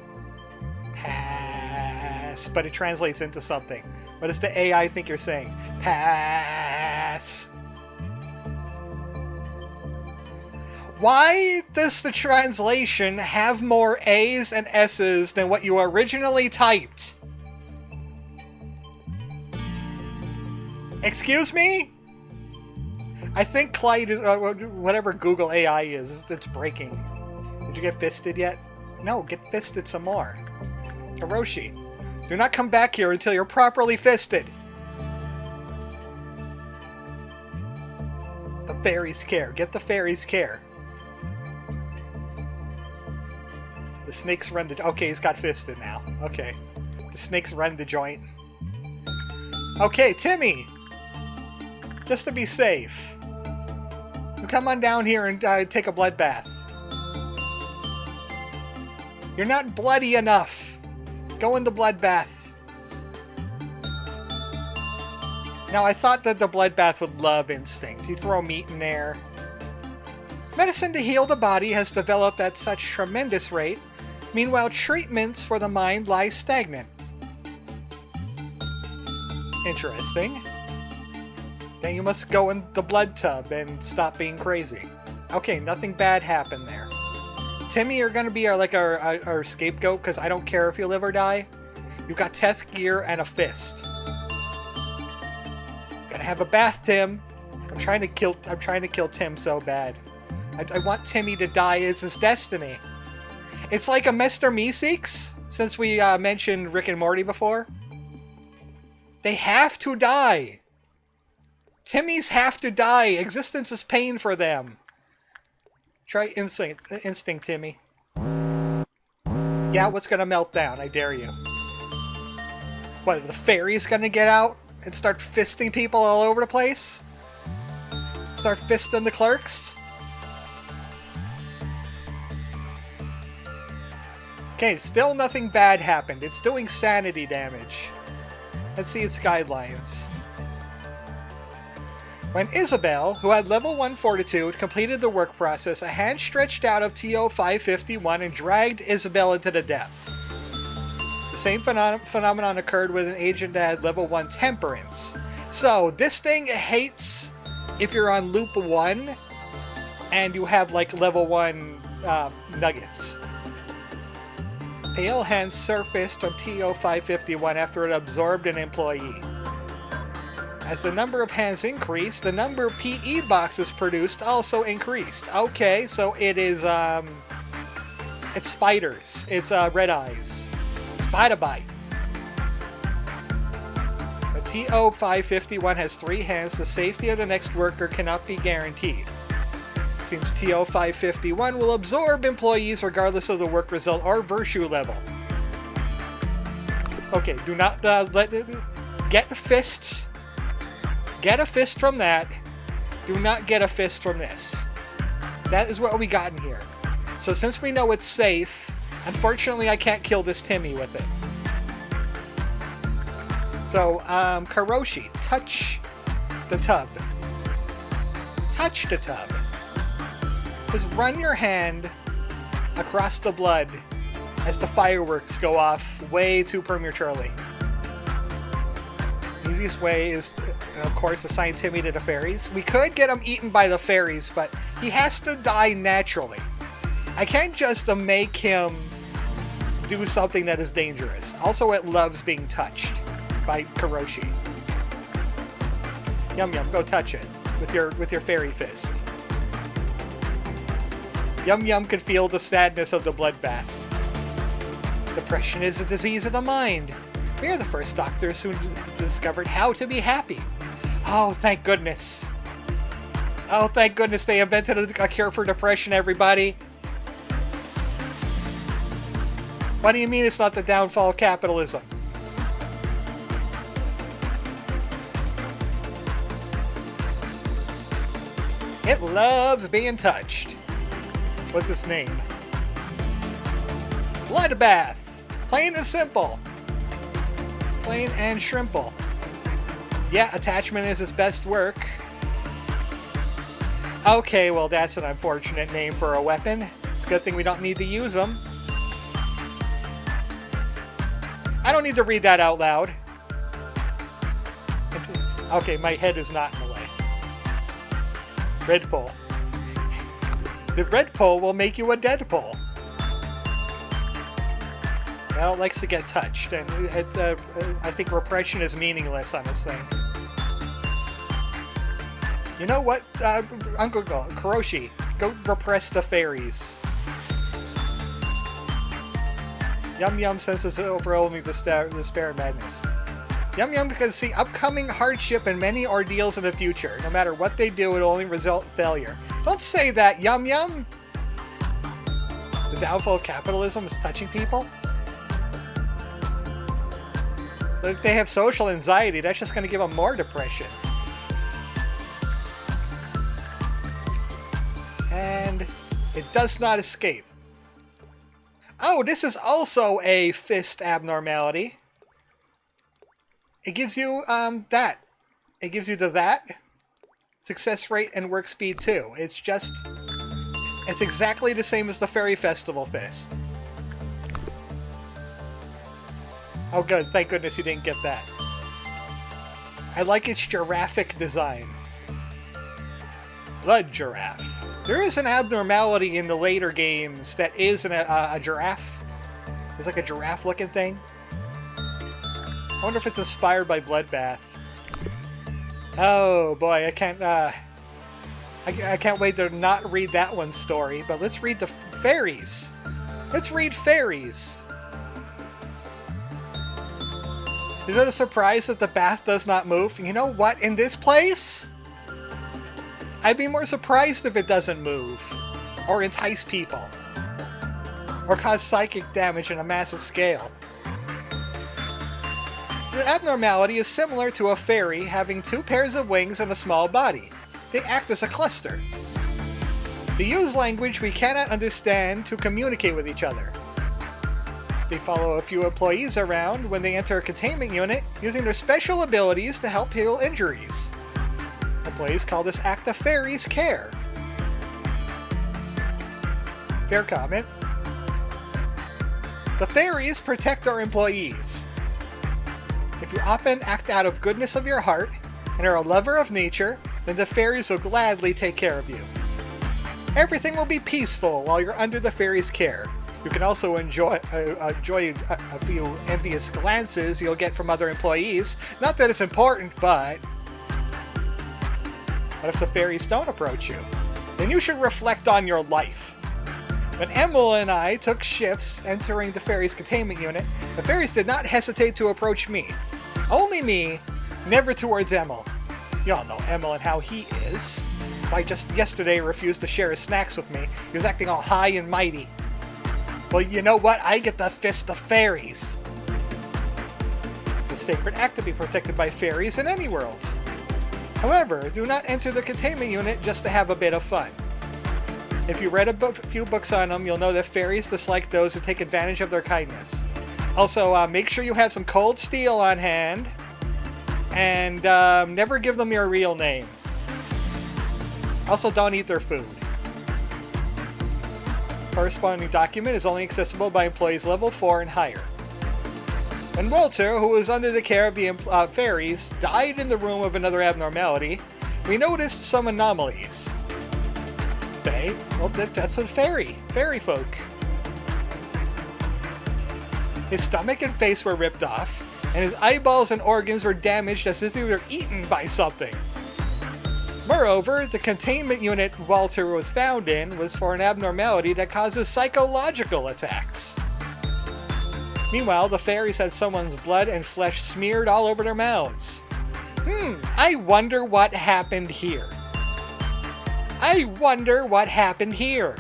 [SPEAKER 1] Pass. But it translates into something. What does the AI think you're saying? Pass. Why does the translation have more A's and S's than what you originally typed? Excuse me? I think Clyde is, whatever Google AI is, it's breaking. Did you get fisted yet? No, get fisted some more. Kuroshi, do not come back here until you're properly fisted. The fairies care. Get the fairies care. The snakes run the... Okay, he's got fisted now. Okay. The snakes run the joint. Okay, Timmy! Just to be safe. Come on down here and take a blood bath. You're not bloody enough. Go in the blood bath. Now, I thought that the blood bath would love instinct. You throw meat in there. Medicine to heal the body has developed at such tremendous rate. Meanwhile, treatments for the mind lie stagnant. Interesting. Then you must go in the blood tub and stop being crazy. Okay, nothing bad happened there. Timmy, you're gonna be our scapegoat because I don't care if you live or die. You've got Teth gear and a fist. Gonna have a bath, Tim. I'm trying to kill Tim so bad. I want Timmy to die as his destiny. It's like a Mr. Meeseeks, since we mentioned Rick and Morty before. They have to die. Timmys have to die. Existence is pain for them. Try instinct, Timmy. Yeah, what's gonna melt down? I dare you. What, the fairy's gonna get out and start fisting people all over the place? Start fisting the clerks? Okay, still nothing bad happened. It's doing sanity damage. Let's see its guidelines. When Isabel, who had level 1 fortitude, completed the work process, a hand stretched out of TO 551 and dragged Isabel into the depth. The same phenomenon occurred with an agent that had level 1 temperance. So, this thing hates if you're on loop 1 and you have like level 1 nuggets. Pale hand surfaced from TO 551 after it absorbed an employee. As the number of hands increased, the number of PE boxes produced also increased. Okay, so it is, it's spiders. It's, red eyes. Spider bite. The TO 551 has 3 hands. The safety of the next worker cannot be guaranteed. It seems TO 551 will absorb employees regardless of the work result or virtue level. Okay, do not, get fists. Get a fist from that. Do not get a fist from this. That is what we got in here. So since we know it's safe, unfortunately I can't kill this Timmy with it. So, Karoshi, touch the tub. Touch the tub. Just run your hand across the blood as the fireworks go off way too prematurely. Easiest way is, of course, assign Timmy to the fairies. We could get him eaten by the fairies, but he has to die naturally. I can't just make him do something that is dangerous. Also, it loves being touched by Karoshi. Yum Yum, go touch it with your fairy fist. Yum Yum can feel the sadness of the bloodbath. Depression is a disease of the mind. We are the first doctors who discovered how to be happy. Oh, thank goodness. Oh, thank goodness they invented a cure for depression, everybody. What do you mean it's not the downfall of capitalism? It loves being touched. What's its name? Bloodbath. Plain and simple. Plain and shrimple. Yeah, attachment is its best work. Okay, well that's an unfortunate name for a weapon. It's a good thing we don't need to use them. I don't need to read that out loud. Okay, my head is not in the way. Red pole. The red pole will make you a dead pole. Well, it likes to get touched, and I think repression is meaningless on this thing. You know what, Uncle Karoshi, go repress the fairies. Yum Yum senses overwhelming despair and madness. Yum Yum can see upcoming hardship and many ordeals in the future. No matter what they do, it'll only result in failure. Don't say that, Yum Yum! The downfall of capitalism is touching people? If they have social anxiety, that's just going to give them more depression. And it does not escape. Oh, this is also a fist abnormality. It gives you, that. It gives you that. Success rate and work speed too. It's exactly the same as the Fairy Festival fist. Oh good, thank goodness you didn't get that. I like its giraffic design. Blood giraffe. There is an abnormality in the later games that is a giraffe. It's like a giraffe-looking thing. I wonder if it's inspired by Bloodbath. Oh boy, I can't wait to not read that one's story, but let's read the fairies. Let's read fairies. Is it a surprise that the bath does not move? You know what? In this place, I'd be more surprised if it doesn't move, or entice people, or cause psychic damage on a massive scale. The abnormality is similar to a fairy having 2 pairs of wings and a small body. They act as a cluster. They use language we cannot understand to communicate with each other. They follow a few employees around when they enter a containment unit, using their special abilities to help heal injuries. Employees call this act the fairies' care. Fair comment. The fairies protect our employees. If you often act out of goodness of your heart and are a lover of nature, then the fairies will gladly take care of you. Everything will be peaceful while you're under the fairies' care. You can also enjoy a few envious glances you'll get from other employees. Not that it's important, but what if the fairies don't approach you? Then you should reflect on your life. When Emil and I took shifts entering the fairies' containment unit, the fairies did not hesitate to approach me. Only me, never towards Emil. Y'all know Emil and how he is. Why, just yesterday refused to share his snacks with me. He was acting all high and mighty. Well, you know what? I get the fist of fairies. It's a sacred act to be protected by fairies in any world. However, do not enter the containment unit just to have a bit of fun. If you read a few books on them, you'll know that fairies dislike those who take advantage of their kindness. Also, make sure you have some cold steel on hand, and never give them your real name. Also, don't eat their food. Corresponding document is only accessible by employees level 4 and higher. When Walter, who was under the care of the fairies, died in the room of another abnormality, we noticed some anomalies. Fae? Well, that's what fairy folk. His stomach and face were ripped off, and his eyeballs and organs were damaged as if they were eaten by something. Moreover, the containment unit Walter was found in was for an abnormality that causes psychological attacks. Meanwhile, the fairies had someone's blood and flesh smeared all over their mouths. I wonder what happened here. I wonder what happened here.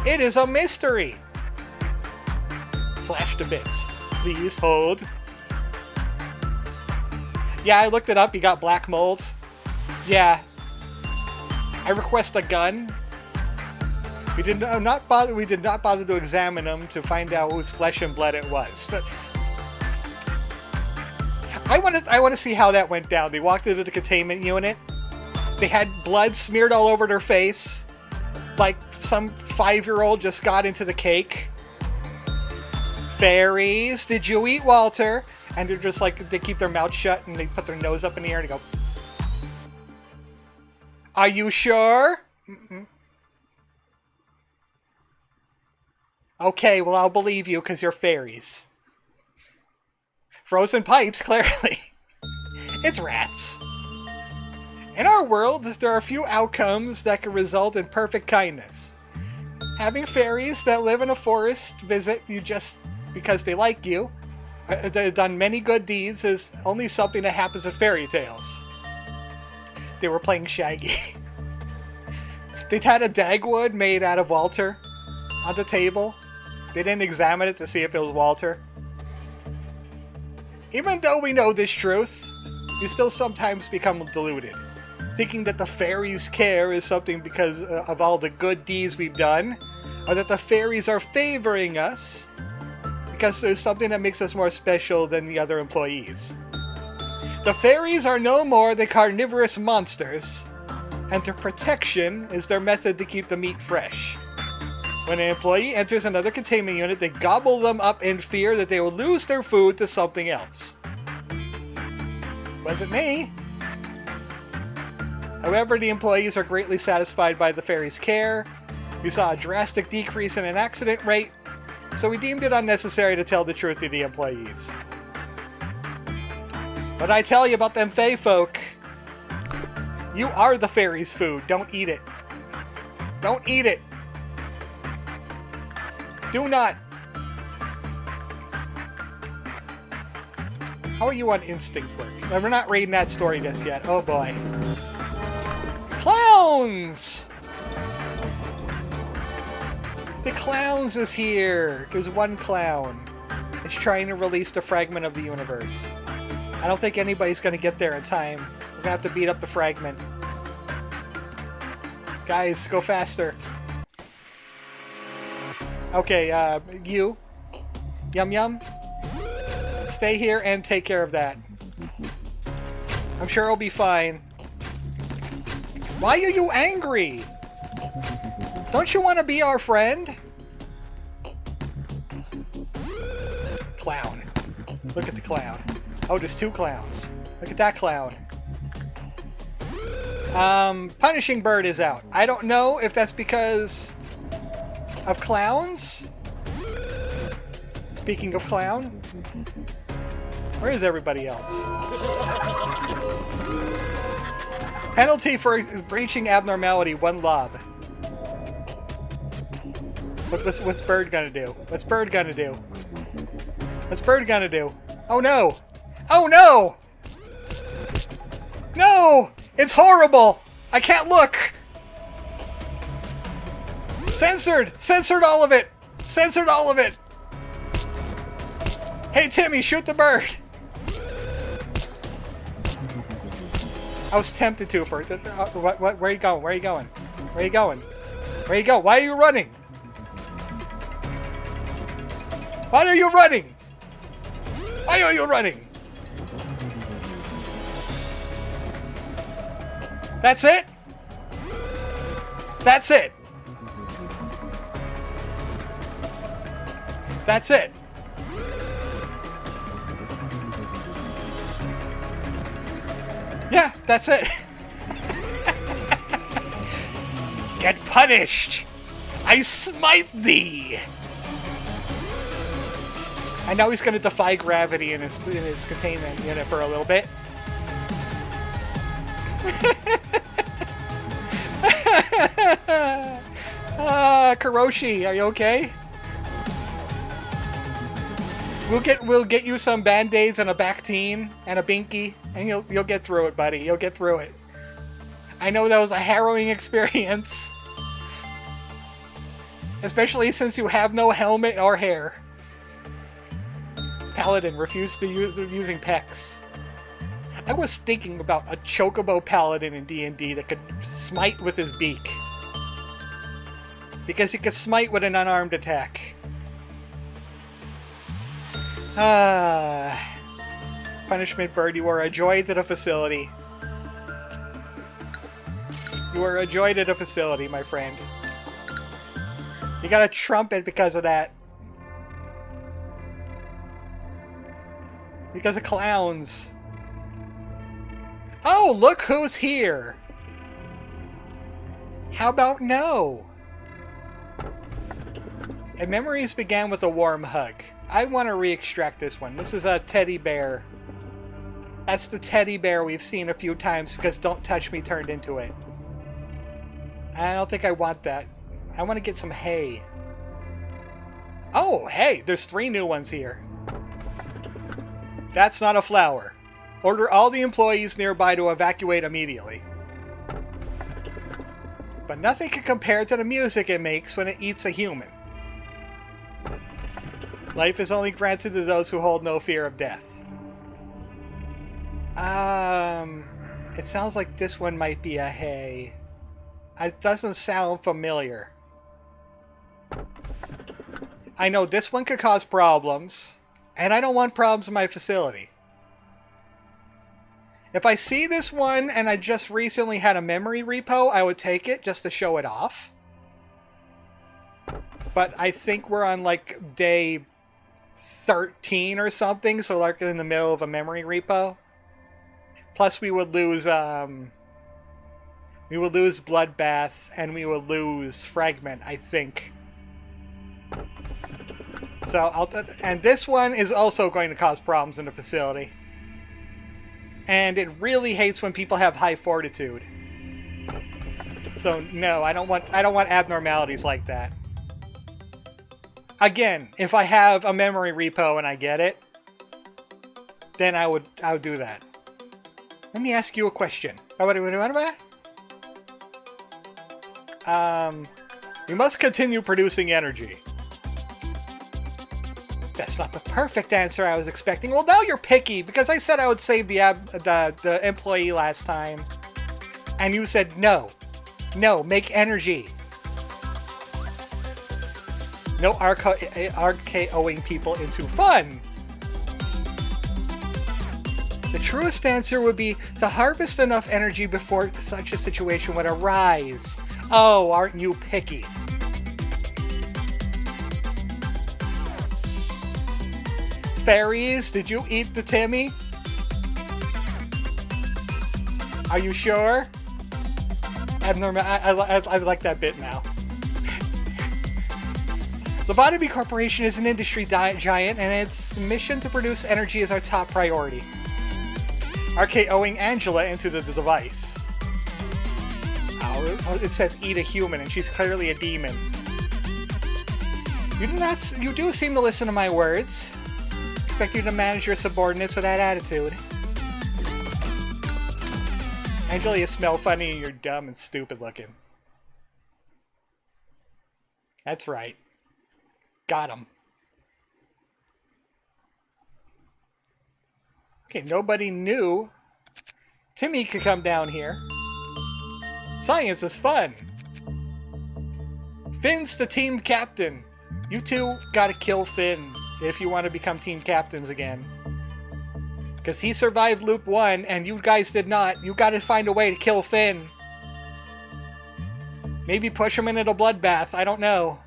[SPEAKER 1] It is a mystery. Slash to bits. Please hold. Yeah, I looked it up. You got black molds. Yeah. I request a gun. We did not bother to examine them to find out whose flesh and blood it was. But I want to see how that went down. They walked into the containment unit. They had blood smeared all over their face, like some 5-year-old just got into the cake. Fairies, did you eat Walter? And they're just like, they keep their mouth shut and they put their nose up in the air and they go, "Are you sure?" Okay, well, I'll believe you because you're fairies. Frozen pipes, clearly. It's rats. In our world, there are few outcomes that can result in perfect kindness. Having fairies that live in a forest visit you just because they like you, they've done many good deeds, is only something that happens in fairy tales. They were playing Shaggy. They'd had a dagwood made out of Walter on the table. They didn't examine it to see if it was Walter. Even though we know this truth, we still sometimes become deluded, thinking that the fairies' care is something because of all the good deeds we've done, or that the fairies are favoring us because there's something that makes us more special than the other employees. The fairies are no more than carnivorous monsters, and their protection is their method to keep the meat fresh. When an employee enters another containment unit, they gobble them up in fear that they will lose their food to something else. Wasn't me. However, the employees are greatly satisfied by the fairies' care. We saw a drastic decrease in an accident rate, so we deemed it unnecessary to tell the truth to the employees. But I tell you about them fae folk. You are the fairies' food. Don't eat it. Don't eat it. Do not How are you on instinct work? We're not reading that story just yet. Oh boy. Clowns! The clowns is here. There's one clown. It's trying to release the fragment of the universe. I don't think anybody's going to get there in time. We're going to have to beat up the fragment. Guys, go faster. Okay, you. Yum Yum. Stay here and take care of that. I'm sure it'll be fine. Why are you angry? Don't you want to be our friend? Clown. Look at the clown. Oh, there's two clowns. Look at that clown. Punishing Bird is out. I don't know if that's because of clowns. Speaking of clown, where is everybody else? Penalty for breaching abnormality, 1 lob. What's Bird gonna do? What's Bird gonna do? What's Bird gonna do? Oh no! Oh no! No! It's horrible! I can't look! Censored! Censored all of it! Censored all of it! Hey Timmy, shoot the bird! I was tempted to for what? Where are you going? Where are you going? Where are you going? Where are you going? Why are you running? Why are you running? Why are you running? That's it? That's it. That's it. Yeah, that's it. Get punished! I smite thee! I know he's gonna defy gravity in his containment unit for a little bit. Kuroshi, are you okay? We'll get you some band-aids and a Bactine and a Binky, and you'll get through it, buddy. You'll get through it. I know that was a harrowing experience, especially since you have no helmet or hair. Paladin refused to use using pecs. I was thinking about a Chocobo Paladin in D&D that could smite with his beak, because he could smite with an unarmed attack. Punishment Bird, you are a joy to the facility. You are a joy to the facility, my friend. You got a trumpet because of that. Because of clowns. Oh, look who's here! How about no? And memories began with a warm hug. I want to re-extract this one. This is a teddy bear. That's the teddy bear we've seen a few times because Don't Touch Me turned into it. I don't think I want that. I want to get some hay. Oh, hey, there's 3 new ones here. That's not a flower. Order all the employees nearby to evacuate immediately. But nothing can compare to the music it makes when it eats a human. Life is only granted to those who hold no fear of death. It sounds like this one might be a hay. It doesn't sound familiar. I know this one could cause problems, and I don't want problems in my facility. If I see this one and I just recently had a memory repo, I would take it just to show it off. But I think we're on like day 13 or something, so like in the middle of a memory repo. Plus we would lose Bloodbath and we would lose Fragment, I think. So and this one is also going to cause problems in the facility. And it really hates when people have high fortitude. So no, I don't want abnormalities like that. Again, if I have a memory repo and I get it, then I would do that. Let me ask you a question. You must continue producing energy. That's not the perfect answer I was expecting. Well, now you're picky, because I said I would save the employee last time. And you said no. No, make energy. No RKOing people into fun. The truest answer would be to harvest enough energy before such a situation would arise. Oh, aren't you picky? Fairies, did you eat the Timmy? Are you sure? Abnormal. I like that bit now. Lobotomy Corporation is an industry giant, and its mission to produce energy is our top priority. RKOing Angela into the device. Oh, it says eat a human, and she's clearly a demon. You do seem to listen to my words. Expect you to manage your subordinates with that attitude. Angela, you smell funny and you're dumb and stupid looking. That's right. Got him. Okay, nobody knew Timmy could come down here. Science is fun. Finn's the team captain. You two gotta kill Finn if you want to become team captains again. Because he survived Loop 1 and you guys did not. You gotta find a way to kill Finn. Maybe push him into a bloodbath. I don't know.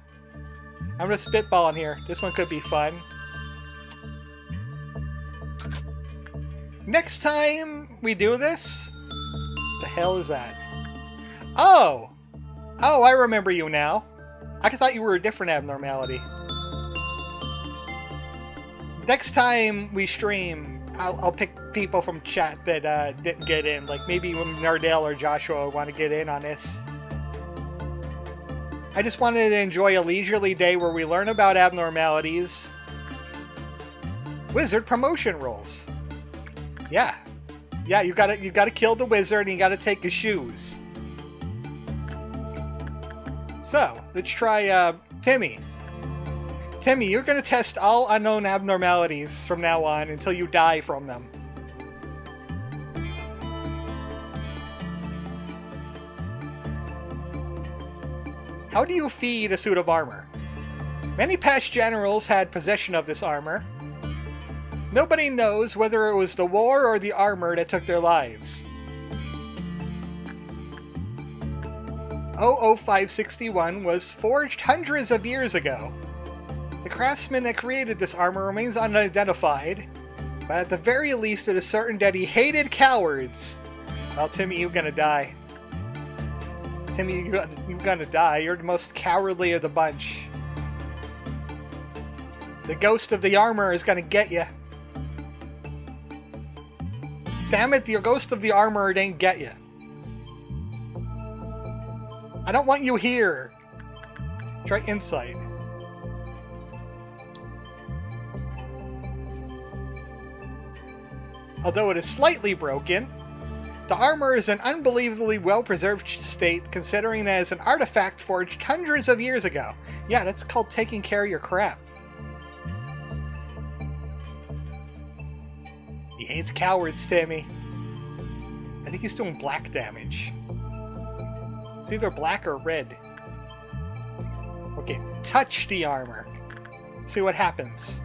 [SPEAKER 1] I'm just spitballing here. This one could be fun. Next time we do this... The hell is that? Oh! Oh, I remember you now. I thought you were a different abnormality. Next time we stream, I'll pick people from chat that didn't get in. Like maybe when Nardale or Joshua want to get in on this. I just wanted to enjoy a leisurely day where we learn about abnormalities. Wizard promotion rolls. Yeah. Yeah, you gotta kill the wizard and you gotta take his shoes. So, let's try Timmy. Timmy, you're gonna test all unknown abnormalities from now on until you die from them. How do you feed a suit of armor? Many past generals had possession of this armor. Nobody knows whether it was the war or the armor that took their lives. 00561 was forged hundreds of years ago. The craftsman that created this armor remains unidentified, but at the very least it is certain that he hated cowards. Well, Timmy, you're gonna die. Timmy, you're gonna die. You're the most cowardly of the bunch. The ghost of the armor is gonna get you. Damn it, the ghost of the armor didn't get you. I don't want you here. Try insight. Although it is slightly broken, the armor is in unbelievably well-preserved state considering it as an artifact forged hundreds of years ago. Yeah, that's called taking care of your crap. He hates cowards, Timmy. I think he's doing black damage. It's either black or red. Okay, touch the armor. See what happens.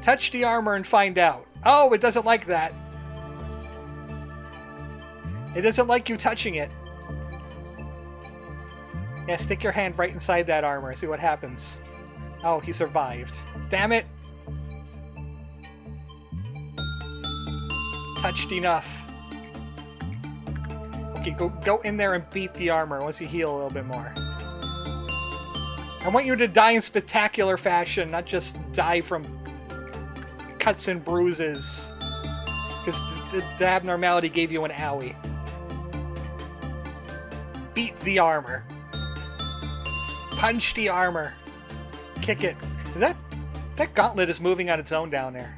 [SPEAKER 1] Touch the armor and find out. Oh, it doesn't like that. It doesn't like you touching it. Yeah, stick your hand right inside that armor. See what happens. Oh, he survived. Damn it! Touched enough. Okay, go in there and beat the armor once you heal a little bit more. I want you to die in spectacular fashion, not just die from cuts and bruises. Because the abnormality gave you an owie. Beat the armor. Punch the armor. Kick it. That gauntlet is moving on its own down there.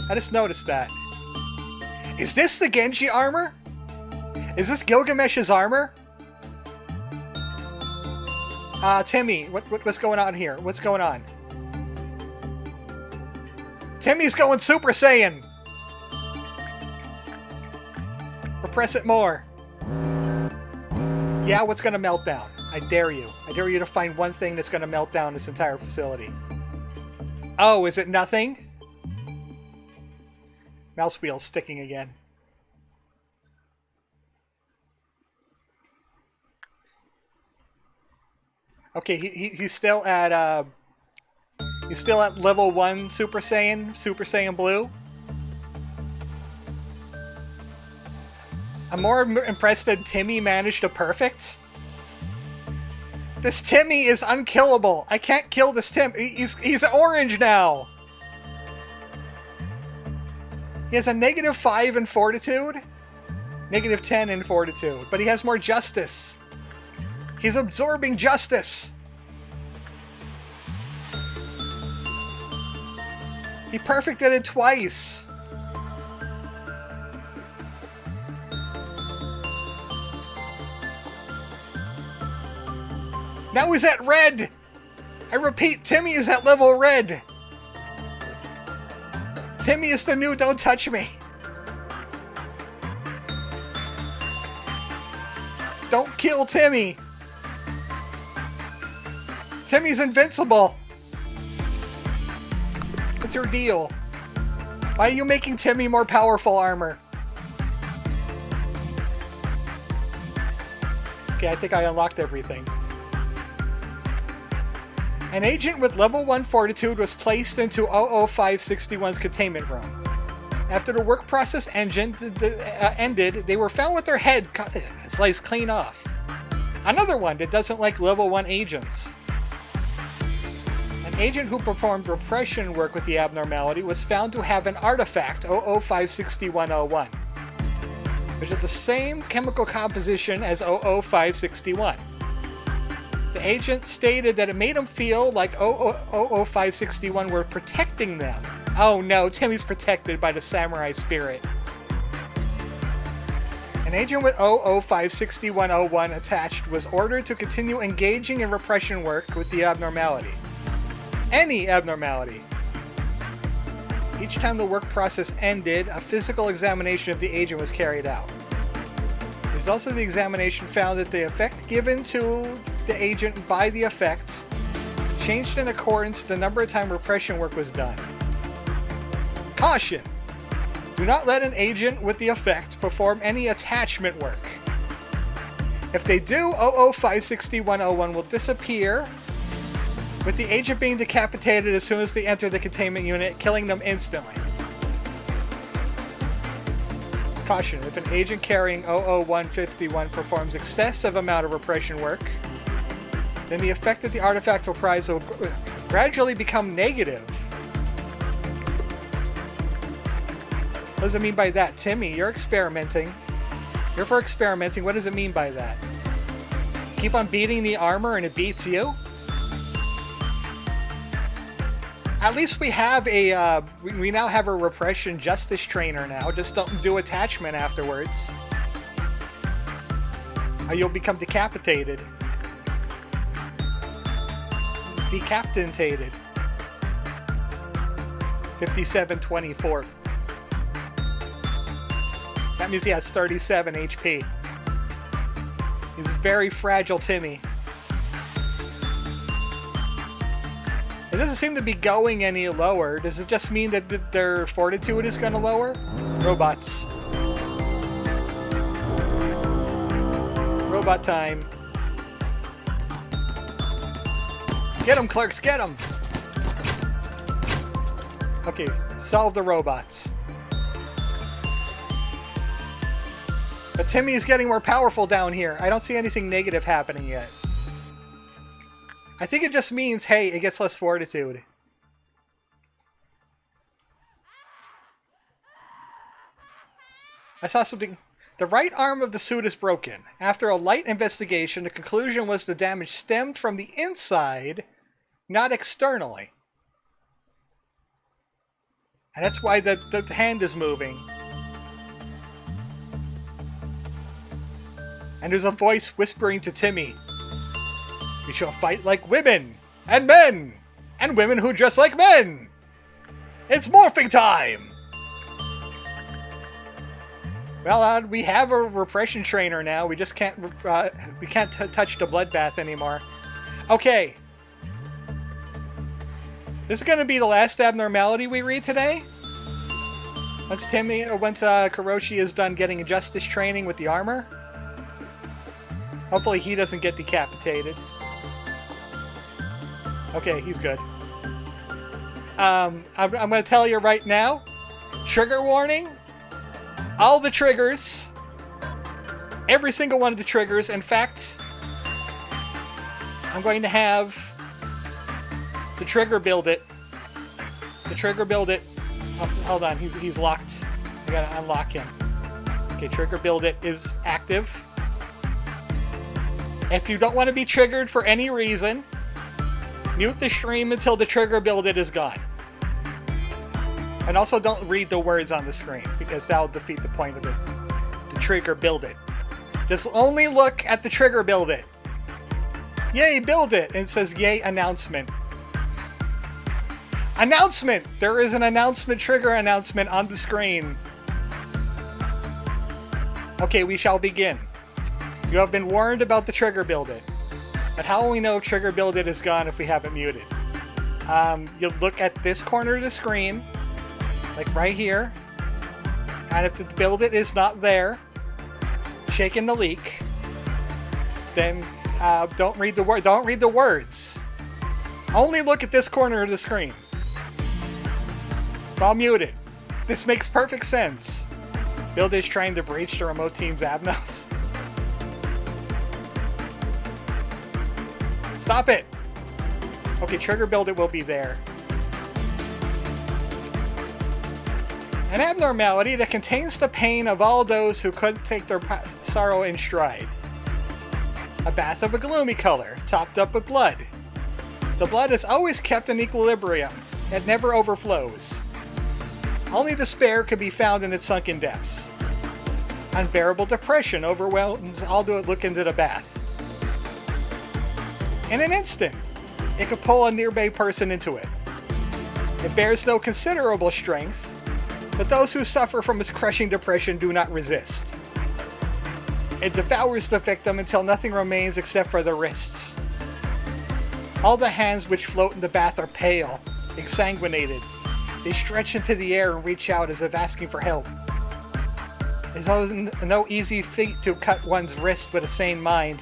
[SPEAKER 1] I just noticed that. Is this the Genji armor? Is this Gilgamesh's armor? Timmy, what's going on here? What's going on? Timmy's going Super Saiyan! Repress it more. Yeah, what's gonna melt down? I dare you. I dare you to find one thing that's gonna melt down this entire facility. Oh, is it nothing? Mouse wheel's sticking again. Okay, he's still at level 1 Super Saiyan Blue. I'm more impressed that Timmy managed a perfect. This Timmy is unkillable. I can't kill this Tim. He's orange now. He has a -5 in fortitude, -10 in fortitude, but he has more justice. He's absorbing justice. He perfected it twice. Now he's at red. I repeat, Timmy is at level red. Timmy is the new don't touch me. Don't kill Timmy. Timmy's invincible. What's your deal? Why are you making Timmy more powerful armor? Okay, I think I unlocked everything. An agent with level 1 fortitude was placed into 00561's containment room. After the work process ended, they were found with their head sliced clean off. Another one that doesn't like level 1 agents. An agent who performed repression work with the abnormality was found to have an artifact, 0056101, which is the same chemical composition as 00561. The agent stated that it made him feel like 00561 were protecting them. Oh no, Timmy's protected by the samurai spirit. An agent with 0056101 attached was ordered to continue engaging in repression work with the abnormality. Any abnormality. Each time the work process ended, a physical examination of the agent was carried out. Results of the examination found that the effect given to the agent by the effects changed in accordance to the number of times repression work was done. Caution! Do not let an agent with the effect perform any attachment work. If they do, 0056101 will disappear, with the agent being decapitated as soon as they enter the containment unit, killing them instantly. Caution, if an agent carrying 00151 performs excessive amount of repression work, then the effect that the artifact will prize will gradually become negative. What does it mean by that? Timmy, you're experimenting. You're for experimenting. What does it mean by that? Keep on beating the armor and it beats you? At least we have a, we now have a repression justice trainer now. Just don't do attachment afterwards. Or you'll become decapitated. Decapitated. 5724. That means he has 37 HP. He's very fragile, Timmy. It doesn't seem to be going any lower. Does it just mean that their fortitude is going to lower? Robots. Robot time. Get them, clerks, get them! Okay, solve the robots. But Timmy is getting more powerful down here. I don't see anything negative happening yet. I think it just means, hey, it gets less fortitude. I saw something. The right arm of the suit is broken. After a light investigation, the conclusion was the damage stemmed from the inside, not externally. And that's why the hand is moving. And there's a voice whispering to Timmy. We shall fight like women, and men, and women who dress like men. It's morphing time! Well, we have a repression trainer now. We just can't, we can't touch the bloodbath anymore. Okay. This is going to be the last abnormality we read today. Once Kuroshi is done getting justice training with the armor. Hopefully he doesn't get decapitated. Okay, he's good. I'm going to tell you right now. Trigger warning. All the triggers. Every single one of the triggers. In fact, I'm going to have the trigger build it. The trigger build it. Oh, hold on, he's locked. I gotta unlock him. Okay, trigger build it is active. If you don't want to be triggered for any reason, mute the stream until the trigger build it is gone. And also don't read the words on the screen, because that'll defeat the point of it. The trigger build it. Just only look at the trigger build it. Yay, build it! And it says yay, announcement. Announcement! There is an announcement, trigger announcement on the screen. Okay, we shall begin. You have been warned about the trigger build it. But how will we know if trigger build it is gone if we have it muted? You'll look at this corner of the screen, like right here. And if the build it is not there, shaking the leak, then don't read the word. Don't read the words. Only look at this corner of the screen. While muted. This makes perfect sense. Build is trying to breach the remote team's abnos. Stop it! Okay, trigger build it will be there. An abnormality that contains the pain of all those who couldn't take their sorrow in stride. A bath of a gloomy color, topped up with blood. The blood is always kept in equilibrium. It never overflows. Only despair could be found in its sunken depths. Unbearable depression overwhelms all who look into the bath. In an instant, it could pull a nearby person into it. It bears no considerable strength, but those who suffer from its crushing depression do not resist. It devours the victim until nothing remains except for the wrists. All the hands which float in the bath are pale, exsanguinated. They stretch into the air and reach out as if asking for help. It's no easy feat to cut one's wrist with a sane mind.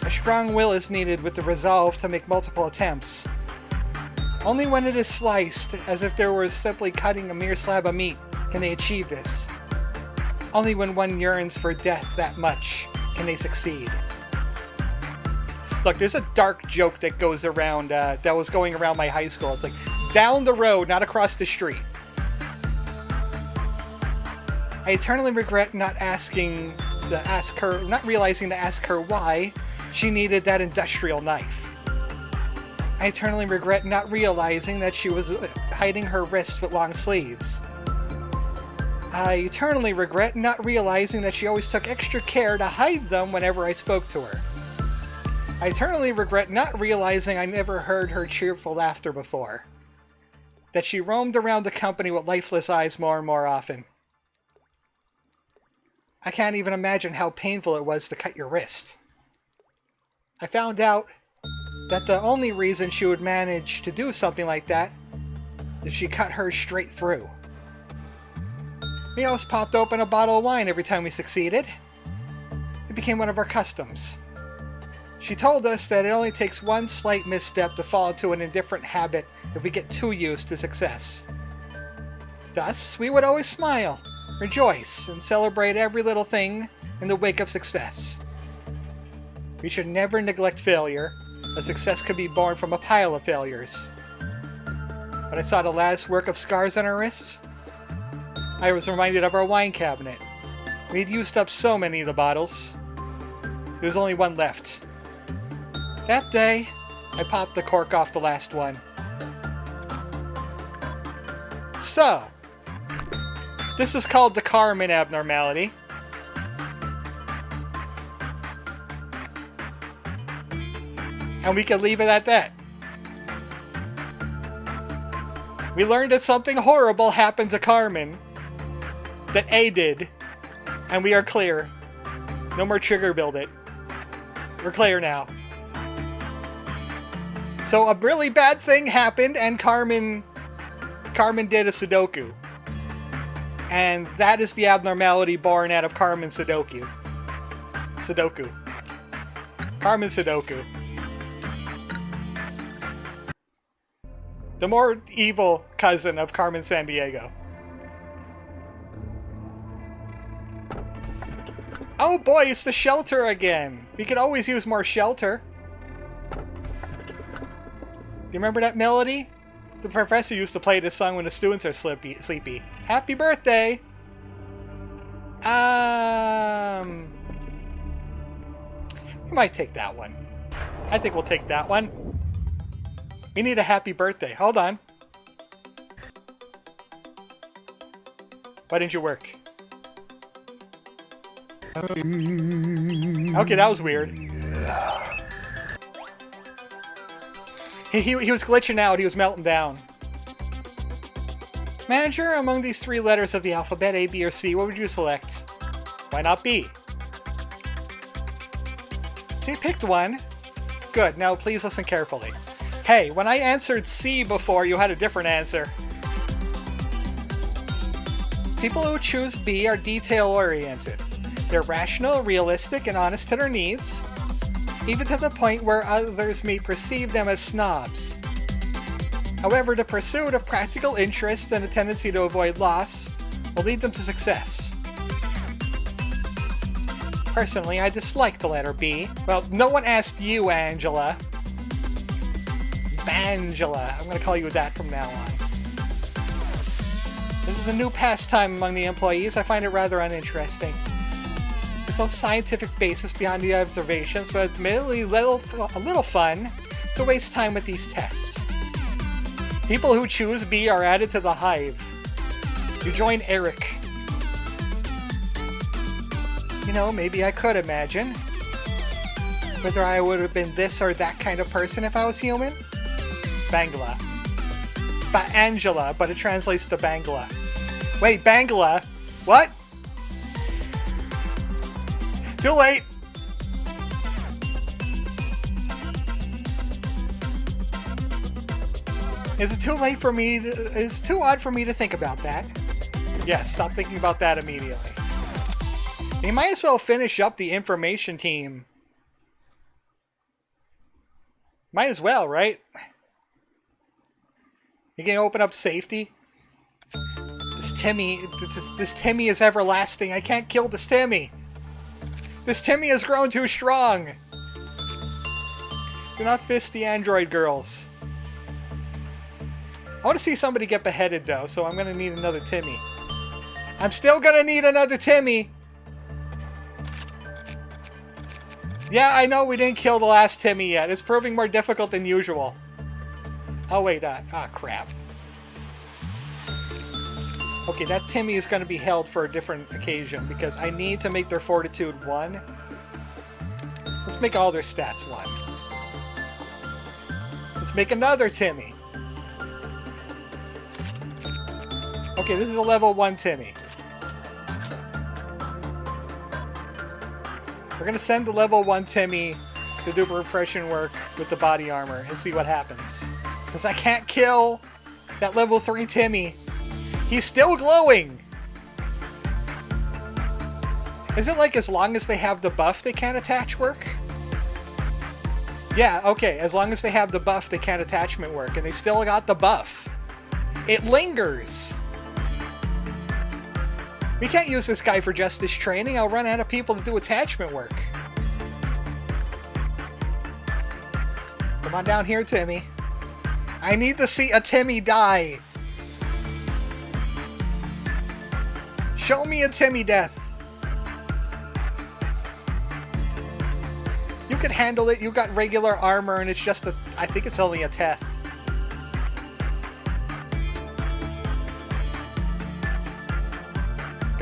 [SPEAKER 1] A strong will is needed with the resolve to make multiple attempts. Only when it is sliced, as if there was simply cutting a mere slab of meat, can they achieve this. Only when one yearns for death that much can they succeed. Look, there's a dark joke that goes around, that was going around my high school. It's like, down the road, not across the street. I eternally regret not realizing to ask her why she needed that industrial knife. I eternally regret not realizing that she was hiding her wrist with long sleeves. I eternally regret not realizing that she always took extra care to hide them whenever I spoke to her. I eternally regret not realizing I never heard her cheerful laughter before. That she roamed around the company with lifeless eyes more and more often. I can't even imagine how painful it was to cut your wrist. I found out that the only reason she would manage to do something like that is she cut hers straight through. We always popped open a bottle of wine every time we succeeded. It became one of our customs. She told us that it only takes one slight misstep to fall into an indifferent habit if we get too used to success. Thus, we would always smile, rejoice, and celebrate every little thing in the wake of success. We should never neglect failure, as success could be born from a pile of failures. When I saw the last work of scars on our wrists, I was reminded of our wine cabinet. We'd used up so many of the bottles. There was only one left. That day, I popped the cork off the last one. So, this is called the Carmen abnormality. And we can leave it at that. We learned that something horrible happened to Carmen. That A did. And we are clear. No more trigger build it. We're clear now. So a really bad thing happened and Carmen did a Sudoku. And that is the abnormality born out of Carmen Sudoku. Carmen Sudoku. The more evil cousin of Carmen Sandiego. Oh boy, it's the shelter again. We could always use more shelter. Do you remember that melody? The professor used to play this song when the students are sleepy. Happy birthday! We might take that one. I think we'll take that one. We need a happy birthday. Hold on. Why didn't you work? Okay, that was weird. He was glitching out. He was melting down. Manager, among these 3 letters of the alphabet, A, B, or C, what would you select? Why not B? So you picked one. Good. Now please listen carefully. Hey, when I answered C before, you had a different answer. People who choose B are detail-oriented. They're rational, realistic, and honest to their needs, even to the point where others may perceive them as snobs. However, the pursuit of practical interest and a tendency to avoid loss will lead them to success. Personally, I dislike the letter B. Well, no one asked you, Angela. Bangela. I'm going to call you that from now on. This is a new pastime among the employees. I find it rather uninteresting. There's no scientific basis behind the observations, but admittedly a little fun to waste time with these tests. People who choose B are added to the hive. You join Eric. You know, maybe I could imagine whether I would have been this or that kind of person if I was human. Bangla. Angela, but it translates to Bangla. Wait, Bangla? What? Too late! Is it too late for me to... It's too odd for me to think about that. Yes, stop thinking about that immediately. You might as well finish up the information team. Might as well, right? You can open up safety. This Timmy is everlasting. I can't kill this Timmy. This Timmy has grown too strong. Do not fist the android girls. I want to see somebody get beheaded though, so I'm gonna need another Timmy. I'm still gonna need another Timmy. Yeah, I know we didn't kill the last Timmy yet. It's proving more difficult than usual. Oh wait, crap. Okay, that Timmy is going to be held for a different occasion because I need to make their fortitude 1. Let's make all their stats 1. Let's make another Timmy. Okay, this is a level 1 Timmy. We're going to send the level 1 Timmy to do repression work with the body armor and see what happens. Since I can't kill that level 3 Timmy, he's still glowing! Is it like as long as they have the buff they can't attach work? Yeah, okay, as long as they have the buff they can't attachment work, and they still got the buff. It lingers! We can't use this guy for justice training, I'll run out of people to do attachment work. Come on down here, Timmy. I need to see a Timmy die! Show me a Timmy death. You can handle it. You got regular armor and it's just a... I think it's only a Teth.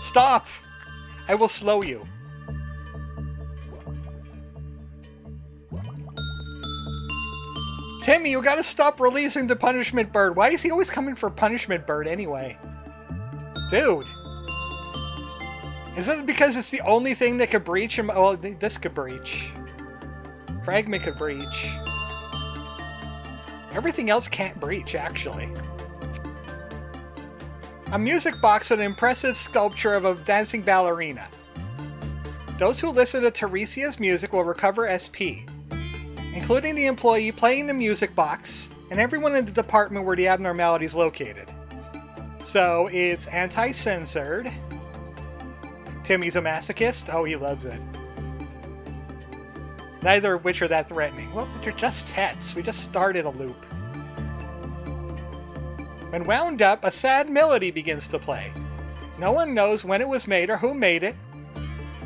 [SPEAKER 1] Stop! I will slow you. Timmy, you gotta stop releasing the punishment bird. Why is he always coming for punishment bird anyway? Dude. Is it because it's the only thing that could breach him? Well, this could breach. Fragment could breach. Everything else can't breach, actually. A music box with an impressive sculpture of a dancing ballerina. Those who listen to Teresia's music will recover SP, including the employee playing the music box and everyone in the department where the abnormality is located. So it's anti-censored. Timmy's a masochist? Oh, he loves it. Neither of which are that threatening. Well, they're just tests. We just started a loop. When wound up, a sad melody begins to play. No one knows when it was made or who made it,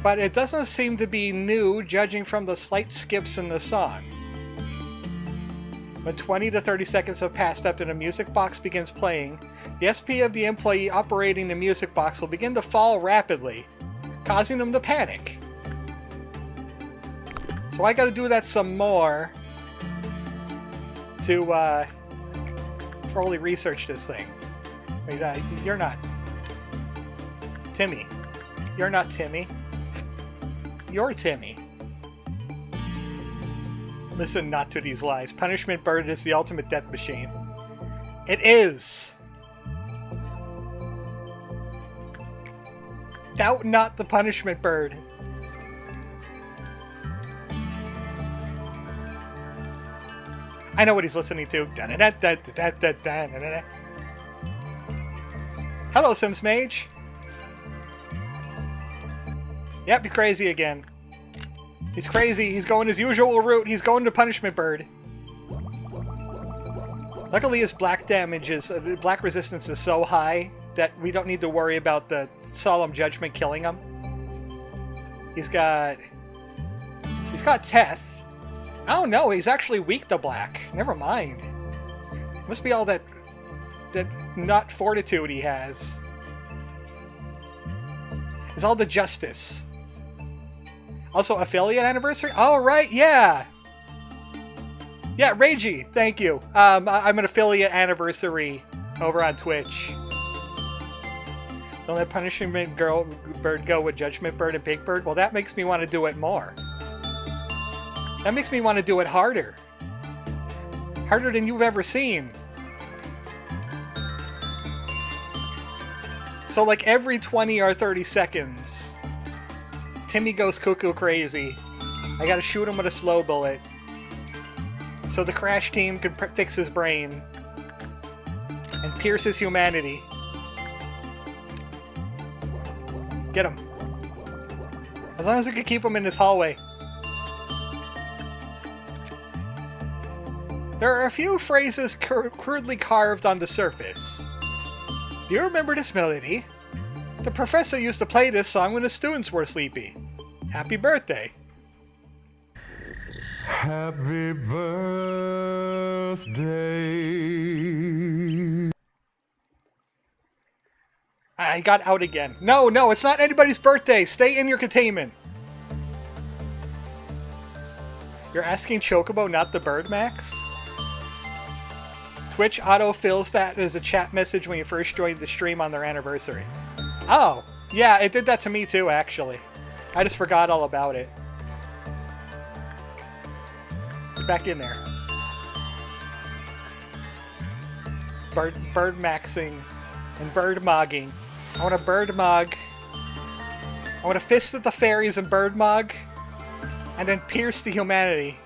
[SPEAKER 1] but it doesn't seem to be new judging from the slight skips in the song. When 20 to 30 seconds have passed after the music box begins playing, the SP of the employee operating the music box will begin to fall rapidly, causing them to panic. So I gotta do that some more to thoroughly research this thing. Wait, you're not Timmy. You're not Timmy. You're Timmy. Listen not to these lies. Punishment bird is the ultimate death machine. It is! Doubt not the punishment bird. I know what he's listening to. Hello, Sims Mage. Yep, he's crazy again. He's crazy. He's going his usual route. He's going to Punishment Bird. Luckily, his black damage is... black resistance is so high that we don't need to worry about the Solemn Judgment killing him. He's got Teth. Oh no, he's actually weak to black. Never mind. Must be all that not fortitude he has. It's all the justice. Also, affiliate anniversary? Oh, right, yeah! Yeah, Reiji, thank you. I'm an affiliate anniversary over on Twitch. Don't let Punishment Bird go with Judgment Bird and Big Bird? Well, that makes me want to do it more. That makes me want to do it harder. Harder than you've ever seen. So like every 20 or 30 seconds, Timmy goes cuckoo crazy. I gotta shoot him with a slow bullet. So the Crash team could fix his brain. And pierce his humanity. Get him. As long as we can keep him in this hallway. There are a few phrases crudely carved on the surface. Do you remember this melody? The professor used to play this song when the students were sleepy. Happy birthday.
[SPEAKER 2] Happy birthday.
[SPEAKER 1] I got out again. No, it's not anybody's birthday. Stay in your containment. You're asking Chocobo, not the bird, Max? Twitch auto-fills that as a chat message when you first joined the stream on their anniversary. Oh, yeah, it did that to me too, actually. I just forgot all about it. Back in there. Bird maxing and bird mogging. I want a bird mog. I want to fist at the fairies and bird mog, and then pierce the humanity.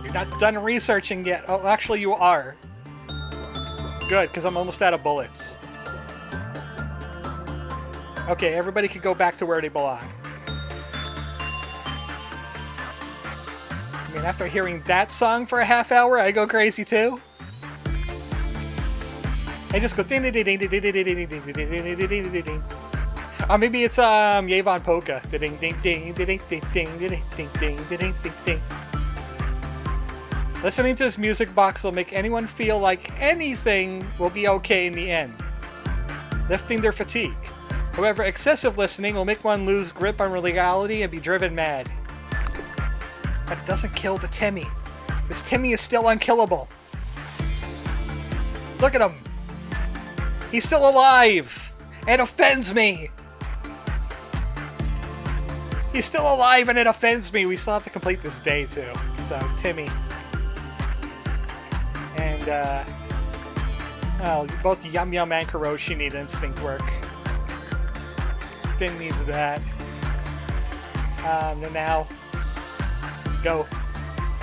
[SPEAKER 1] You're not done researching yet. Oh, actually you are. Good, because I'm almost out of bullets. Okay, everybody can go back to where they belong. I mean, after hearing that song for a half hour, I go crazy too. I just go ding ding ding ding ding ding ding ding ding ding ding ding. Oh, maybe it's Yavon Polka. Ding ding ding ding ding ding ding ding ding ding ding ding. Listening to this music box will make anyone feel like anything will be okay in the end, lifting their fatigue. However, excessive listening will make one lose grip on reality and be driven mad. But it doesn't kill the Timmy. This Timmy is still unkillable. Look at him. He's still alive and offends me. He's still alive and it offends me. We still have to complete this day too. So, Timmy. And, well, both Yum Yum and Kuroshi need instinct work. Thing needs that. And now, go.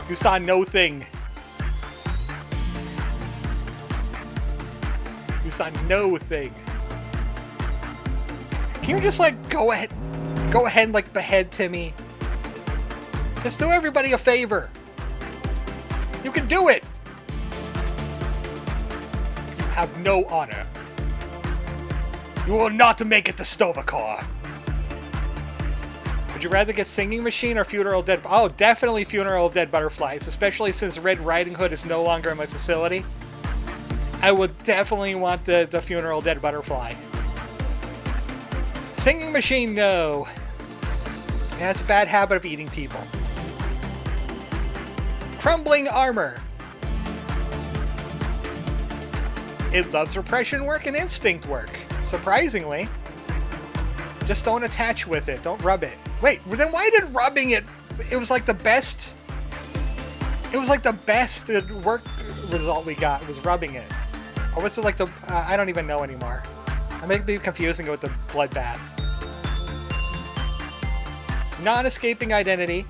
[SPEAKER 1] You saw no thing. You saw no thing. Can you just, like, go ahead and, like, behead Timmy? Just do everybody a favor. You can do it. You have no honor. You will not make it to Stovacor. Would you rather get Singing Machine or Funeral Dead? Oh, definitely Funeral Dead Butterflies, especially since Red Riding Hood is no longer in my facility. I would definitely want the Funeral Dead Butterfly. Singing Machine, no. It has a bad habit of eating people. Crumbling Armor. It loves repression work and instinct work. Surprisingly. Just don't attach with it. Don't rub it. Wait, then why did rubbing it... It was like the best... It was like the best work result we got was rubbing it. Or was it like the... I don't even know anymore. I may be confusing it with the bloodbath. Non-escaping identity.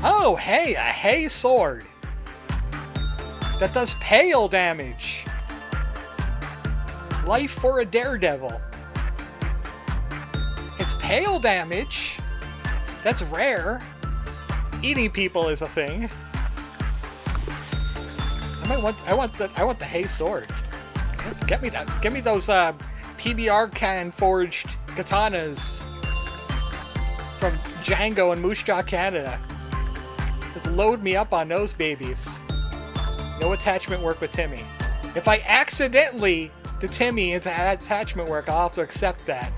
[SPEAKER 1] Oh, hey, a hay sword. That does pale damage. Life for a daredevil. It's pale damage. That's rare. Eating people is a thing. I want the hay sword. Get me that. Get me those PBR can forged katanas from Django and Moose Jaw, Canada. Just load me up on those babies. No attachment work with Timmy. If I accidentally did Timmy into attachment work, I'll have to accept that.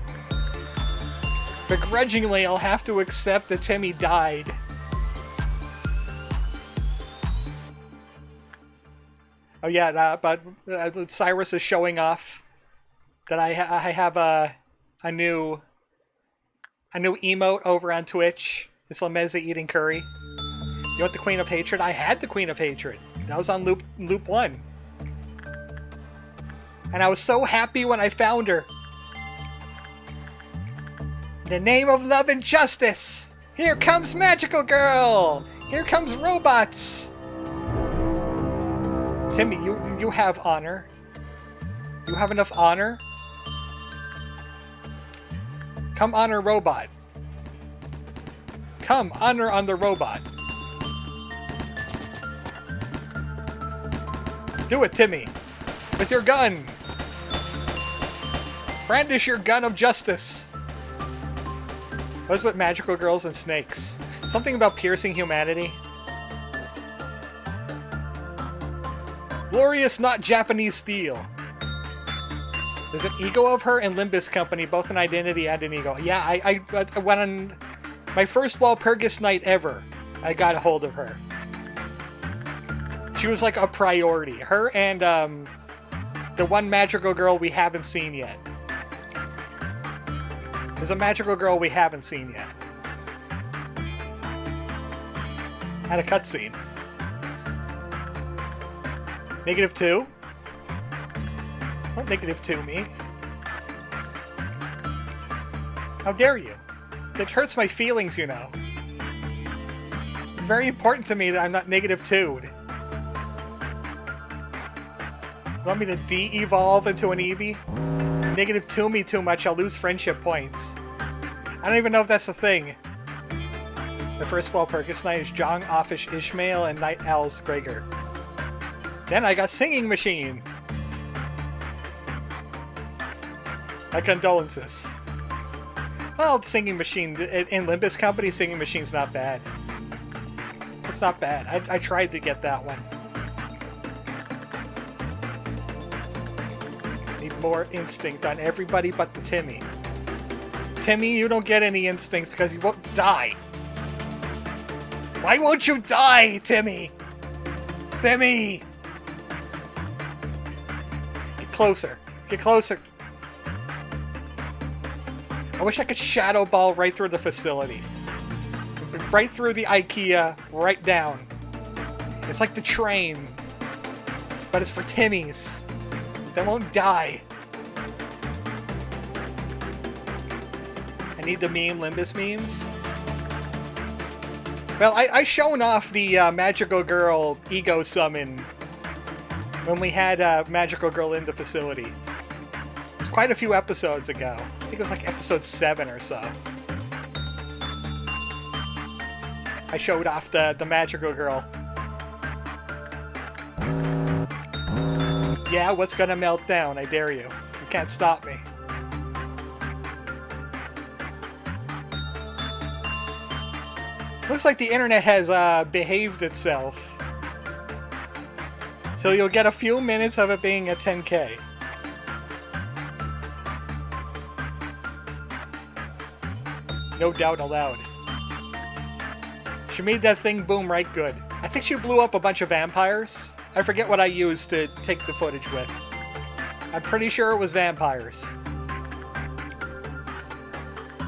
[SPEAKER 1] Begrudgingly, I'll have to accept that Timmy died. Oh yeah, but Cyrus is showing off that I have a new emote over on Twitch. It's Lameza eating curry. You want the Queen of Hatred? I had the Queen of Hatred. That was on loop 1. And I was so happy when I found her. In the name of love and justice, here comes Magical Girl! Here comes robots! Timmy, you have honor. You have enough honor? Come honor robot. Come honor on the robot. Do it, Timmy. With your gun. Brandish your gun of justice. What is with magical girls and snakes? Something about piercing humanity. Glorious, not Japanese steel. There's an ego of her and Limbus Company, both an identity and an ego. Yeah, I went on my first Walpurgis night ever. I got a hold of her. She was like a priority. Her and the one magical girl we haven't seen yet. There's a magical girl we haven't seen yet. Had a cutscene. -2? What -2 mean? How dare you? It hurts my feelings, you know. It's very important to me that I'm not -2'd. You want me to de-evolve into an Eevee? -2 me too much, I'll lose friendship points. I don't even know if that's a thing. The first Walpurgis Night is Jong, Offish, Ishmael, and Night Owl's Gregor. Then I got Singing Machine. My condolences. Well, Singing Machine, in Limbus Company, Singing Machine's not bad. It's not bad. I tried to get that one. more instinct on everybody but the Timmy. Timmy, you don't get any instinct because you won't die. Why won't you die, Timmy? Timmy! Get closer. Get closer. I wish I could shadow ball right through the facility. Right through the IKEA, right down. It's like the train. But it's for Timmys. They won't die. I need the meme, Limbus memes. Well, I shown off the Magical Girl ego summon when we had Magical Girl in the facility. It was quite a few episodes ago. I think it was like episode 7 or so. I showed off the Magical Girl. Yeah, what's gonna melt down? I dare you. You can't stop me. Looks like the internet has behaved itself. So you'll get a few minutes of it being at 10K. No doubt allowed. She made that thing boom right good. I think she blew up a bunch of vampires. I forget what I used to take the footage with. I'm pretty sure it was vampires.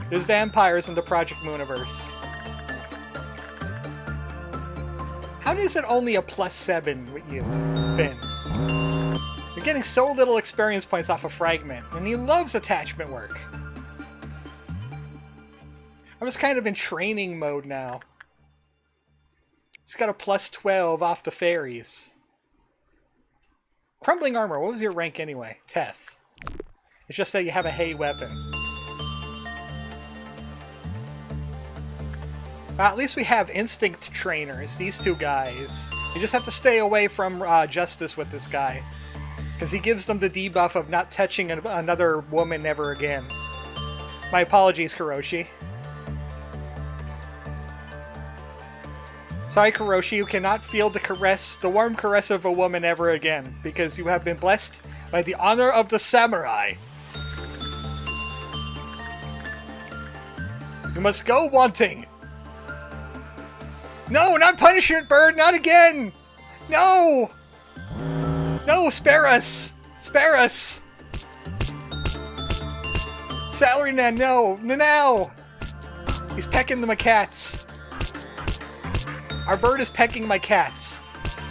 [SPEAKER 1] There's vampires in the Project Mooniverse. How is it only a +7 with you, Ben? You're getting so little experience points off a fragment, and he loves attachment work. I'm just kind of in training mode now. Just got a +12 off the fairies. Crumbling armor, what was your rank anyway? Teth. It's just that you have a hay weapon. At least we have instinct trainers, these two guys. You just have to stay away from Justice with this guy. Because he gives them the debuff of not touching another woman ever again. My apologies, Kuroshi. Sorry, Kuroshi, you cannot feel the warm caress of a woman ever again, because you have been blessed by the honor of the samurai. You must go wanting. No, not punishment bird, not again! No! No, spare us! Spare us! Salaryman, no! Now! He's pecking my cats. Our bird is pecking my cats.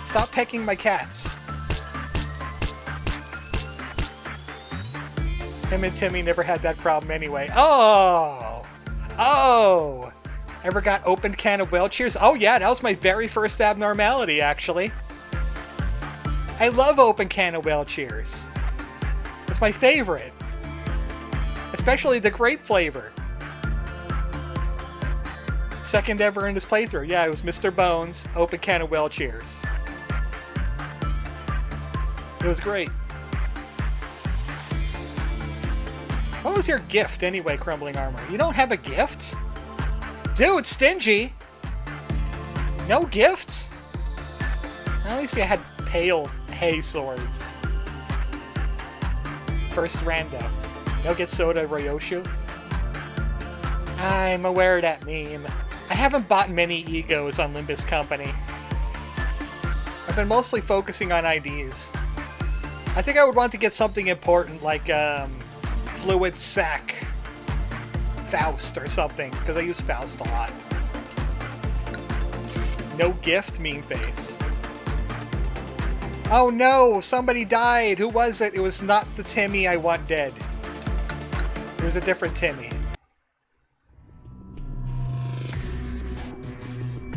[SPEAKER 1] Stop pecking my cats. Him and Timmy never had that problem anyway. Oh! Oh! Ever got open can of wheelchairs? Oh yeah, that was my very first abnormality, actually. I love open can of wheelchairs. It's my favorite. Especially the grape flavor. Second ever in his playthrough. Yeah, it was Mr. Bones, open can of wheelchairs. It was great. What was your gift anyway, Crumbling Armor? You don't have a gift? Dude, stingy! No gifts? At least you had pale hay swords. First rando. No get soda Ryoshu? I'm aware of that meme. I haven't bought many egos on Limbus Company. I've been mostly focusing on IDs. I think I would want to get something important like Fluid Sac Faust or something, because I use Faust a lot. No gift, meme face. Oh no, somebody died. Who was it? It was not the Timmy I want dead. It was a different Timmy.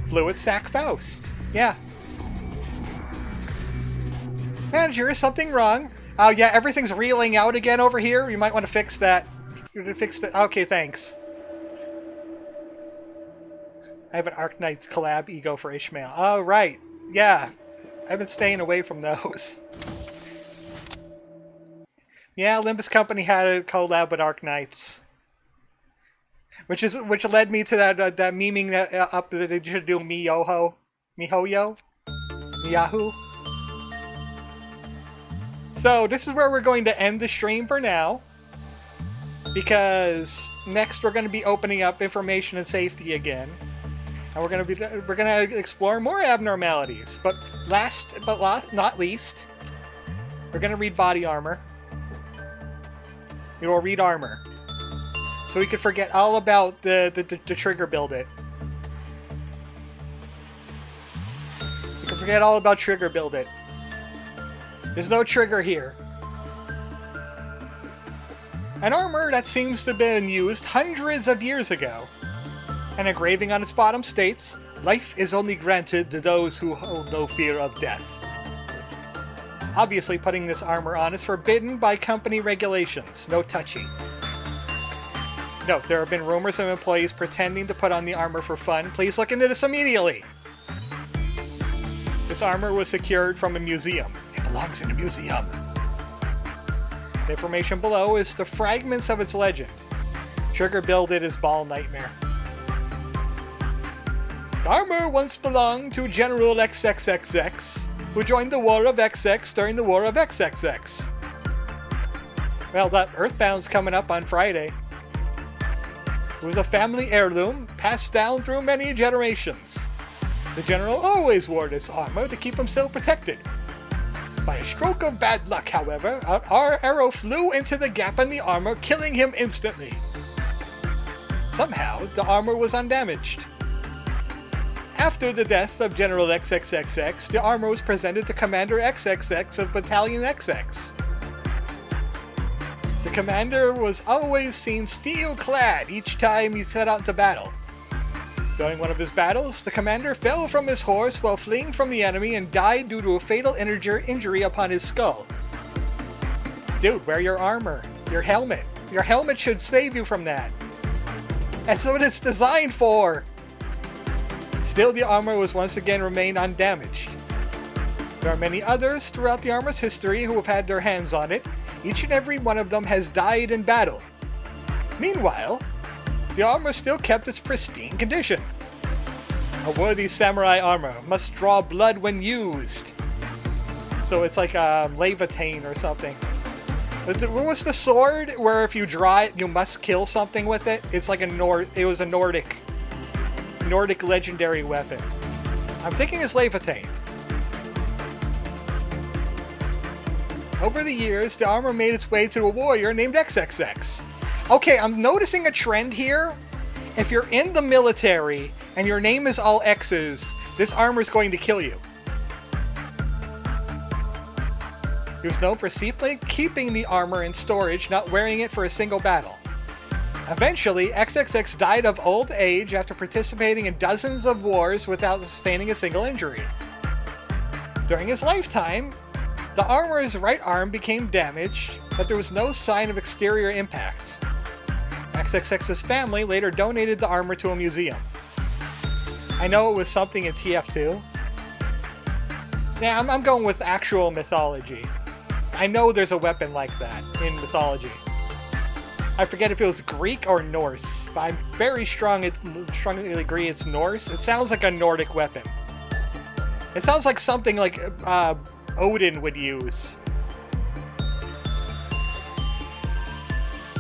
[SPEAKER 1] Fluid Sac Faust. Yeah. Manager, is something wrong? Oh yeah, everything's reeling out again over here. You might want to fix that. Okay, thanks. I have an Arknights collab ego for Ishmael. Oh, right. Yeah. I've been staying away from those. Yeah, Limbus Company had a collab with Arknights. Which led me to that memeing that they should do Mihoyo? Mihoyo? Yahoo? So this is where we're going to end the stream for now, because next we're going to be opening up information and safety again, and we're going to explore more abnormalities. But last but not least, we're going to read body armor. We will read armor, so we could forget all about the trigger build it. We can forget all about trigger build it. There's no trigger here. An armor that seems to have been used hundreds of years ago. An engraving on its bottom states, "Life is only granted to those who hold no fear of death." Obviously, putting this armor on is forbidden by company regulations. No touchy. Note, there have been rumors of employees pretending to put on the armor for fun. Please look into this immediately. This armor was secured from a museum. It belongs in a museum. The information below is the fragments of its legend. Trigger builded is ball nightmare. The armor once belonged to General XXXX, who joined the War of XX during the War of XXX. Well, that Earthbound's coming up on Friday. It was a family heirloom, passed down through many generations. The general always wore this armor to keep himself protected. By a stroke of bad luck, however, our arrow flew into the gap in the armor, killing him instantly. Somehow, the armor was undamaged. After the death of General XXXX, the armor was presented to Commander XXX of Battalion XX. The commander was always seen steel-clad each time he set out into battle. During one of his battles, the commander fell from his horse while fleeing from the enemy and died due to a fatal injury upon his skull. Dude, wear your armor. Your helmet. Your helmet should save you from that. That's what it's designed for! Still, the armor was once again remained undamaged. There are many others throughout the armor's history who have had their hands on it. Each and every one of them has died in battle. Meanwhile, the armor still kept its pristine condition. A worthy samurai armor must draw blood when used. So it's like a Levitain or something. What was the sword where if you draw it, you must kill something with it? It's like it was a Nordic legendary weapon. I'm thinking it's Levitain. Over the years, the armor made its way to a warrior named XXX. Okay, I'm noticing a trend here. If you're in the military and your name is all X's, this armor is going to kill you. He was known for keeping the armor in storage, not wearing it for a single battle. Eventually, XXX died of old age after participating in dozens of wars without sustaining a single injury. During his lifetime, the armor's right arm became damaged, but there was no sign of exterior impact. XXX's family later donated the armor to a museum. I know it was something in TF2. Yeah, I'm going with actual mythology. I know there's a weapon like that in mythology. I forget if it was Greek or Norse, but I'm very strongly agree it's Norse. It sounds like a Nordic weapon. It sounds like something like Odin would use.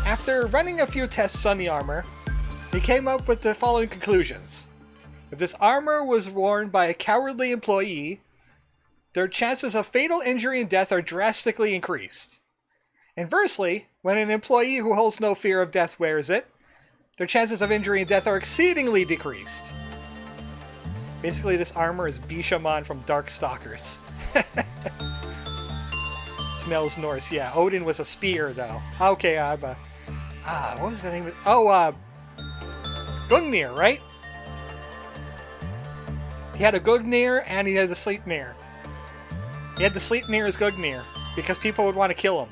[SPEAKER 1] After running a few tests on the armor, he came up with the following conclusions. If this armor was worn by a cowardly employee, their chances of fatal injury and death are drastically increased. Inversely, when an employee who holds no fear of death wears it, their chances of injury and death are exceedingly decreased. Basically, this armor is Bishamon from Darkstalkers. Smells Norse, yeah. Odin was a spear, though. Okay, what was the name of it? Oh, Gungnir, right? He had a Gungnir and he had a Sleipnir. He had the Sleipnir as Gungnir because people would want to kill him.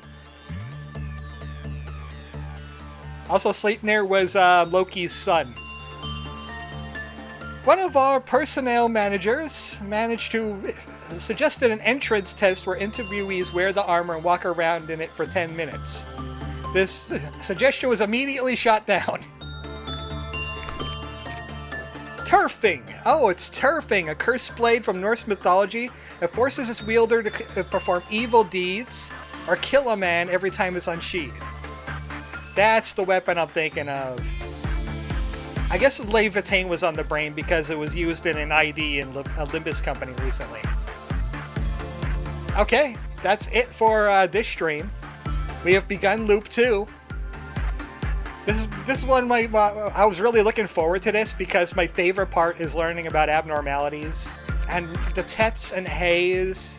[SPEAKER 1] Also, Sleipnir was Loki's son. One of our personnel managers suggested an entrance test where interviewees wear the armor and walk around in it for 10 minutes. This suggestion was immediately shot down. Turfing! Oh, it's Turfing, a cursed blade from Norse mythology that forces its wielder to perform evil deeds or kill a man every time it's unsheathed. That's the weapon I'm thinking of. I guess Levitain was on the brain because it was used in an ID in a Limbus company recently. Okay, that's it for this stream. We have begun Loop 2. This is one I was really looking forward to this because my favorite part is learning about abnormalities. And the Tets and Hays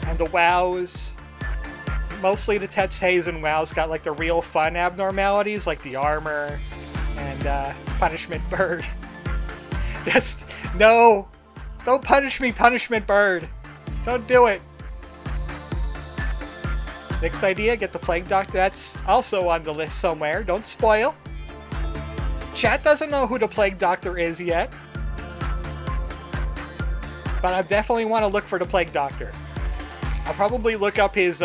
[SPEAKER 1] and the Wows. Mostly the Tets, Hays, and Wows got like the real fun abnormalities like the armor and Punishment Bird. Just, no! Don't punish me, Punishment Bird! Don't do it! Next idea, get the Plague Doctor. That's also on the list somewhere. Don't spoil. Chat doesn't know who the Plague Doctor is yet. But I definitely want to look for the Plague Doctor. I'll probably look up his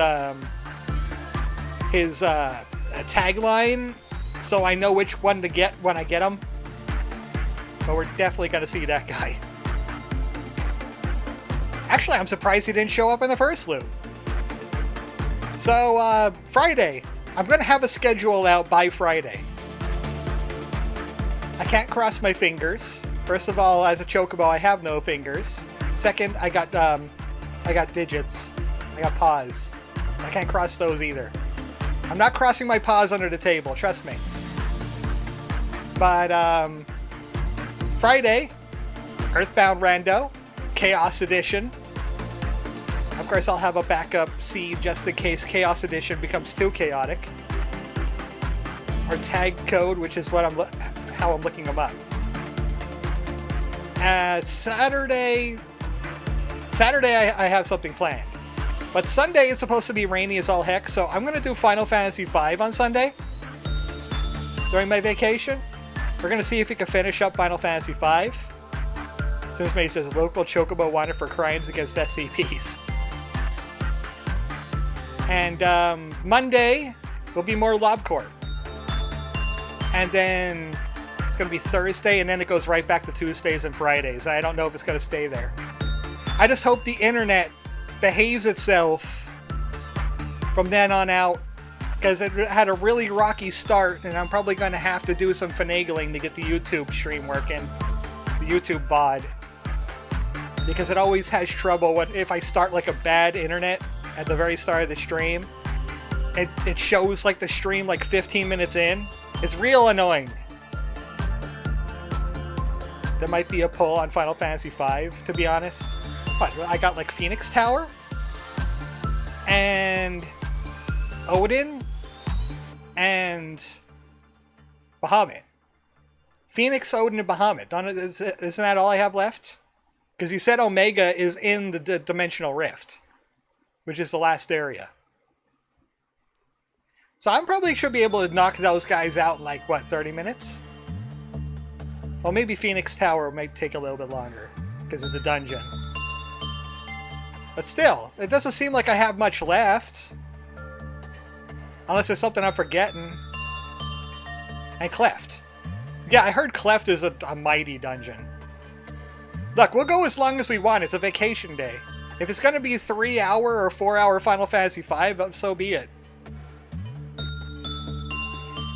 [SPEAKER 1] tagline so I know which one to get when I get him. But we're definitely going to see that guy. Actually, I'm surprised he didn't show up in the first loop. So, Friday. I'm going to have a schedule out by Friday. I can't cross my fingers. First of all, as a Chocobo, I have no fingers. Second, I got digits. I got paws. I can't cross those either. I'm not crossing my paws under the table, trust me. But, Friday, Earthbound Rando, Chaos Edition. Of course, I'll have a backup seed just in case Chaos Edition becomes too chaotic. Or tag code, which is what how I'm looking them up. Saturday, I have something planned. But Sunday is supposed to be rainy as all heck, so I'm going to do Final Fantasy V on Sunday. During my vacation. We're going to see if we can finish up Final Fantasy V. Since May says, local Chocobo wanted for crimes against SCPs. And Monday will be more LobCorp. And then it's going to be Thursday, and then it goes right back to Tuesdays and Fridays. I don't know if it's going to stay there. I just hope the internet behaves itself from then on out, because it had a really rocky start, and I'm probably going to have to do some finagling to get the YouTube stream working, the YouTube VOD, because it always has trouble if I start like a bad internet at the very start of the stream. It shows like the stream like 15 minutes in. It's real annoying. There might be a pull on Final Fantasy V, to be honest. What, I got like Phoenix Tower? And Odin? And Bahamut. Phoenix, Odin, and Bahamut. Isn't that all I have left? Because you said Omega is in the Dimensional Rift, which is the last area. So I probably should be able to knock those guys out in like, what, 30 minutes? Well, maybe Phoenix Tower might take a little bit longer, because it's a dungeon. But still, it doesn't seem like I have much left. Unless there's something I'm forgetting. And Cleft. Yeah, I heard Cleft is a mighty dungeon. Look, we'll go as long as we want. It's a vacation day. If it's going to be 3-hour or 4-hour Final Fantasy V, so be it.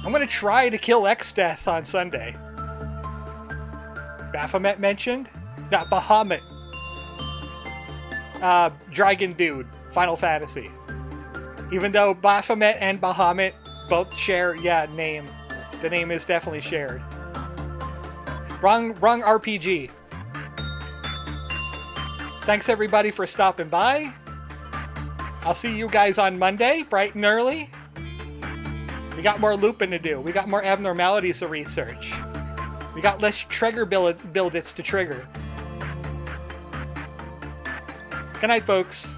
[SPEAKER 1] I'm going to try to kill X-Death on Sunday. Baphomet mentioned? Yeah, Bahamut. Dragon Dude. Final Fantasy. Even though Baphomet and Bahamut both share, name. The name is definitely shared. Wrong RPG. Thanks everybody for stopping by. I'll see you guys on Monday, bright and early. We got more looping to do. We got more abnormalities to research. We got less trigger buildits to trigger. Good night, folks.